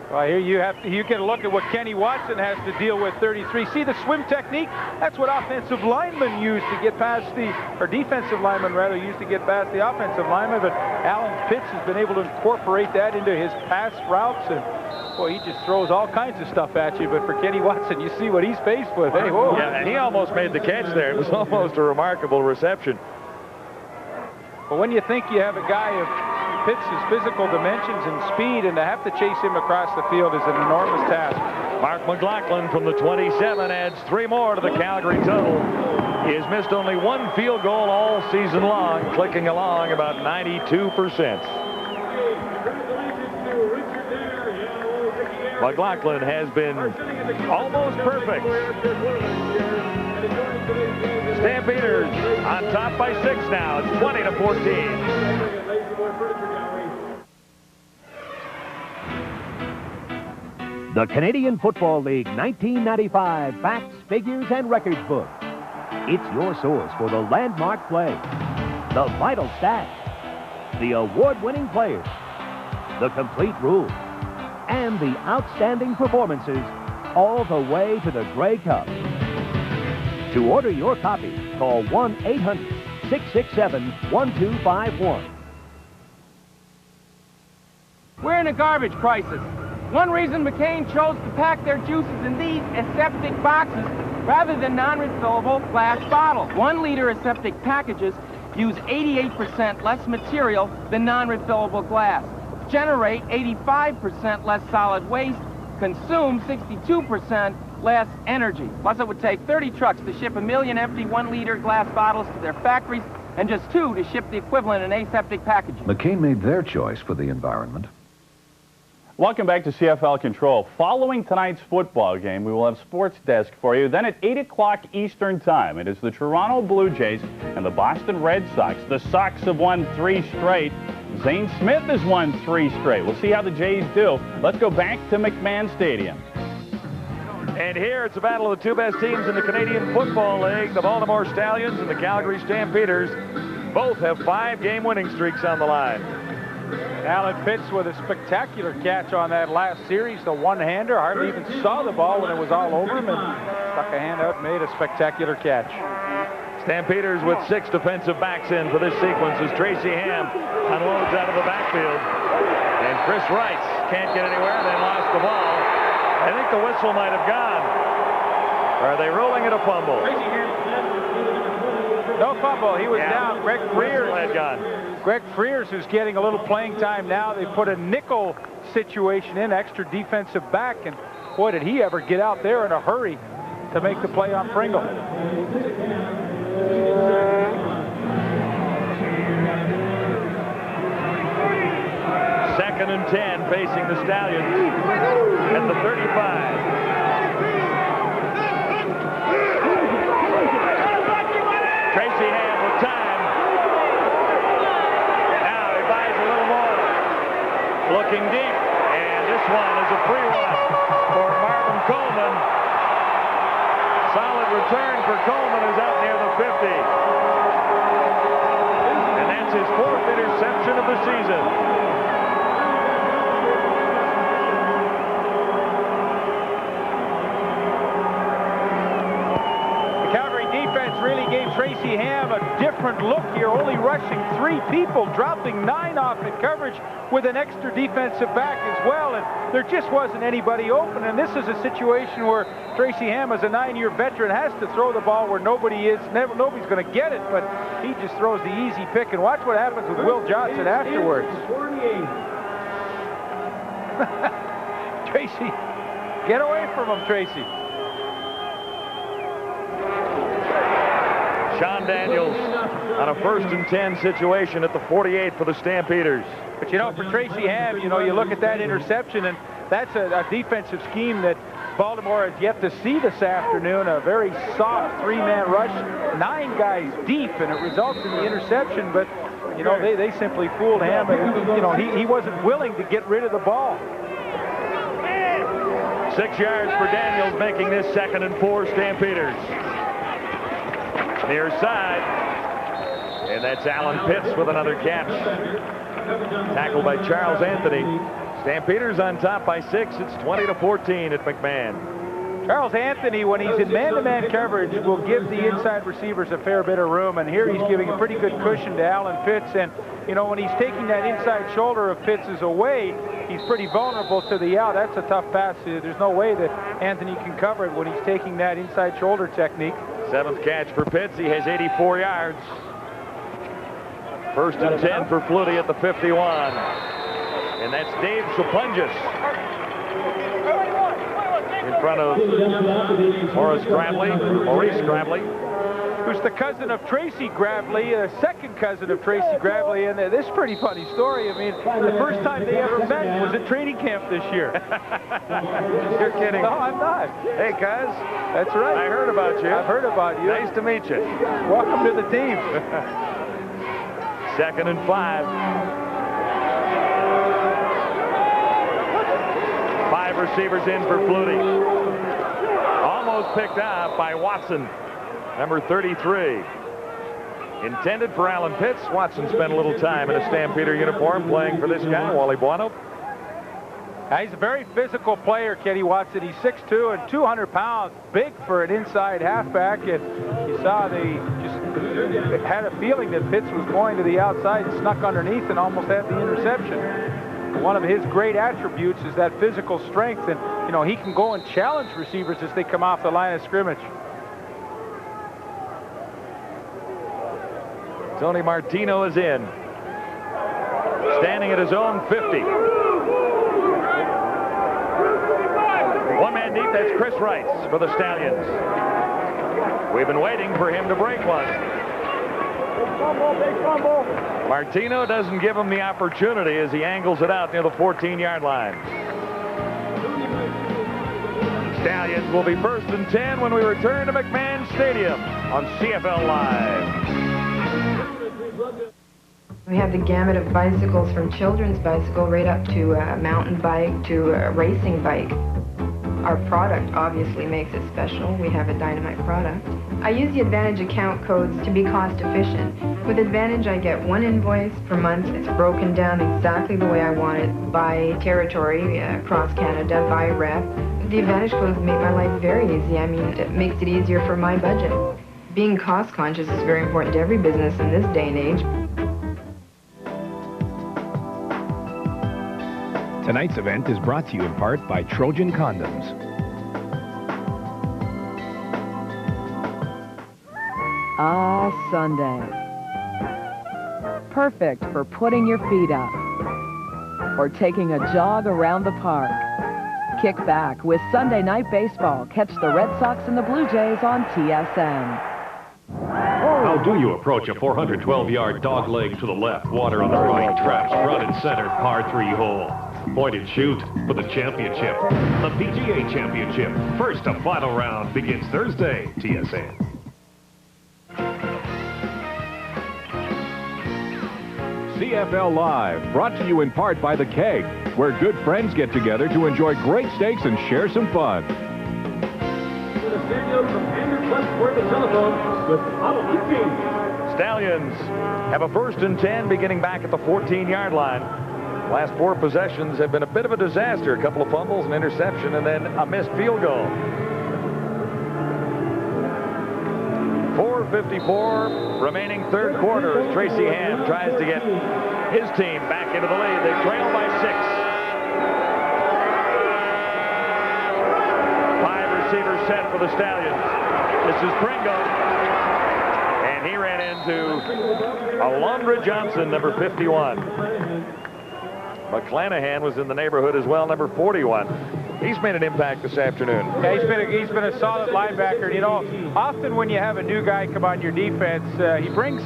Speaker 15: Well, here you get a look at what Kenny Watson has to deal with, 33. See the swim technique? That's what offensive linemen use to get past or defensive linemen rather, use to get past the offensive linemen. But Alan Pitts has been able to incorporate that into his pass routes, and boy, he just throws all kinds of stuff at you. But for Kenny Watson, you see what he's faced with. Hey, whoa.
Speaker 6: Yeah, and he almost made the catch there. It was almost a remarkable reception.
Speaker 15: But when you think you have a guy of Pitts' physical dimensions and speed, and to have to chase him across the field is an enormous task.
Speaker 6: Mark McLaughlin from the 27 adds 3 more to the Calgary total. He has missed only 1 field goal all season long, clicking along about 92%. McLaughlin has been almost perfect. Stampeders on top by 6 now. It's 20-14.
Speaker 17: The Canadian Football League 1995 Facts, Figures, and Records Book. It's your source for the landmark play, the vital stats, the award-winning players, the complete rules, and the outstanding performances, all the way to the Grey Cup. To order your copy, call 1-800-667-1251.
Speaker 1: We're in a garbage crisis. One reason McCain chose to pack their juices in these aseptic boxes rather than non-refillable glass bottles. 1 liter aseptic packages use 88% less material than non-refillable glass, generate 85% less solid waste, consume 62% less energy. Plus, it would take 30 trucks to ship 1 million empty 1 liter glass bottles to their factories and just 2 to ship the equivalent in aseptic packaging.
Speaker 12: McCain made their choice for the environment.
Speaker 3: Welcome back to CFL Control. Following tonight's football game, we will have Sports Desk for you. Then at 8 o'clock Eastern Time, it is the Toronto Blue Jays and the Boston Red Sox. The Sox have won 3 straight. Zane Smith has won 3 straight. We'll see how the Jays do. Let's go back to McMahon Stadium.
Speaker 6: And here it's a battle of the 2 best teams in the Canadian Football League, the Baltimore Stallions and the Calgary Stampeders. Both have 5-game winning streaks on the line.
Speaker 15: Alan Pitts with a spectacular catch on that last series. The one-hander, hardly even saw the ball when it was all over him and stuck a hand out and made a spectacular catch.
Speaker 6: Stampeders with 6 defensive backs in for this sequence as Tracy Ham unloads out of the backfield. And Chris Rice can't get anywhere, then lost the ball. I think the whistle might have gone. Or are they ruling it a fumble?
Speaker 15: No fumble. He was down. Greg Frears
Speaker 6: had gone.
Speaker 15: Greg Frears is getting a little playing time now. They put a nickel situation in, extra defensive back, and boy, did he ever get out there in a hurry to make the play on Pringle.
Speaker 6: Second and 10 facing the Stallions at the 35. Tracy Ham with time. Now he buys a little more. Looking deep, and this one is a free one for Marvin Coleman. Solid return for Coleman, who's out near the 50. And that's his 4th interception of the season.
Speaker 15: Really gave Tracy Ham a different look here, only rushing 3 people, dropping 9 off in coverage with an extra defensive back as well, and there just wasn't anybody open, and this is a situation where Tracy Ham, as a 9-year veteran, has to throw the ball where nobody is. Nobody's going to get it, but he just throws the easy pick, and watch what happens with Will Johnson afterwards. Tracy, get away from him, Tracy.
Speaker 6: Sean Daniels on a 1st and 10 situation at the 48 for the Stampeders.
Speaker 15: But you know, for Tracy Ham, you know, you look at that interception, and that's a defensive scheme that Baltimore has yet to see this afternoon. A very soft 3-man rush, 9 guys deep, and it results in the interception. But you know, they simply fooled Ham. You know, he wasn't willing to get rid of the ball.
Speaker 6: 6 yards for Daniels, making this 2nd and 4 Stampeders. Near side, and that's Alan Pitts with another catch. Tackled by Charles Anthony. Stampeders on top by 6. It's 20-14 at McMahon.
Speaker 15: Charles Anthony, when he's in man-to-man coverage, will give the inside receivers a fair bit of room, and here he's giving a pretty good cushion to Alan Pitts. And you know, when he's taking that inside shoulder of Pitts' away, he's pretty vulnerable to the out. That's a tough pass. There's no way that Anthony can cover it when he's taking that inside shoulder technique.
Speaker 6: 7th catch for Pitts. He has 84 yards. 1st and 10 for Flutie at the 51. And that's Dave Sapunjas in front of Maurice Gravely,
Speaker 15: who's the cousin of Tracy Gravely, a second cousin of Tracy Gravely. And this is a pretty funny story. I mean, the first time they ever met was at training camp this year.
Speaker 6: You're kidding.
Speaker 15: No, I'm not.
Speaker 6: Hey, cuz.
Speaker 15: That's right.
Speaker 6: I heard about you.
Speaker 15: I've heard about you.
Speaker 6: Nice to meet you.
Speaker 15: Welcome to the team.
Speaker 6: 2nd and 5. 5 receivers in for Flutie. Almost picked off by Watson, number 33. Intended for Alan Pitts. Watson spent a little time in a Stampeder uniform playing for this guy, Wally Buono.
Speaker 15: He's a very physical player, Kenny Watson. He's 6'2" and 200 pounds, big for an inside halfback. And you saw they just had a feeling that Pitts was going to the outside, snuck underneath, and almost had the interception. One of his great attributes is that physical strength, and you know, he can go and challenge receivers as they come off the line of scrimmage.
Speaker 6: Tony Martino is in, standing at his own 50. 1 man deep, that's Chris Rice for the Stallions. We've been waiting for him to break one.
Speaker 15: Big fumble.
Speaker 6: Martino doesn't give him the opportunity as he angles it out near the 14-yard line. Stallions will be 1st and 10 when we return to McMahon Stadium on CFL Live.
Speaker 13: We have the gamut of bicycles, from children's bicycle right up to a mountain bike to a racing bike. Our product obviously makes it special. We have a dynamite product. I use the Advantage account codes to be cost efficient. With Advantage, I get one invoice per month. It's broken down exactly the way I want it, by territory, across Canada, by rep. The Advantage codes make my life very easy. I mean, it makes it easier for my budget. Being cost conscious is very important to every business in this day and age.
Speaker 4: Tonight's event is brought to you in part by Trojan Condoms.
Speaker 14: Ah, Sunday. Perfect for putting your feet up or taking a jog around the park. Kick back with Sunday Night Baseball. Catch the Red Sox and the Blue Jays on TSN.
Speaker 2: How do you approach a 412-yard dog leg to the left, water on the right, traps front and center, par 3 hole? Point and shoot for the championship. The PGA Championship. First and final round begins Thursday. TSN.
Speaker 9: CFL Live, brought to you in part by The Keg, where good friends get together to enjoy great steaks and share some fun.
Speaker 6: Stallions have a 1st and 10 beginning back at the 14-yard line. Last 4 possessions have been a bit of a disaster. A couple of fumbles, an interception, and then a missed field goal. 4:54 remaining third quarter as Tracy Ham tries to get his team back into the lead. They trail by 6. 5 receivers set for the Stallions. This is Pringle. And he ran into Alondra Johnson, number 51. McClanahan was in the neighborhood as well, number 41. He's made an impact this afternoon.
Speaker 15: Yeah, he's been a solid linebacker. You know, often when you have a new guy come on your defense, he brings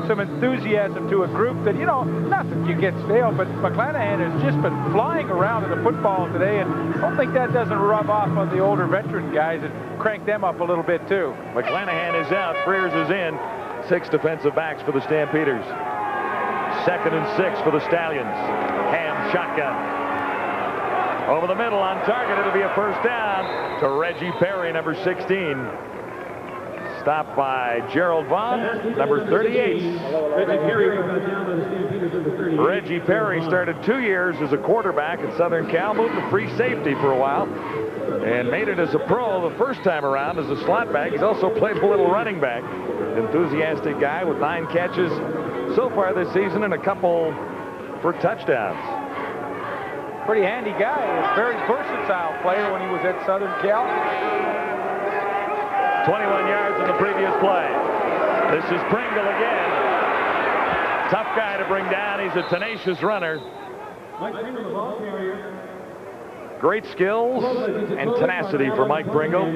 Speaker 15: some enthusiasm to a group that, you know, not that you get stale, but McClanahan has just been flying around in the football today, and I don't think that doesn't rub off on the older veteran guys and crank them up a little bit too.
Speaker 6: McClanahan is out. Frears is in. 6 defensive backs for the Stampeders. 2nd and 6 for the Stallions. Ham shotgun. Over the middle on target. It'll be a first down to Reggie Perry, number 16. Stopped by Gerald Vaughn, number 38. Reggie Perry started 2 years as a quarterback at Southern Cal, moved to free safety for a while, and made it as a pro the first time around as a slot back. He's also played a little running back. Enthusiastic guy with 9 catches so far this season and a couple for touchdowns.
Speaker 15: Pretty handy guy. A very versatile player when he was at Southern Cal.
Speaker 6: 21 yards in the previous play. This is Pringle again. Tough guy to bring down. He's a tenacious runner. Great skills and tenacity for Mike Pringle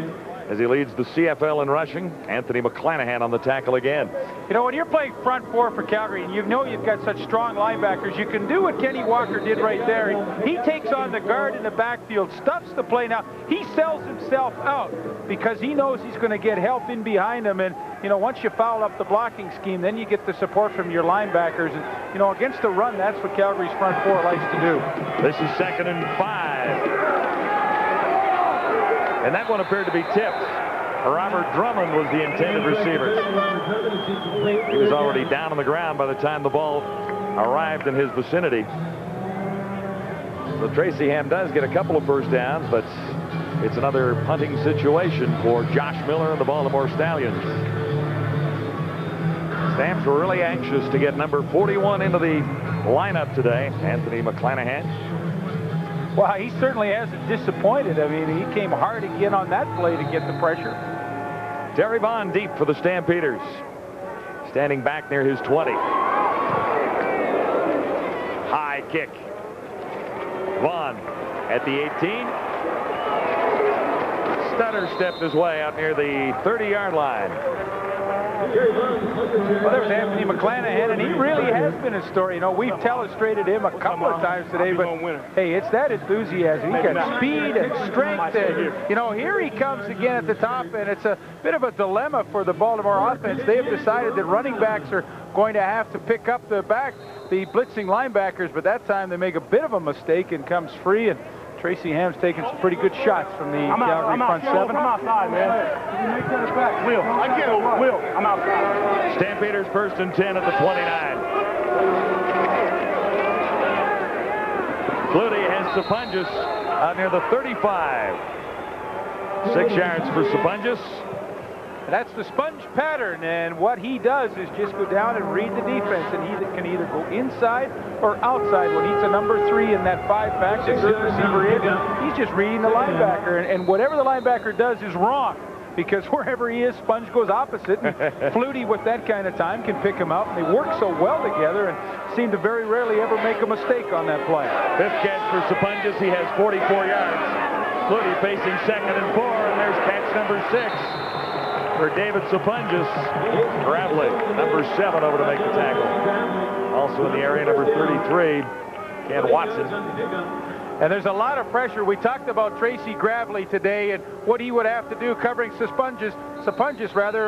Speaker 6: as he leads the CFL in rushing. Anthony McClanahan on the tackle again.
Speaker 15: You know, when you're playing front 4 for Calgary and you know you've got such strong linebackers, you can do what Kenny Walker did right there. He takes on the guard in the backfield, stuffs the play. Now, he sells himself out because he knows he's going to get help in behind him. And, you know, once you foul up the blocking scheme, then you get the support from your linebackers. And, you know, against the run, that's what Calgary's front 4 likes to do.
Speaker 6: This is 2nd and 5. And that one appeared to be tipped. Robert Drummond was the intended receiver. He was already down on the ground by the time the ball arrived in his vicinity. So Tracy Ham does get a couple of first downs, but it's another punting situation for Josh Miller and the Baltimore Stallions. Stamps were really anxious to get number 41 into the lineup today, Anthony McClanahan.
Speaker 15: Well, he certainly hasn't disappointed. I mean, he came hard again on that play to get the pressure.
Speaker 6: Terry Vaughn deep for the Stampeders. Standing back near his 20. High kick. Vaughn at the 18. Stutter stepped his way out near the 30-yard line.
Speaker 15: Well, there's Anthony McClanahan, and he really has been a story. You know, we've telestrated him a couple of times today, but hey, it's that enthusiasm. He's got speed and strength, and, you know, here he comes again at the top, and it's a bit of a dilemma for the Baltimore offense. They have decided that running backs are going to have to pick up the blitzing linebackers, but that time they make a bit of a mistake and comes free and Tracy Ham's taking some pretty good shots from the Calgary front seven.
Speaker 7: I'm outside, man. Will, I can't. Will, I'm outside.
Speaker 6: Stampeders first and 10 at the 29. Flutie has Sapunjas out near the 35. 6 yards for Sapunjas.
Speaker 15: That's the sponge pattern, and what he does is just go down and read the defense, and he can either go inside or outside. When he's a number 3 in that 5-back, the third receiver in, he's just reading the linebacker, and whatever the linebacker does is wrong, because wherever he is, Sponge goes opposite, and Flutie with that kind of time can pick him up, and they work so well together and seem to very rarely ever make a mistake on that play.
Speaker 6: 5th catch for Sapunjas. He has 44 yards. Flutie facing 2nd and 4, and there's catch number 6. For David Sapunjas. Gravely, number 7, over to make the tackle. Also in the area, number 33, Ken Watson.
Speaker 15: And there's a lot of pressure. We talked about Tracy Gravely today and what he would have to do covering Sapunjas,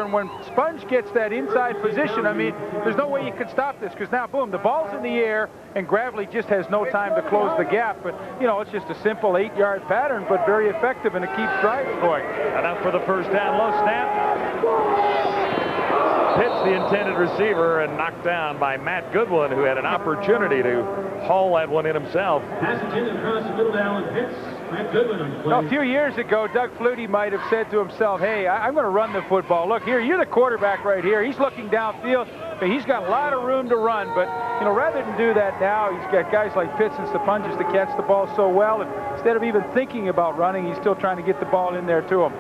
Speaker 15: and when Sponge gets that inside position, I mean, there's no way you can stop this, because now, boom, the ball's in the air, and Gravely just has no time to close the gap. But, you know, it's just a simple 8-yard pattern, but very effective, and it keeps drives going.
Speaker 6: Enough for the first down. Low snap. Hits the intended receiver and knocked down by Matt Goodwin, who had an opportunity to haul that one in himself.
Speaker 15: Now, a few years ago, Doug Flutie might have said to himself, hey, I'm going to run the football. Look, here, you're the quarterback right here. He's looking downfield. He's got a lot of room to run, but, you know, rather than do that now, he's got guys like Pitts and Sapunjas to catch the ball so well, and instead of even thinking about running, he's still trying to get the ball in there to him.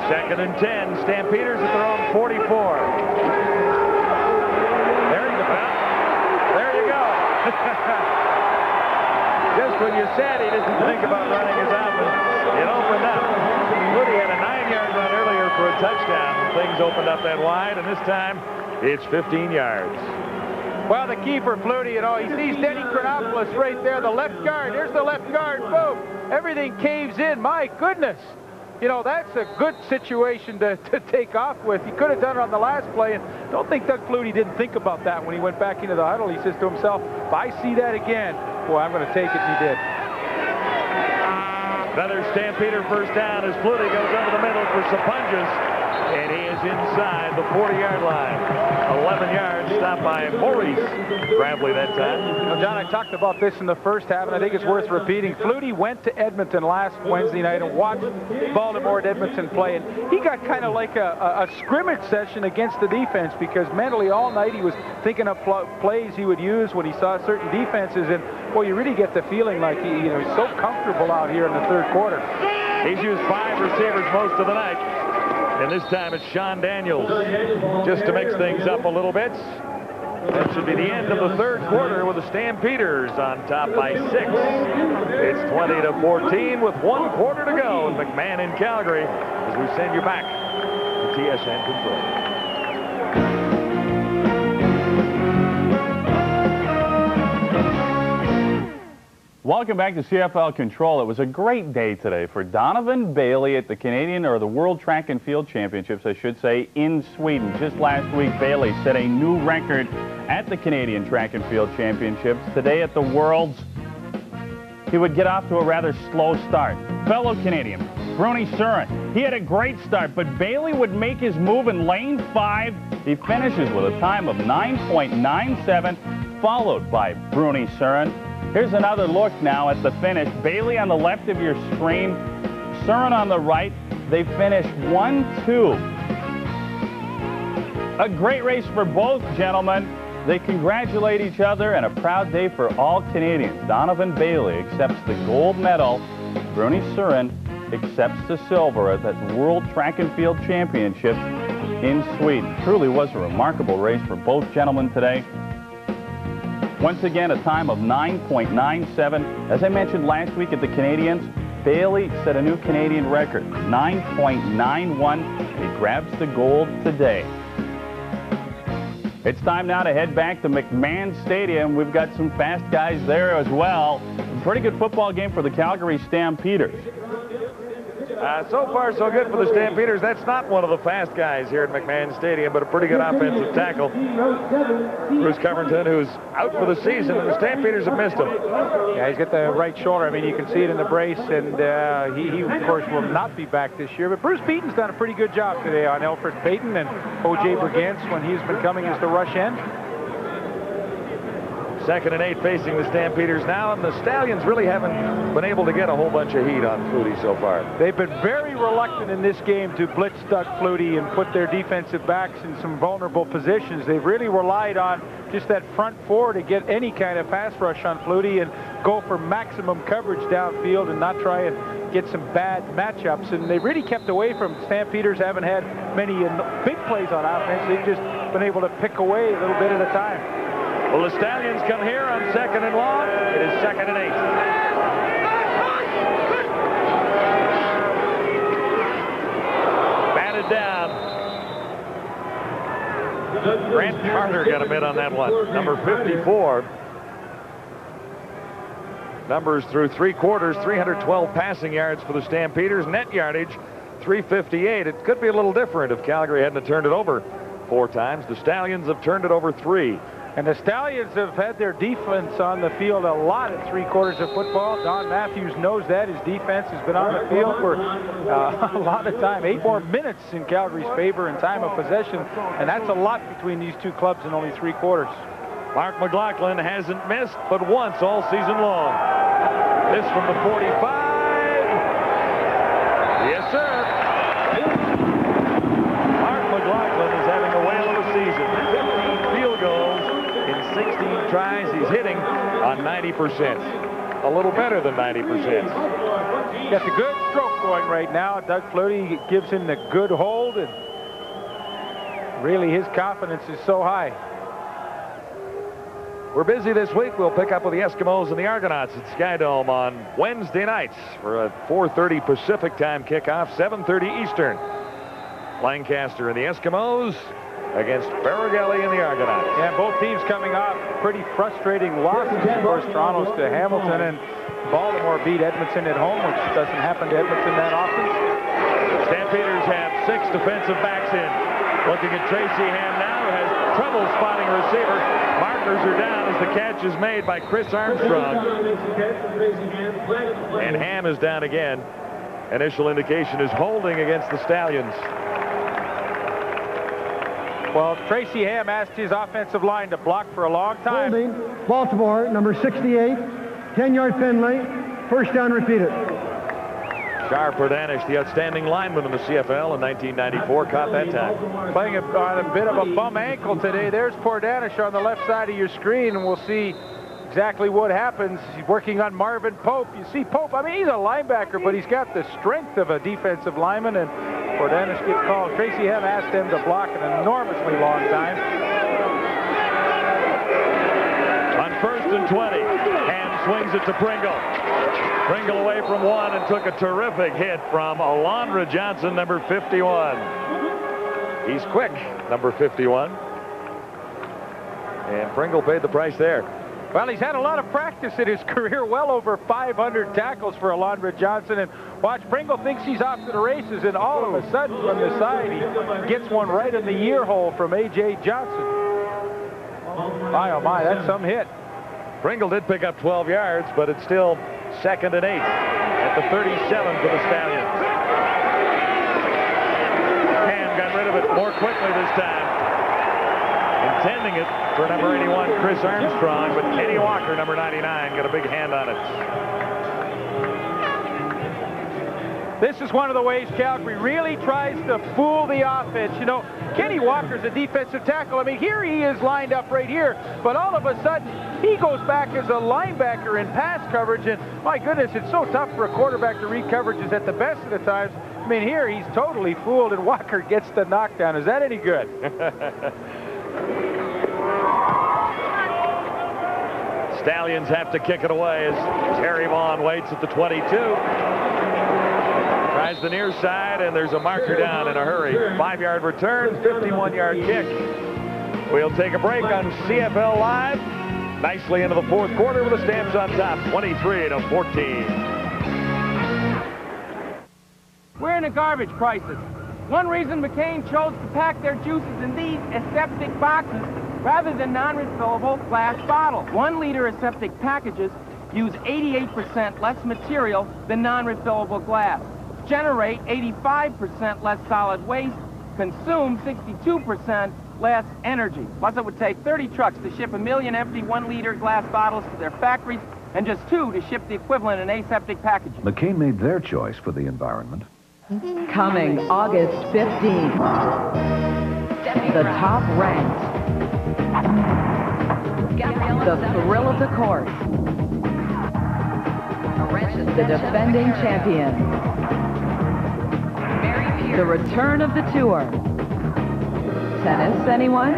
Speaker 6: 2nd and 10. Stampeders at their own 44. There you go. Just when you said he didn't think about running as often, it opened up. Flutie had a 9-yard run earlier for a touchdown. Things opened up that wide, and this time it's 15 yards.
Speaker 15: Well, the key for Flutie, you know, he sees Denny Chronopoulos right there, the left guard. There's the left guard. Boom. Everything caves in. My goodness. You know, that's a good situation to take off with. He could have done it on the last play, and don't think Doug Flutie didn't think about that when he went back into the huddle. He says to himself, if I see that again, boy, I'm going to take it, and he did.
Speaker 6: Another Stampeder first down as Flutie goes over the middle for Sapunjas, and he is inside the 40-yard line. 11 yards, stopped by Maurice Gravely that time.
Speaker 15: You know, John, I talked about this in the first half, and I think it's worth repeating. Flutie went to Edmonton last Wednesday night and watched Baltimore at Edmonton play, and he got kind of like a scrimmage session against the defense, because mentally all night he was thinking of plays he would use when he saw certain defenses, and boy, you really get the feeling like he's so comfortable out here in the third quarter.
Speaker 6: He's used 5 receivers most of the night. And this time it's Sean Daniels, just to mix things up a little bit. That should be the end of the third quarter with the Stampeders on top by 6. It's 20-14 with 1 quarter to go. McMahon in Calgary as we send you back to TSN Control.
Speaker 3: Welcome back to CFL Control. It was a great day today for Donovan Bailey at the the World Track and Field Championships, I should say, in Sweden. Just last week, Bailey set a new record at the Canadian Track and Field Championships. Today at the Worlds, he would get off to a rather slow start. Fellow Canadian, Bruni Surin, he had a great start, but Bailey would make his move in lane 5. He finishes with a time of 9.97, followed by Bruni Surin. Here's another look now at the finish. Bailey on the left of your screen, Surin on the right. They finished 1-2. A great race for both gentlemen. They congratulate each other, and a proud day for all Canadians. Donovan Bailey accepts the gold medal. Bruni Surin accepts the silver at that World Track and Field Championships in Sweden. Truly was a remarkable race for both gentlemen today. Once again, a time of 9.97. As I mentioned last week at the Canadians, Bailey set a new Canadian record, 9.91, and he grabs the gold today. It's time now to head back to McMahon Stadium. We've got some fast guys there as well. A pretty good football game for the Calgary Stampeders.
Speaker 6: So far, so good for the Stampeders. That's not one of the fast guys here at McMahon Stadium, but a pretty good offensive tackle. Bruce Covington, who's out for the season, and the Stampeders have missed him.
Speaker 15: Yeah, he's got the right shoulder. I mean, you can see it in the brace, and he of course, will not be back this year. But Bruce Beaton's done a pretty good job today on Alfred Payton and O.J. Brigance when he's been coming as the rush end.
Speaker 6: 2nd and 8 facing the Stampeders now, and the Stallions really haven't been able to get a whole bunch of heat on Flutie so far.
Speaker 15: They've been very reluctant in this game to blitz Doug Flutie and put their defensive backs in some vulnerable positions. They've really relied on just that front four to get any kind of pass rush on Flutie and go for maximum coverage downfield and not try and get some bad matchups. And they've really kept away from Stampeders. Haven't had many big plays on offense. They've just been able to pick away a little bit at a time.
Speaker 6: Well, the Stallions come here on 2nd and long. It is 2nd and 8. Batted down. Grant Carter got a bit on that one. Number 54. Numbers through 3 quarters, 312 passing yards for the Stampeders. Net yardage, 358. It could be a little different if Calgary hadn't turned it over 4 times. The Stallions have turned it over 3.
Speaker 15: And the Stallions have had their defense on the field a lot at 3 quarters of football. Don Matthews knows that. His defense has been on the field for a lot of time. 8 more minutes in Calgary's favor in time of possession. And that's a lot between these 2 clubs in only 3 quarters.
Speaker 6: Mark McLaughlin hasn't missed but once all season long. This from the 45. Yes, sir. Mark McLaughlin is having a whale of a season. 15 field goals in 16 tries. He's hitting on 90%. A little better than 90%.
Speaker 15: Got the good stroke going right now. Doug Flutie gives him the good hold, and really his confidence is so high.
Speaker 6: We're busy this week. We'll pick up with the Eskimos and the Argonauts at Skydome on Wednesday nights for a 4:30 Pacific time kickoff, 7:30 Eastern. Lancaster and the Eskimos against Barrigelli and the Argonauts.
Speaker 15: Yeah, both teams coming off pretty frustrating losses. Of course, Toronto's to Hamilton, and Baltimore beat Edmonton at home, which doesn't happen to Edmonton that often.
Speaker 6: Stampeders have 6 defensive backs in. Looking at Tracy Ham now, who has trouble spotting a receiver. Markers are down as the catch is made by Chris Armstrong. And Ham is down again. Initial indication is holding against the Stallions.
Speaker 15: Well, Tracy Ham asked his offensive line to block for a long time.
Speaker 8: Holding, Baltimore, number 68, 10-yard penalty, first down repeated.
Speaker 6: Shar Perdanish, the outstanding lineman in the CFL in 1994, caught that time.
Speaker 15: Playing on a bit of a bum ankle today. There's Perdanish on the left side of your screen, and we'll see exactly what happens. He's working on Marvin Pope. You see Pope, I mean, he's a linebacker, but he's got the strength of a defensive lineman, and Perdanish gets called. Tracy Ham asked him to block an enormously long time.
Speaker 6: On 1st and 20, Ham swings it to Pringle. Pringle away from 1 and took a terrific hit from Alondra Johnson, number 51. He's quick, number 51. And Pringle paid the price there.
Speaker 15: Well, he's had a lot of practice in his career, well over 500 tackles for Alondra Johnson. And watch, Pringle thinks he's off to the races, and all of a sudden from the side, he gets one right in the ear hole from A.J. Johnson. My, oh my, that's some hit.
Speaker 6: Pringle did pick up 12 yards, but it's still 2nd and 8 at the 37 for the Stallions. Ham got rid of it more quickly this time. Intending it for number 81, Chris Armstrong, but Kenny Walker, number 99, got a big hand on it.
Speaker 15: This is one of the ways Calgary really tries to fool the offense. You know, Kenny Walker's a defensive tackle. I mean, here he is lined up right here, but all of a sudden, he goes back as a linebacker in pass coverage, and my goodness, it's so tough for a quarterback to read coverages at the best of the times. I mean, here he's totally fooled, and Walker gets the knockdown. Is that any good?
Speaker 6: Stallions have to kick it away as Terry Vaughn waits at the 22. Tries the near side, and there's a marker down in a hurry. 5-yard return, 51-yard kick. We'll take a break on CFL Live. Nicely into the 4th quarter with the Stamps on top, 23-14.
Speaker 1: We're in a garbage crisis. One reason McCain chose to pack their juices in these aseptic boxes rather than non-refillable glass bottles. 1 liter aseptic packages use 88% less material than non-refillable glass, generate 85% less solid waste, consume 62% less energy. Plus, it would take 30 trucks to ship 1 million empty 1-liter glass bottles to their factories and just 2 to ship the equivalent in aseptic packaging.
Speaker 12: McCain made their choice for the environment.
Speaker 14: Coming August 15th, the top ranked, the thrill of the course, the defending champion, the return of the tour. Tennis, anyone?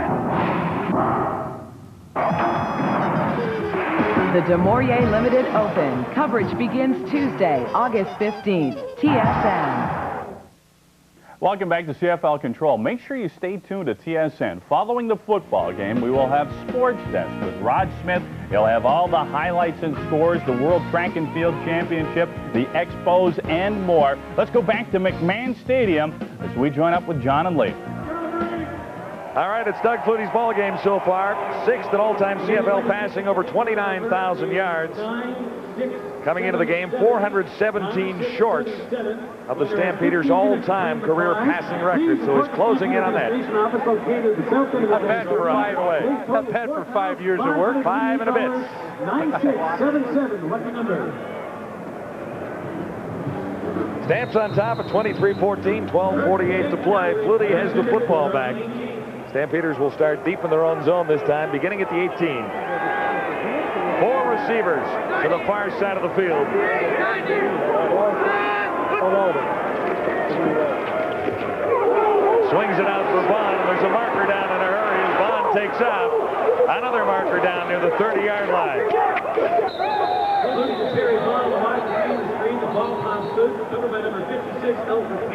Speaker 14: The De Maurier Limited Open. Coverage begins Tuesday, August 15th. TSN.
Speaker 3: Welcome back to CFL Control. Make sure you stay tuned to TSN. Following the football game, we will have Sports Desk with Rod Smith. He'll have all the highlights and scores, the World Track and Field Championship, the Expos, and more. Let's go back to McMahon Stadium as we join up with John and Lee.
Speaker 6: All right, it's Doug Flutie's ball game so far. 6th in all-time CFL passing, over 29,000 yards. Coming into the game, 417 short of the Stampeders' all-time career passing record, so he's closing in on that.
Speaker 15: Not bad for 5 away. Not bad for 5 years of work.
Speaker 6: 5 and a bit.
Speaker 16: 9-6-7-7, lucky number.
Speaker 6: Stamps on top at 23-14, 12:48 to play. Flutie has the football back. Stampeders will start deep in their own zone this time, beginning at the 18. 4 receivers to the far side of the field. Swings it out for Bond, and there's a marker down in a hurry as Bond takes off. Another marker down near the 30-yard line.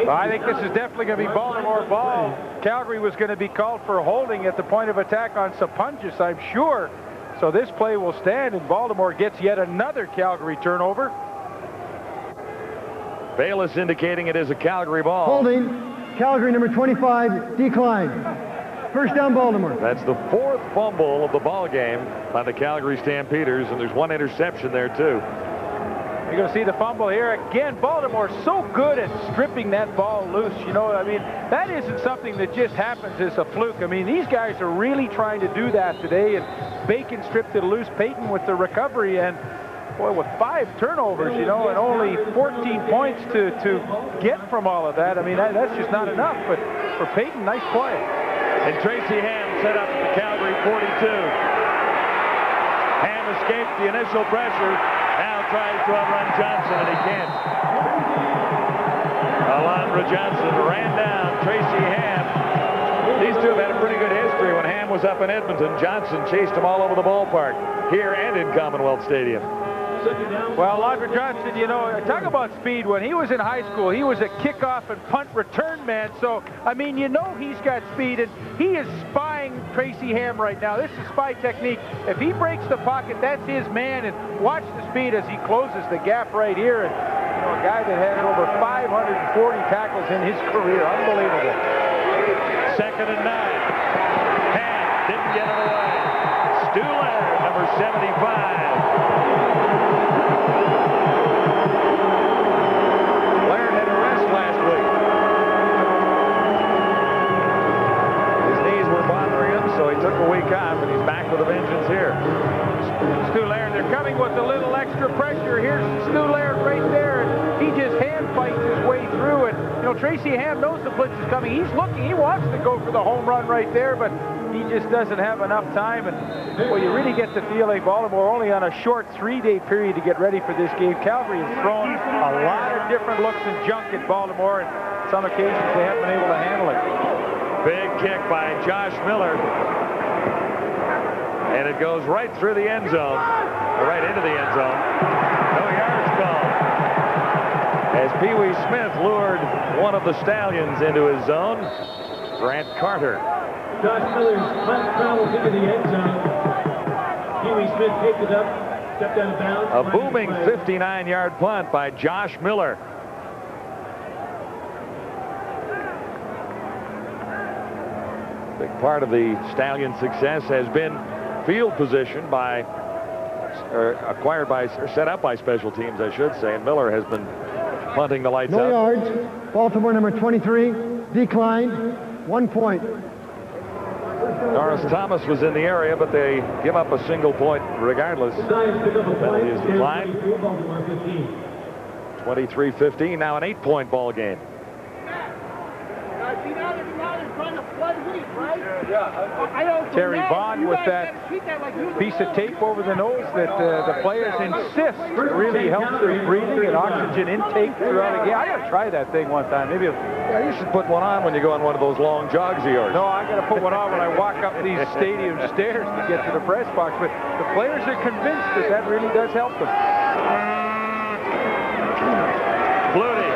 Speaker 15: I think this is definitely going to be Baltimore ball. Calgary was going to be called for holding at the point of attack on Sapunjas, I'm sure. So this play will stand, and Baltimore gets yet another Calgary turnover.
Speaker 6: Bayless indicating it is a Calgary ball.
Speaker 8: Holding. Calgary number 25, decline. First down, Baltimore.
Speaker 6: That's the 4th fumble of the ball game by the Calgary Stampeders, and there's 1 interception there, too.
Speaker 15: You're going to see the fumble here. Again, Baltimore so good at stripping that ball loose. You know, I mean, that isn't something that just happens as a fluke. I mean, these guys are really trying to do that today, and Bacon stripped it loose. Peyton with the recovery, and boy, with 5 turnovers, you know, and only 14 points to get from all of that. I mean, that's just not enough. But for Peyton, nice play.
Speaker 6: And Tracy Ham set up at the Calgary 42. Ham escaped the initial pressure. Now tries to outrun Johnson, and he can't. Alondra Johnson ran down Tracy Ham. These two have had a pretty good history. When Ham was up in Edmonton, Johnson chased him all over the ballpark, here and in Commonwealth Stadium.
Speaker 15: Well, Alondra Johnson, you know, talk about speed. When he was in high school, he was a kickoff and punt return man. So, I mean, you know he's got speed, and he is spying Tracy Ham right now. This is spy technique. If he breaks the pocket, that's his man, and watch the speed as he closes the gap right here. And, you know, a guy that had over 540 tackles in his career. Unbelievable.
Speaker 6: 2nd and 9. Ham didn't get it away. Stu Laird, number 75. So he took a week off, and he's back with a vengeance here.
Speaker 15: Stu Laird, they're coming with a little extra pressure. Here's Stu Laird right there, and he just hand fights his way through it. You know, Tracy Ham knows the blitz is coming. He's looking. He wants to go for the home run right there, but he just doesn't have enough time. And, well, you really get the feeling Baltimore only on a short 3-day period to get ready for this game. Calgary has thrown a lot of different looks and junk at Baltimore, and on some occasions they haven't been able to handle it.
Speaker 6: Big kick by Josh Miller. And it goes right through the end zone. Right into the end zone. No yards called. As Pee Wee Smith lured one of the Stallions into his zone. Grant Carter.
Speaker 16: Josh Miller's punt travels into the end zone. Pee Wee Smith picked it up, stepped out of bounds.
Speaker 6: A booming 59-yard punt by Josh Miller. Big part of the Stallion success has been field position by, acquired by, or set up by special teams, I should say. And Miller has been punting the lights
Speaker 8: No
Speaker 6: out.
Speaker 8: yards. Baltimore number 23 declined. 1 point.
Speaker 6: Norris Thomas was in the area, but they give up a single point regardless. Penalty is declined. 23-15, now an 8-point ball game.
Speaker 15: Terry Vaughn with that piece of tape over the nose that the players insist really helps their breathing and oxygen intake throughout a game. I gotta try that thing one time. Maybe
Speaker 6: you should put one on when you go on one of those long jogs of yours.
Speaker 15: No, I gotta put one on when I walk up these stadium stairs to get to the press box. But the players are convinced that that really does help them.
Speaker 6: Flutie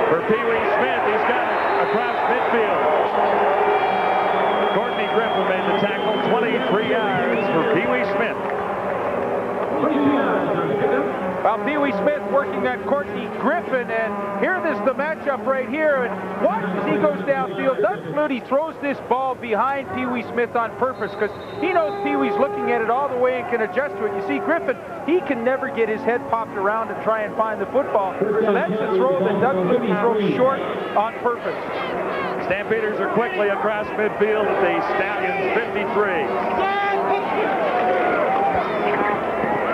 Speaker 6: for Pee Wee Smith. He's got it across midfield. Courtney Griffin made the tackle, 23 yards for Pee Wee Smith.
Speaker 15: Well, Pee Wee Smith working on Courtney Griffin, and here is the matchup right here. And watch as he goes downfield. Doug Flutie throws this ball behind Pee Wee Smith on purpose because he knows Pee Wee's looking at it all the way and can adjust to it. You see, Griffin, he can never get his head popped around and try and find the football. So that's the throw that Doug Flutie throws short on purpose.
Speaker 6: Stampeders are quickly across midfield at the Stallions 53.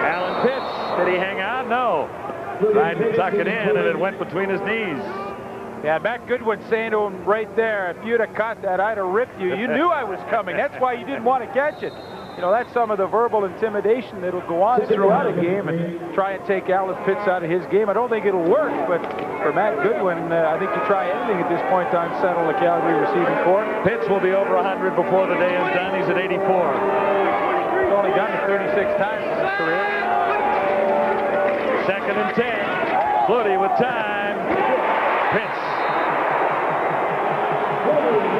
Speaker 6: Alan Pitts, did he hang on? No. Tried to tuck it in, and it went between his knees.
Speaker 15: Yeah, Matt Goodwin saying to him right there, if you'd have caught that, I'd have ripped you. You knew I was coming. That's why you didn't want to catch it. You know, that's some of the verbal intimidation that'll go on throughout a game and try and take Alan Pitts out of his game. I don't think it'll work, but for Matt Goodwin, I think you try anything at this point in time to settle the Calgary receiving corps.
Speaker 6: Pitts will be over 100 before the day is done. He's at 84.
Speaker 15: He's only done it 36 times in his career.
Speaker 6: 2nd and 10. Flutie with time. Pitts.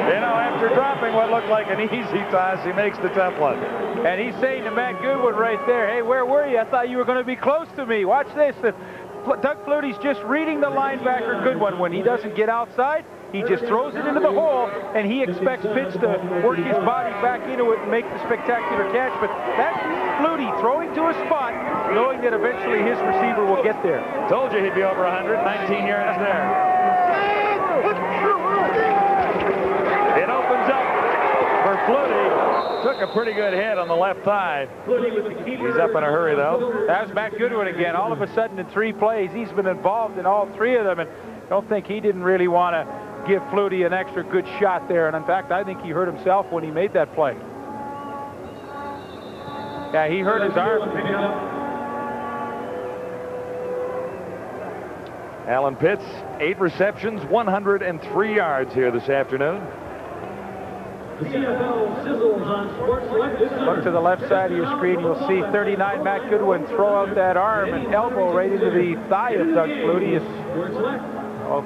Speaker 6: You know, after dropping what looked like an easy toss, he makes the tough one.
Speaker 15: And he's saying to Matt Goodwin right there, hey, where were you? I thought you were going to be close to me. Watch this. Doug Flutie's just reading the linebacker Goodwin. When he doesn't get outside, he just throws it into the hole, and he expects Pitts to work his body back into it and make the spectacular catch. But that's Flutie throwing to a spot, knowing that eventually his receiver will get there.
Speaker 6: Told you he'd be over 100, 19 yards there. It opens up for Flutie. Took a pretty good hit on the left thigh. He's up in a hurry, though.
Speaker 15: That's Matt Goodwin again. All of a sudden, in 3 plays, he's been involved in all 3 of them. And I don't think he didn't really want to give Flutie an extra good shot there. And in fact, I think he hurt himself when he made that play. Yeah, he hurt his arm.
Speaker 6: Alan Pitts, 8 receptions, 103 yards here this afternoon.
Speaker 15: Look to the left side of your screen. You'll see 39 Matt Goodwin throw out that arm and elbow right into the thigh of Doug Flutie. Well,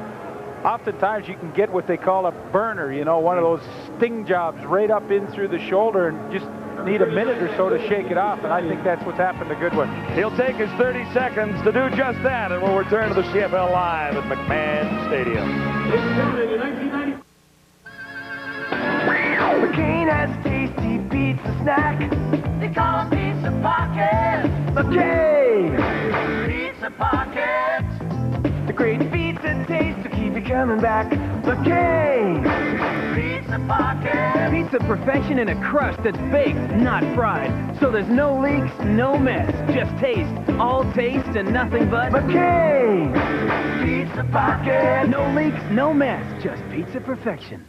Speaker 15: oftentimes you can get what they call a burner, you know, one of those sting jobs right up in through the shoulder, and just need a minute or so to shake it off, and I think that's what's happened to Goodwin.
Speaker 6: He'll take his 30 seconds to do just that, and we'll return to the CFL Live at McMahon Stadium.
Speaker 16: McCain has a tasty pizza snack. They call it Pizza Pocket. McCain! Pizza Pocket. The great pizza taste to keep you coming back. McCain! Pizza Pocket.
Speaker 5: Pizza perfection in a crust that's baked, not fried. So there's no leaks, no mess. Just taste. All taste and nothing but
Speaker 16: McCain! Pizza Pocket.
Speaker 5: No leaks, no mess. Just pizza perfection.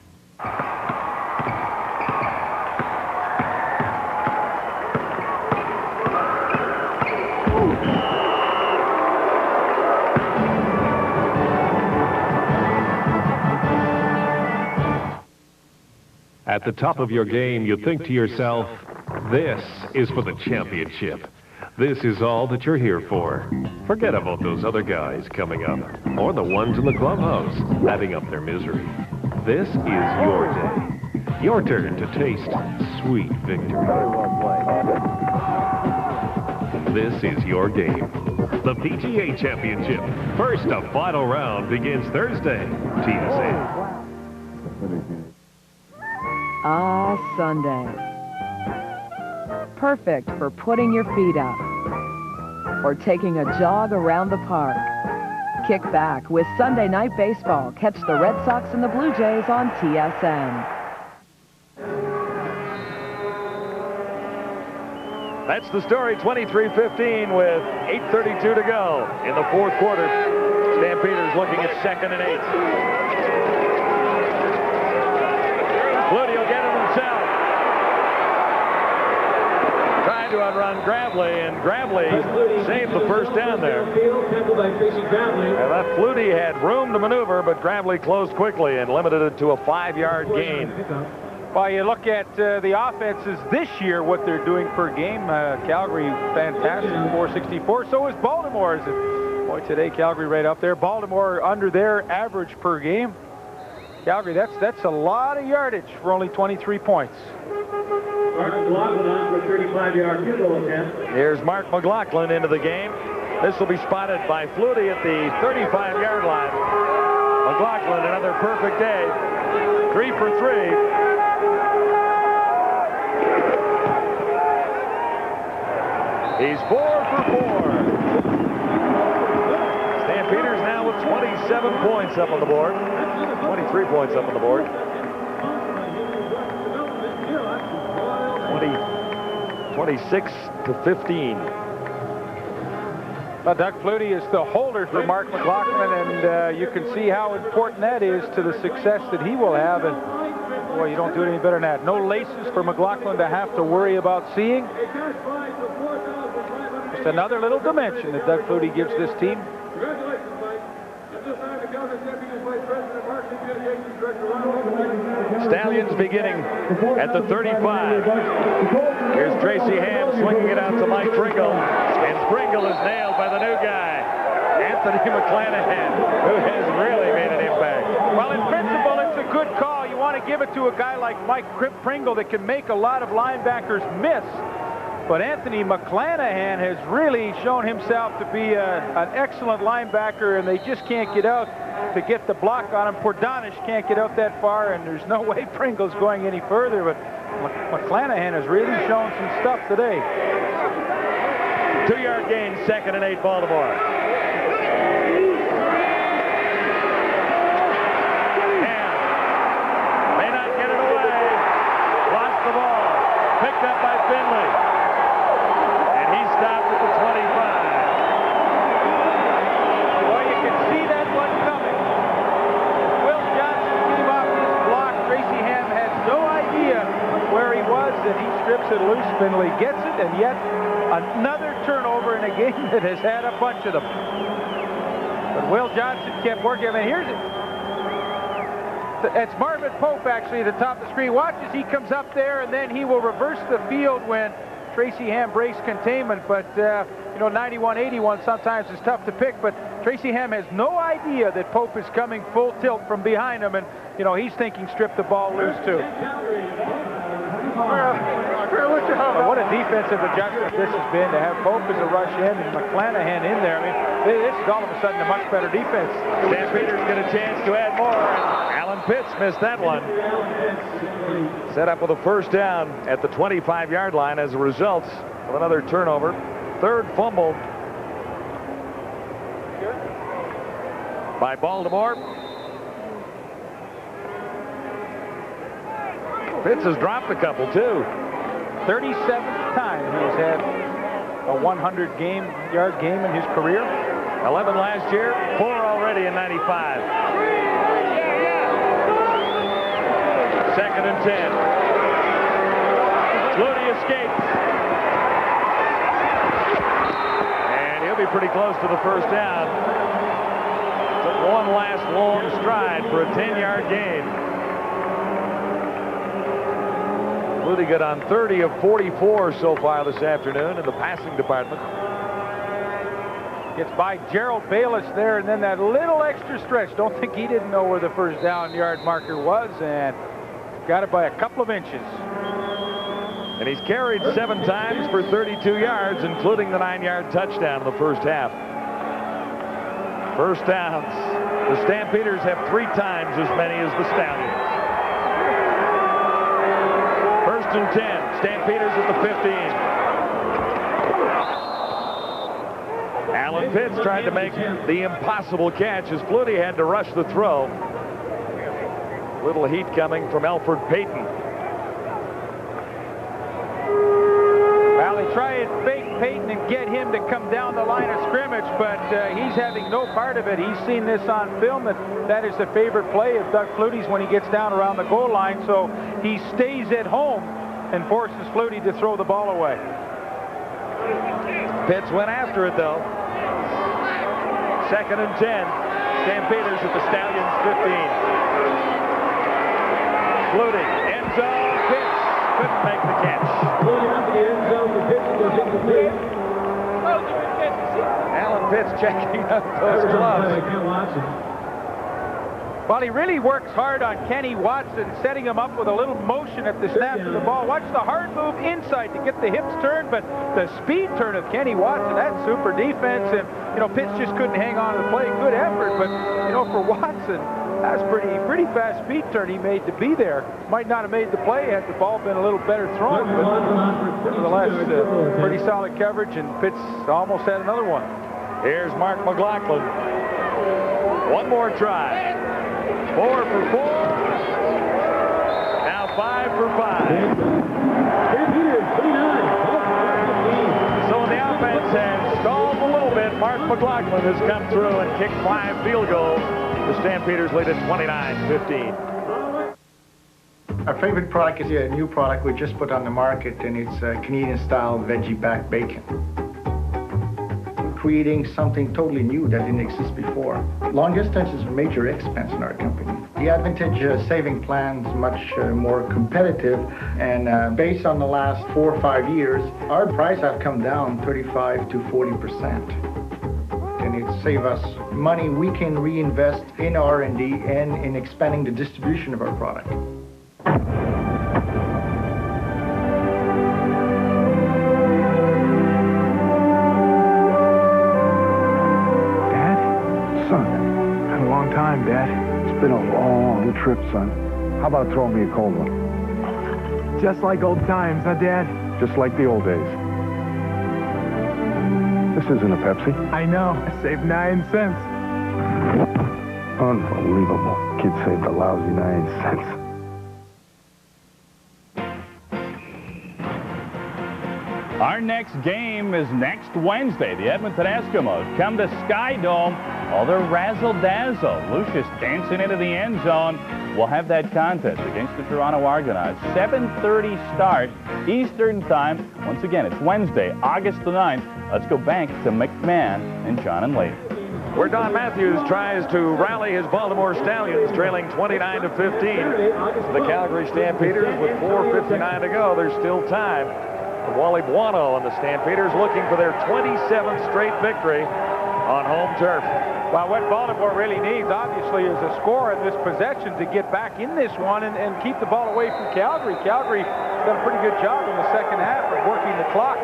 Speaker 2: At the top of your game, you think to yourself, this is for the championship. This is all that you're here for. Forget about those other guys coming up, or the ones in the clubhouse adding up their misery. This is your day. Your turn to taste sweet victory. This is your game. The PGA Championship. First, a final round begins Thursday. Tee to
Speaker 14: Ah, Sunday. Perfect for putting your feet up or taking a jog around the park. Kick back with Sunday Night Baseball. Catch the Red Sox and the Blue Jays on TSN.
Speaker 6: That's the story, 23-15 with 8:32 to go in the fourth quarter. Stampeders looking at 2nd and 8. Flutie will get it himself. Trying to outrun Gravely, and Gravely saved the first down there. And that Flutie had room to maneuver, but Gravely closed quickly and limited it to a 5-yard gain.
Speaker 15: Well, you look at the offenses this year, what they're doing per game. Calgary, fantastic, 464. So is Baltimore. Boy, today, Calgary right up there. Baltimore under their average per game. Calgary, that's a lot of yardage for only 23 points.
Speaker 2: Mark McLaughlin on for a 35-yard field goal attempt.
Speaker 6: Here's Mark McLaughlin into the game. This will be spotted by Flutie at the 35-yard line. McLaughlin, another perfect day. 3 for 3. He's 4 for 4. Stampeders now with 27 points up on the board. 23 points up on the board. 26-15.
Speaker 15: Well, Doug Flutie is the holder for Mark McLaughlin, and you can see how important that is to the success that he will have. And boy, you don't do it any better than that. No laces for McLaughlin to have to worry about seeing. Just another little dimension that Doug Flutie gives this team.
Speaker 6: Stallions beginning at the 35. Here's Tracy Ham swinging it out to Mike Pringle, and Pringle is nailed by the new guy, Anthony McClanahan, who has really made an impact.
Speaker 15: Well, in principle, it's a good call. You want to give it to a guy like Mike Pringle that can make a lot of linebackers miss. But Anthony McClanahan has really shown himself to be an excellent linebacker, and they just can't get out to get the block on him. Pordanish can't get out that far, and there's no way Pringle's going any further, but McClanahan has really shown some stuff today.
Speaker 6: 2-yard gain, 2nd and 8, Baltimore. Ham may not get it away. Lost the ball. Picked up by Finley. And he stopped at the 25.
Speaker 15: Well, you can see that one coming. Will Johnson came off his block. Tracy Ham had no idea where he was, and he strips it loose. Finley gets it, and yet another turnover in a game that has had a bunch of them. But Will Johnson kept working. I mean, here's it. It's Marvin Pope actually at the top of the screen. Watch as he comes up there, and then he will reverse the field when Tracy Ham breaks containment. But, you know, 91-81 sometimes is tough to pick, but Tracy Ham has no idea that Pope is coming full tilt from behind him, and, you know, he's thinking strip the ball loose, too. Well, what a defensive adjustment this has been to have Pope as a rush in and McClanahan in there. I mean, this is all of a sudden a much better defense.
Speaker 6: Stampeders get a chance to add more. Alan Pitts missed that one. Set up with a first down at the 25-yard line as a result of another turnover. Third fumble by Baltimore. Pitts has dropped a couple, too.
Speaker 15: 37th time he has had a 100-yard game in his career.
Speaker 6: 11 last year, 4 already in 95. 2nd and 10. Flutie escapes. And he'll be pretty close to the first down. Took one last long stride for a 10-yard gain. Flutie got on 30 of 44 so far this afternoon in the passing department.
Speaker 15: Gets by Gerald Bayless there, and then that little extra stretch. Don't think he didn't know where the first down yard marker was, and got it by a couple of inches.
Speaker 6: And he's carried 7 times for 32 yards, including the 9-yard touchdown in the first half. First downs. The Stampeders have 3 times as many as the Stallions. and 10. Stampeders at the 15. Alan Pitts tried to make the impossible catch as Flutie had to rush the throw. Little heat coming from Alfred Payton.
Speaker 15: Well, they try and fake Payton and get him to come down the line of scrimmage, but he's having no part of it. He's seen this on film, that is the favorite play of Doug Flutie's when he gets down around the goal line, so he stays at home and forces Flutie to throw the ball away.
Speaker 6: Pitts went after it, though. 2nd and 10. Stampeders at the Stallions 15. Flutie, end zone, Pitts couldn't make the catch. Alan Pitts checking up those gloves.
Speaker 15: Well, he really works hard on Kenny Watson, setting him up with a little motion at the snap of the ball. Watch the hard move inside to get the hips turned, but the speed turn of Kenny Watson, that's super defense. And, you know, Pitts just couldn't hang on to the play. Good effort, but, you know, for Watson, that's pretty fast speed turn he made to be there. Might not have made the play had the ball been a little better thrown, but nevertheless, pretty solid coverage, and Pitts almost had another one.
Speaker 6: Here's Mark McLaughlin. One more try. 4 for 4. Now 5 for 5. So the offense has stalled a little bit. Mark McLaughlin has come through and kicked 5 field goals. The Stampeders lead at 29-15.
Speaker 18: Our favorite product is a new product we just put on the market, and it's Canadian-style veggie back bacon. Creating something totally new that didn't exist before. Long distance is a major expense in our company. The Advantage saving plan is much more competitive, and based on the last 4 or 5 years, our price have come down 35 to 40%. And it saves us money we can reinvest in R&D and in expanding the distribution of our product.
Speaker 26: Dad, it's been a long trip, son. How about throwing me a cold one?
Speaker 19: Just like old times, huh, Dad?
Speaker 26: Just like the old days. This isn't a Pepsi.
Speaker 19: I know. I saved 9 cents.
Speaker 26: Unbelievable. Kid saved a lousy 9 cents.
Speaker 3: Our next game is next Wednesday. The Edmonton Eskimos come to Sky Dome. All their razzle-dazzle. Lucius dancing into the end zone. We'll have that contest against the Toronto Argonauts. 7:30 start Eastern Time. Once again, it's Wednesday, August the 9th. Let's go back to McMahon and John and Lee.
Speaker 6: Where Don Matthews tries to rally his Baltimore Stallions, trailing 29-15. The Calgary Stampeders with 4:59 to go. There's still time. Wally Buono and the Stampeders looking for their 27th straight victory on home turf.
Speaker 15: Well, what Baltimore really needs, obviously, is a score in this possession to get back in this one and keep the ball away from Calgary. Calgary done a pretty good job in the second half of working the clock.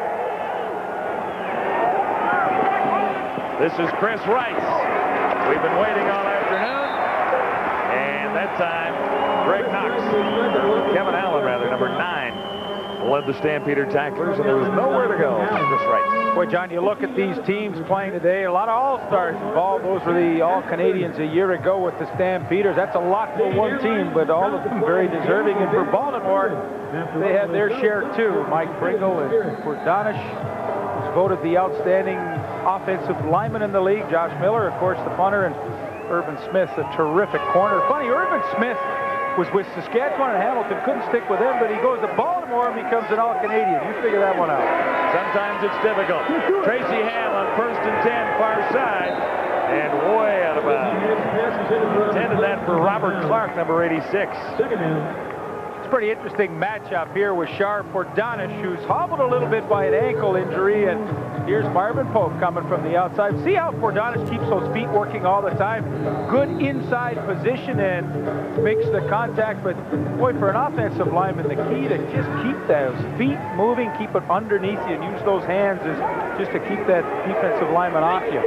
Speaker 6: This is Chris Rice. We've been waiting all afternoon. And that time, Kevin Allen, number 9. Led the Stampeder tacklers, and there was nowhere to go. Chris Rice.
Speaker 15: Boy, John, you look at these teams playing today, a lot of all-stars involved. Those were the all-Canadians a year ago with the Stampeders. That's a lot for one team, but all of them very deserving. And for Baltimore, they had their share too. Mike Pringle and Fordanish was voted the outstanding offensive lineman in the league. Josh Miller, of course, the punter, and Irvin Smith, a terrific corner. Funny, Irvin Smith was with Saskatchewan and Hamilton, couldn't stick with them, but he goes to Baltimore and becomes an all-Canadian. You figure that one out.
Speaker 6: Sometimes it's difficult. Tracy Ham on 1st and 10, far side, and way out of bounds. Intended that for Robert Clark, number 86.
Speaker 15: It's a pretty interesting matchup here with Shar Fordanish, who's hobbled a little bit by an ankle injury, and here's Marvin Pope coming from the outside. See how Fordanish keeps those feet working all the time? Good inside position and makes the contact, but boy, for an offensive lineman, the key to just keep those feet moving, keep it underneath you, and use those hands is just to keep that defensive lineman off you.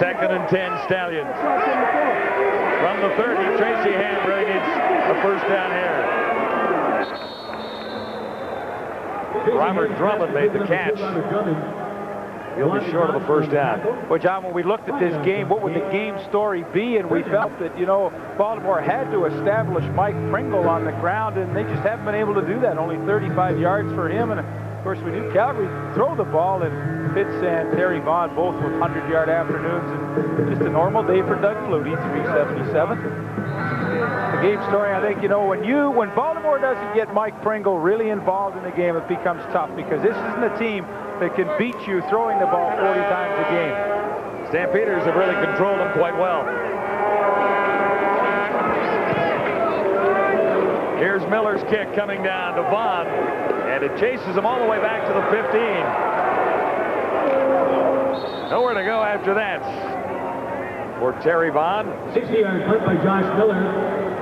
Speaker 6: 2nd and 10, Stallions. From the 30, Tracy Ham really needs a first down here. Robert Drummond made the catch. He'll be short of the first down.
Speaker 15: Well, John, when we looked at this game, what would the game story be? And we felt that, you know, Baltimore had to establish Mike Pringle on the ground, and they just haven't been able to do that. Only 35 yards for him. And, of course, we knew Calgary throw the ball, and Fitz and Terry Vaughn both with 100-yard afternoons. And just a normal day for Doug Flutie, 377. The game story, I think, you know, when Baltimore doesn't get Mike Pringle really involved in the game, it becomes tough, because this isn't a team that can beat you throwing the ball 40 times a game.
Speaker 6: Stampeders have really controlled them quite well. Here's Miller's kick coming down to Vaughn, and it chases him all the way back to the 15. Nowhere to go after that for Terry Vaughn.
Speaker 20: 60-yard punt by Josh Miller.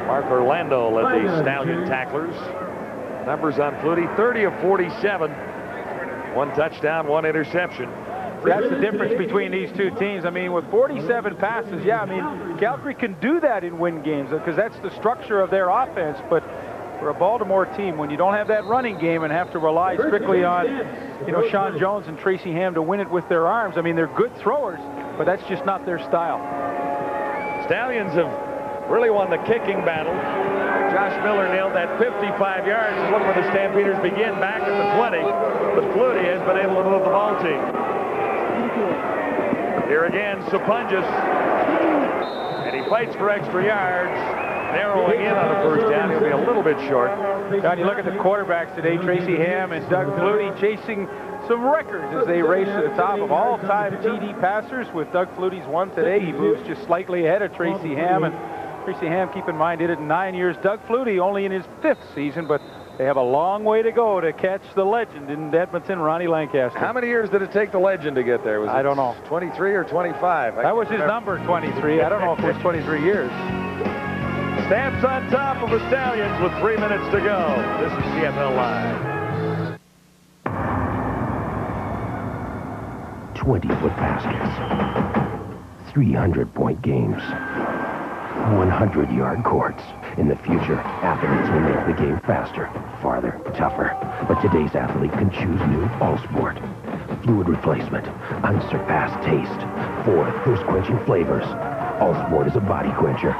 Speaker 6: Mark Orlando led the Stallion tacklers. Numbers on Flutie, 30 of 47. 1 touchdown, 1 interception.
Speaker 15: That's the difference between these two teams. I mean, with 47 passes, yeah, I mean, Calgary can do that in win games because that's the structure of their offense. But for a Baltimore team, when you don't have that running game and have to rely strictly on, you know, Sean Jones and Tracy Ham to win it with their arms, I mean, they're good throwers, but that's just not their style.
Speaker 6: Stallions have really won the kicking battle. Josh Miller nailed that 55 yards. Look where the Stampeders begin, back at the 20. But Flutie has been able to move the ball team. Here again, Sapunjas. And he fights for extra yards. Narrowing in on a first down. He'll be a little bit short.
Speaker 15: John, you look at the quarterbacks today, Tracy Ham and Doug Flutie chasing some records as they race to the top of all-time TD passers. With Doug Flutie's one today, he moves just slightly ahead of Tracy Ham. And Tracy Ham, keep in mind, did it in 9 years. Doug Flutie only in his 5th season, but they have a long way to go to catch the legend in Edmonton, Ronnie Lancaster.
Speaker 6: How many years did it take the legend to get there? Was it
Speaker 15: I don't know.
Speaker 6: 23 or 25?
Speaker 15: That was his number, 23. I don't know if it was 23 years.
Speaker 6: Stamps on top of the Stallions with 3 minutes to go. This is CFL Live.
Speaker 17: 20-foot baskets, 300-point games, 100-yard courts. In the future, athletes will make the game faster, farther, tougher. But today's athlete can choose new All-Sport. Fluid replacement, unsurpassed taste, 4 thirst-quenching flavors. All-Sport is a body quencher.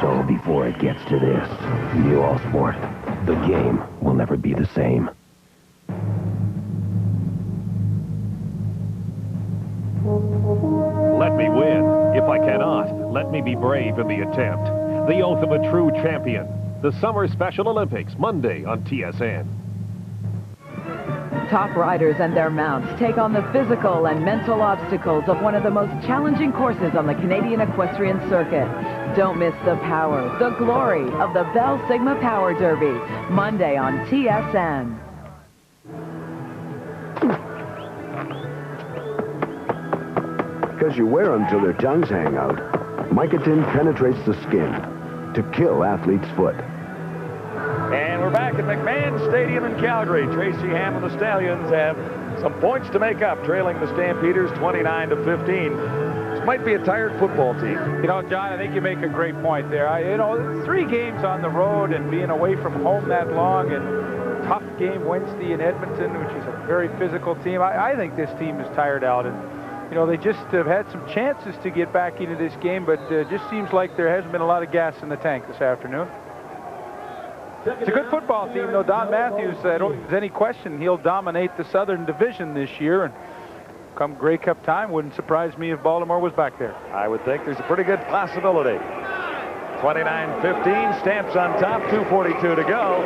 Speaker 17: So before it gets to this, new All-Sport, the game will never be the same.
Speaker 2: Let me win. If I cannot, let me be brave in the attempt. The oath of a true champion. The Summer Special Olympics, Monday on TSN.
Speaker 14: Top riders and their mounts take on the physical and mental obstacles of one of the most challenging courses on the Canadian equestrian circuit. Don't miss the power, the glory of the Bell Sigma Power Derby, Monday on TSN.
Speaker 21: Because you wear them till their tongues hang out, Micotin penetrates the skin to kill athlete's foot.
Speaker 6: And we're back at McMahon Stadium in Calgary. Tracy Ham and the Stallions have some points to make up, trailing the Stampeders 29-15. This might be a tired football team.
Speaker 15: You know, John, I think you make a great point there. You know, 3 games on the road and being away from home that long, and tough game Wednesday in Edmonton, which is a very physical team. I think this team is tired out. And you know, they just have had some chances to get back into this game, but just seems like there hasn't been a lot of gas in the tank this afternoon. It's a good football team, though. Don Matthews, I don't think there's any question he'll dominate the Southern Division this year. And come Grey Cup time, wouldn't surprise me if Baltimore was back there.
Speaker 6: I would think there's a pretty good possibility. 29-15, Stamps on top, 2:42 to go.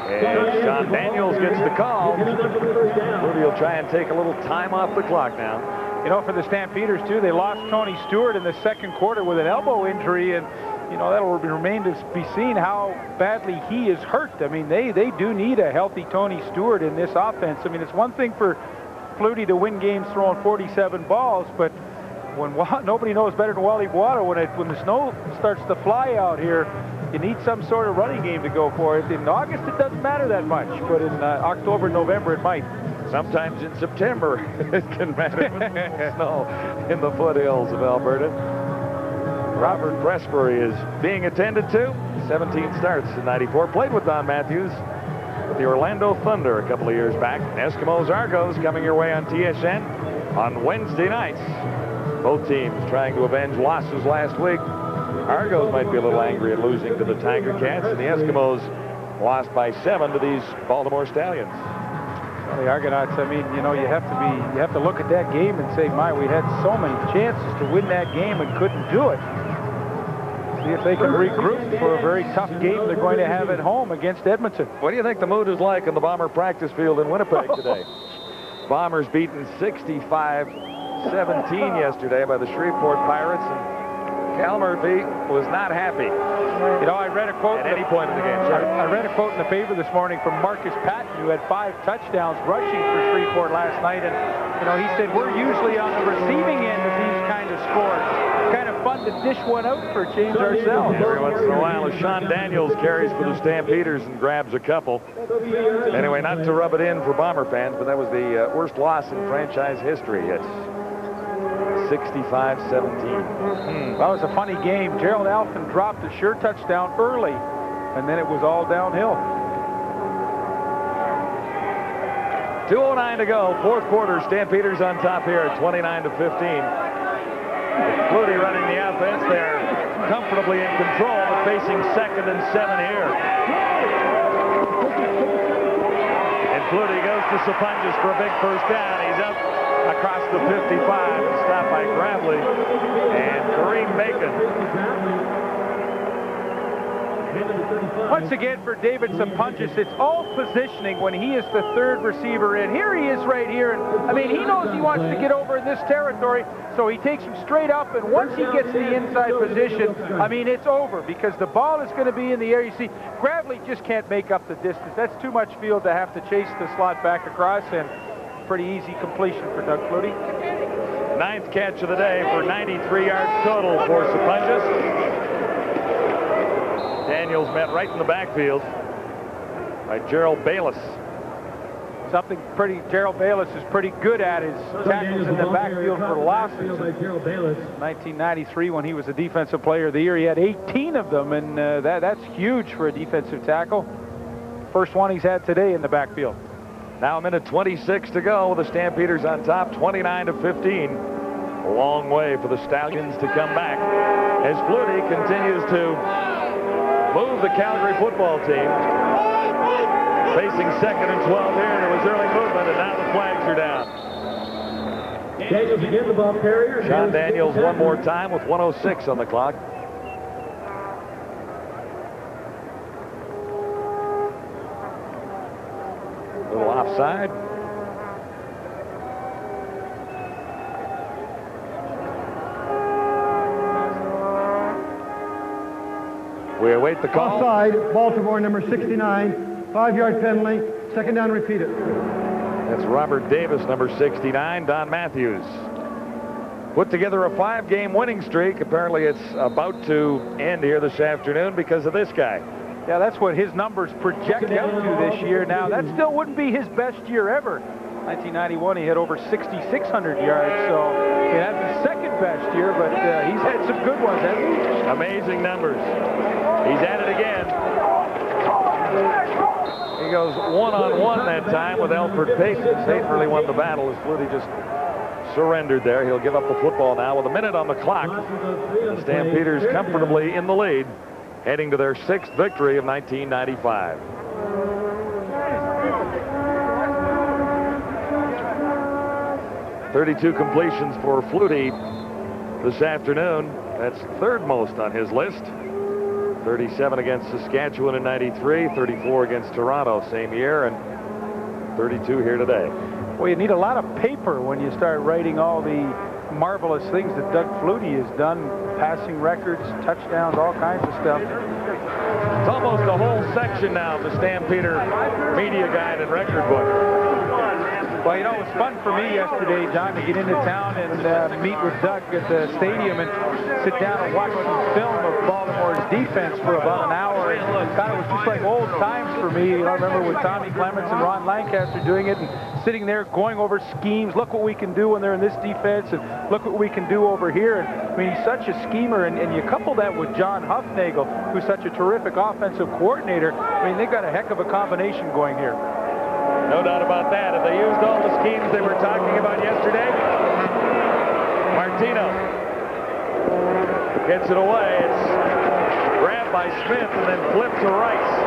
Speaker 6: And John Daniels gets the call. Rudy will try and take a little time off the clock now.
Speaker 15: You know, for the Stampeders, too, they lost Tony Stewart in the second quarter with an elbow injury, and, you know, that'll remain to be seen how badly he is hurt. I mean, they do need a healthy Tony Stewart in this offense. I mean, it's one thing for Flutie to win games throwing 47 balls, but when nobody knows better than Wally Water, when the snow starts to fly out here, you need some sort of running game to go for it. In August, it doesn't matter that much, but in October, November, it might.
Speaker 6: Sometimes in September, it can matter with snow in the foothills of Alberta. Robert Presbury is being attended to. 17 starts in '94. Played with Don Matthews with the Orlando Thunder a couple of years back. Eskimos Argos coming your way on TSN on Wednesday nights. Both teams trying to avenge losses last week. Argos might be a little angry at losing to the Tiger Cats, and the Eskimos lost by 7 to these Baltimore Stallions.
Speaker 15: Well, the Argonauts, I mean, you know, you have to look at that game and say, my, we had so many chances to win that game and couldn't do it. See if they can regroup for a very tough game they're going to have at home against Edmonton.
Speaker 6: What do you think the mood is like on the Bomber practice field in Winnipeg today? Bombers beaten 65-17 yesterday by the Shreveport Pirates, and Cal Murphy was not happy.
Speaker 15: You know, I read a quote
Speaker 6: at any point in the game.
Speaker 15: I read a quote in the paper this morning from Marcus Patton, who had 5 touchdowns rushing for Shreveport last night, and you know, he said we're usually on the receiving end of these kind of scores. Kind of fun to dish one out for a change ourselves.
Speaker 6: Every once in a while, Sean Daniels carries for the Stampeders and grabs a couple. Anyway, not to rub it in for Bomber fans, but that was the worst loss in franchise history. It's 65-17.
Speaker 15: Well, it was a funny game. Gerald Alphen dropped a sure touchdown early, and then it was all downhill.
Speaker 6: 2:09 to go, fourth quarter. Stampeders on top here at 29-15. Flutie running the offense there, comfortably in control, but facing 2nd and 7 here. And Flutie goes to Sapunjas for a big first down. He's up across the 55 and stopped by Gravely and Kareem Bacon.
Speaker 15: Once again for David Sapunjas, it's all positioning when he is the 3rd receiver in. Here he is right here, and I mean, he knows he wants to get over in this territory, so he takes him straight up, and once he gets the inside position, I mean, it's over because the ball is going to be in the air. You see, Gravely just can't make up the distance. That's too much field to have to chase the slot back across, and pretty easy completion for Doug Flutie.
Speaker 6: 9th catch of the day for 93 yards total for Sapunjas. Daniels met right in the backfield by Gerald Bayless.
Speaker 15: Something Gerald Bayless is pretty good at is tackles in the backfield for losses. 1993, when he was a defensive player of the year, he had 18 of them, and that's huge for a defensive tackle. First one he's had today in the backfield.
Speaker 6: Now a minute 26 to go with the Stampeders on top, 29-15. A long way for the Stallions to come back as Flutie continues to move the Calgary football team. Facing 2nd and 12 here. There was early movement, and now the flags are down.
Speaker 20: Daniels again, the ball carrier.
Speaker 6: Sean Daniels one more time with 1:06 on the clock. A little offside. We await the call.
Speaker 8: Offside, Baltimore, number 69. 5-yard penalty. 2nd down, repeated.
Speaker 6: That's Robert Davis, number 69. Don Matthews put together a 5-game winning streak. Apparently it's about to end here this afternoon because of this guy.
Speaker 15: Yeah, that's what his numbers project out to this year. Now, that still wouldn't be his best year ever. 1991, he had over 6,600 yards, so it had the 2nd best year, but he's had some good ones, hasn't he?
Speaker 6: Amazing numbers. He's at it again. He goes one-on-one that time with Alfred Payton. Payton really won the battle as Flutie just surrendered there. He'll give up the football now with a minute on the clock. The Stampeders comfortably in the lead, heading to their 6th victory of 1995. .32 completions for Flutie this afternoon. That's 3rd most on his list. 37 against Saskatchewan in '93, 34 against Toronto same year, and 32 here today.
Speaker 15: Well, you need a lot of paper when you start writing all the marvelous things that Doug Flutie has done, passing records, touchdowns, all kinds of stuff.
Speaker 6: It's almost a whole section now of the Stampeder Media Guide and Record Book.
Speaker 15: Well, you know, it was fun for me yesterday, John, to get into town and meet with Doug at the stadium and sit down and watch some film of Baltimore's defense for about an hour. And God, it was just like old times for me. You know, I remember with Tommy Clements and Ron Lancaster doing it, and sitting there going over schemes. Look what we can do when they're in this defense, and look what we can do over here. And I mean, he's such a schemer, and you couple that with John Huffnagel, who's such a terrific offensive coordinator. I mean, they've got a heck of a combination going here.
Speaker 6: No doubt about that. If they used all the schemes they were talking about yesterday, Martino gets it away. It's grabbed by Smith and then flipped to Rice.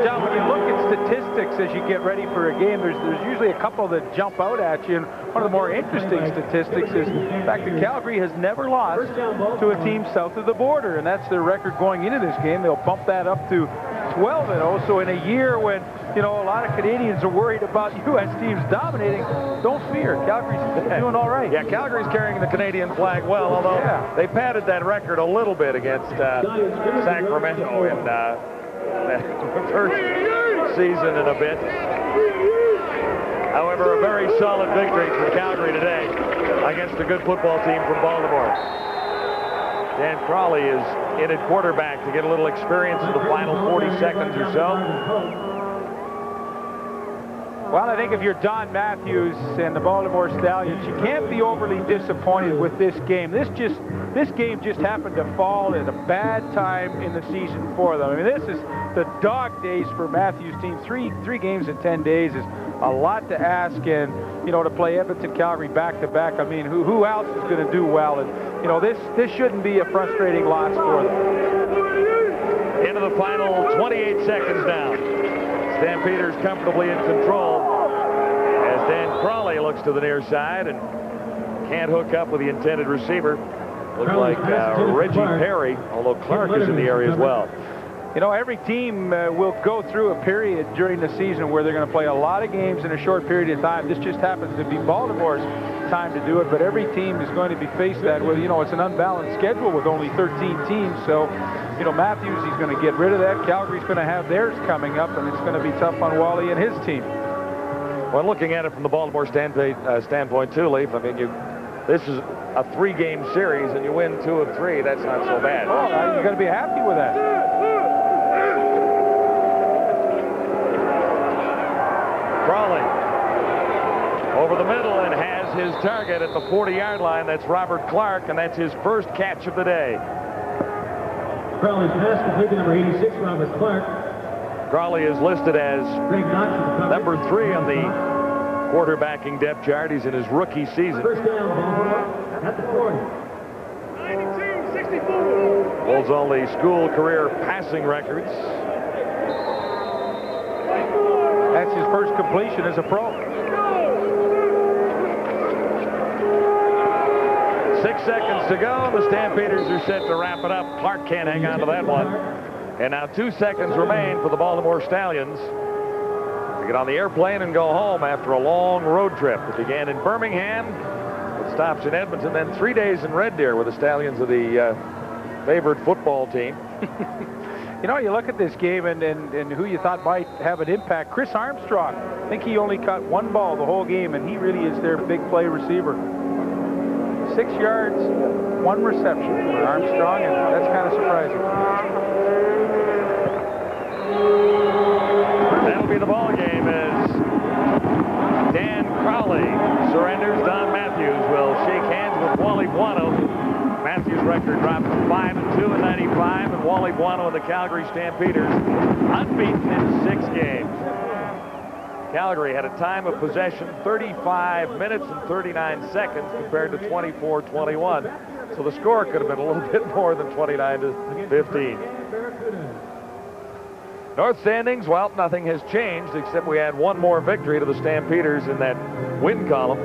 Speaker 15: John, when you look at statistics as you get ready for a game, there's usually a couple that jump out at you. And one of the more interesting statistics is the fact that Calgary has never lost to a team south of the border, and that's their record going into this game. They'll bump that up to 12-0. So in a year when, you know, a lot of Canadians are worried about U.S. teams dominating, don't fear. Calgary's doing all right.
Speaker 6: Yeah, Calgary's carrying the Canadian flag well, although they padded that record a little bit against Sacramento in the first season in a bit. However, a very solid victory for Calgary today against a good football team from Baltimore. Dan Crawley is in at quarterback to get a little experience in the final 40 seconds or so.
Speaker 15: Well, I think if you're Don Matthews and the Baltimore Stallions, you can't be overly disappointed with this game. This game just happened to fall at a bad time in the season for them. I mean, this is the dog days for Matthews' team. Three games in 10 days is a lot to ask, and, you know, to play Edmonton, Calgary back-to-back, I mean, who else is going to do well? And, you know, this shouldn't be a frustrating loss for them.
Speaker 6: Into the final 28 seconds now. Stampeders comfortably in control as Dan Crawley looks to the near side and can't hook up with the intended receiver. Looks like Reggie Perry, although Clark is in the area as well.
Speaker 15: You know, every team will go through a period during the season where they're going to play a lot of games in a short period of time. This just happens to be Baltimore's time to do it, but every team is going to be faced that with, you know, it's an unbalanced schedule with only 13 teams. So, you know, Matthews, he's going to get rid of that. Calgary's going to have theirs coming up, and it's going to be tough on Wally and his team.
Speaker 6: Well, looking at it from the Baltimore standpoint too, Leaf, I mean, this is a 3-game series, and you win 2 of 3. That's not so bad.
Speaker 15: Oh, you got to be happy with that.
Speaker 6: Crawley over the middle and has his target at the 40-yard line. That's Robert Clark, and that's his first catch of the day.
Speaker 20: Crawley's pass complete to number 86, Robert Clark.
Speaker 6: Crawley is listed as number 3 on the quarterbacking depth chart. He's in his rookie season.
Speaker 20: First down, Baltimore at the 40.
Speaker 6: 92-64. Holds all the school career passing records.
Speaker 15: That's his first completion as a pro.
Speaker 6: 6 seconds to go. The Stampeders are set to wrap it up. Clark can't hang on to that one. And now 2 seconds remain for the Baltimore Stallions to get on the airplane and go home after a long road trip. It began in Birmingham, with stops in Edmonton, then 3 days in Red Deer with the Stallions of the favored football team.
Speaker 15: You know, you look at this game and who you thought might have an impact. Chris Armstrong. I think he only caught 1 ball the whole game, and he really is their big play receiver. 6 yards, 1 reception for Armstrong, and that's kind of surprising.
Speaker 6: That'll be the ball game as Dan Crawley surrenders. Don Matthews will shake hands with Wally Buono. Matthews' record dropped from 5-2 in '95, and Wally Buono of the Calgary Stampeders unbeaten in 6 games. Calgary had a time of possession 35 minutes and 39 seconds compared to 24-21. So the score could have been a little bit more than 29-15. North standings, well, nothing has changed except we had 1 more victory to the Stampeders in that win column.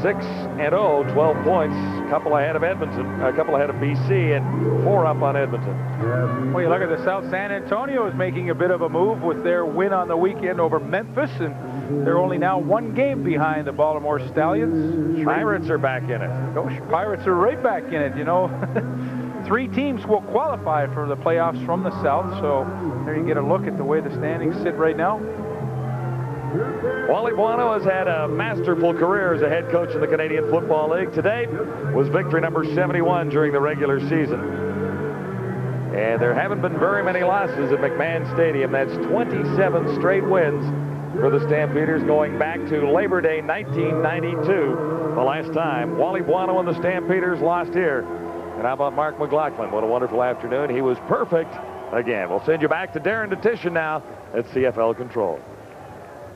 Speaker 6: 6-0, 12 points, a couple ahead of Edmonton, a couple ahead of BC, and 4 up on Edmonton.
Speaker 15: Well, you look at the South San Antonio is making a bit of a move with their win on the weekend over Memphis, and they're only now 1 game behind the Baltimore Stallions.
Speaker 6: Pirates are back in it.
Speaker 15: Gosh, Pirates are right back in it, you know. 3 teams will qualify for the playoffs from the South, so there you get a look at the way the standings sit right now.
Speaker 6: Wally Buono has had a masterful career as a head coach in the Canadian Football League. Today was victory number 71 during the regular season. And there haven't been very many losses at McMahon Stadium. That's 27 straight wins for the Stampeders going back to Labor Day 1992, the last time Wally Buono and the Stampeders lost here. And how about Mark McLaughlin? What a wonderful afternoon. He was perfect again. We'll send you back to Darren Detition now at CFL Control.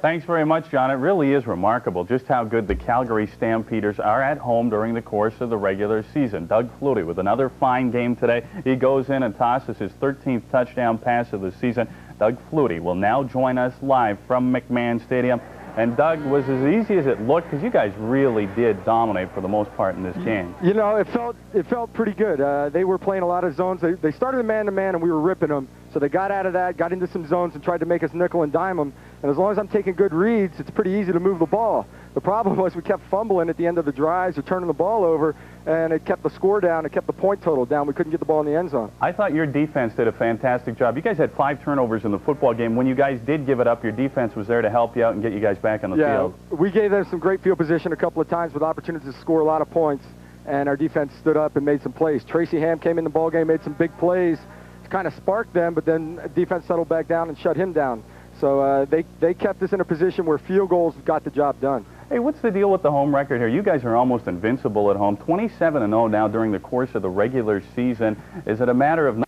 Speaker 3: Thanks very much, John. It really is remarkable just how good the Calgary Stampeders are at home during the course of the regular season. Doug Flutie with another fine game today. He goes in and tosses his 13th touchdown pass of the season. Doug Flutie will now join us live from McMahon Stadium. And Doug, was as easy as it looked, because you guys really did dominate for the most part in this game.
Speaker 10: You know, it felt pretty good. They were playing a lot of zones. They started man-to-man, and we were ripping them. So they got out of that, got into some zones, and tried to make us nickel and dime them. And as long as I'm taking good reads, it's pretty easy to move the ball. The problem was we kept fumbling at the end of the drives or turning the ball over, and it kept the score down. It kept the point total down. We couldn't get the ball in the end zone.
Speaker 3: I thought your defense did a fantastic job. You guys had 5 turnovers in the football game. When you guys did give it up, your defense was there to help you out and get you guys back on the field.
Speaker 10: We gave them some great field position a couple of times with opportunities to score a lot of points, and our defense stood up and made some plays. Tracy Ham came in the ball game, made some big plays to kind of spark them, but then defense settled back down and shut him down. So they kept us in a position where field goals got the job done.
Speaker 3: Hey, what's the deal with the home record here? You guys are almost invincible at home, 27-0 now during the course of the regular season. Is it a matter of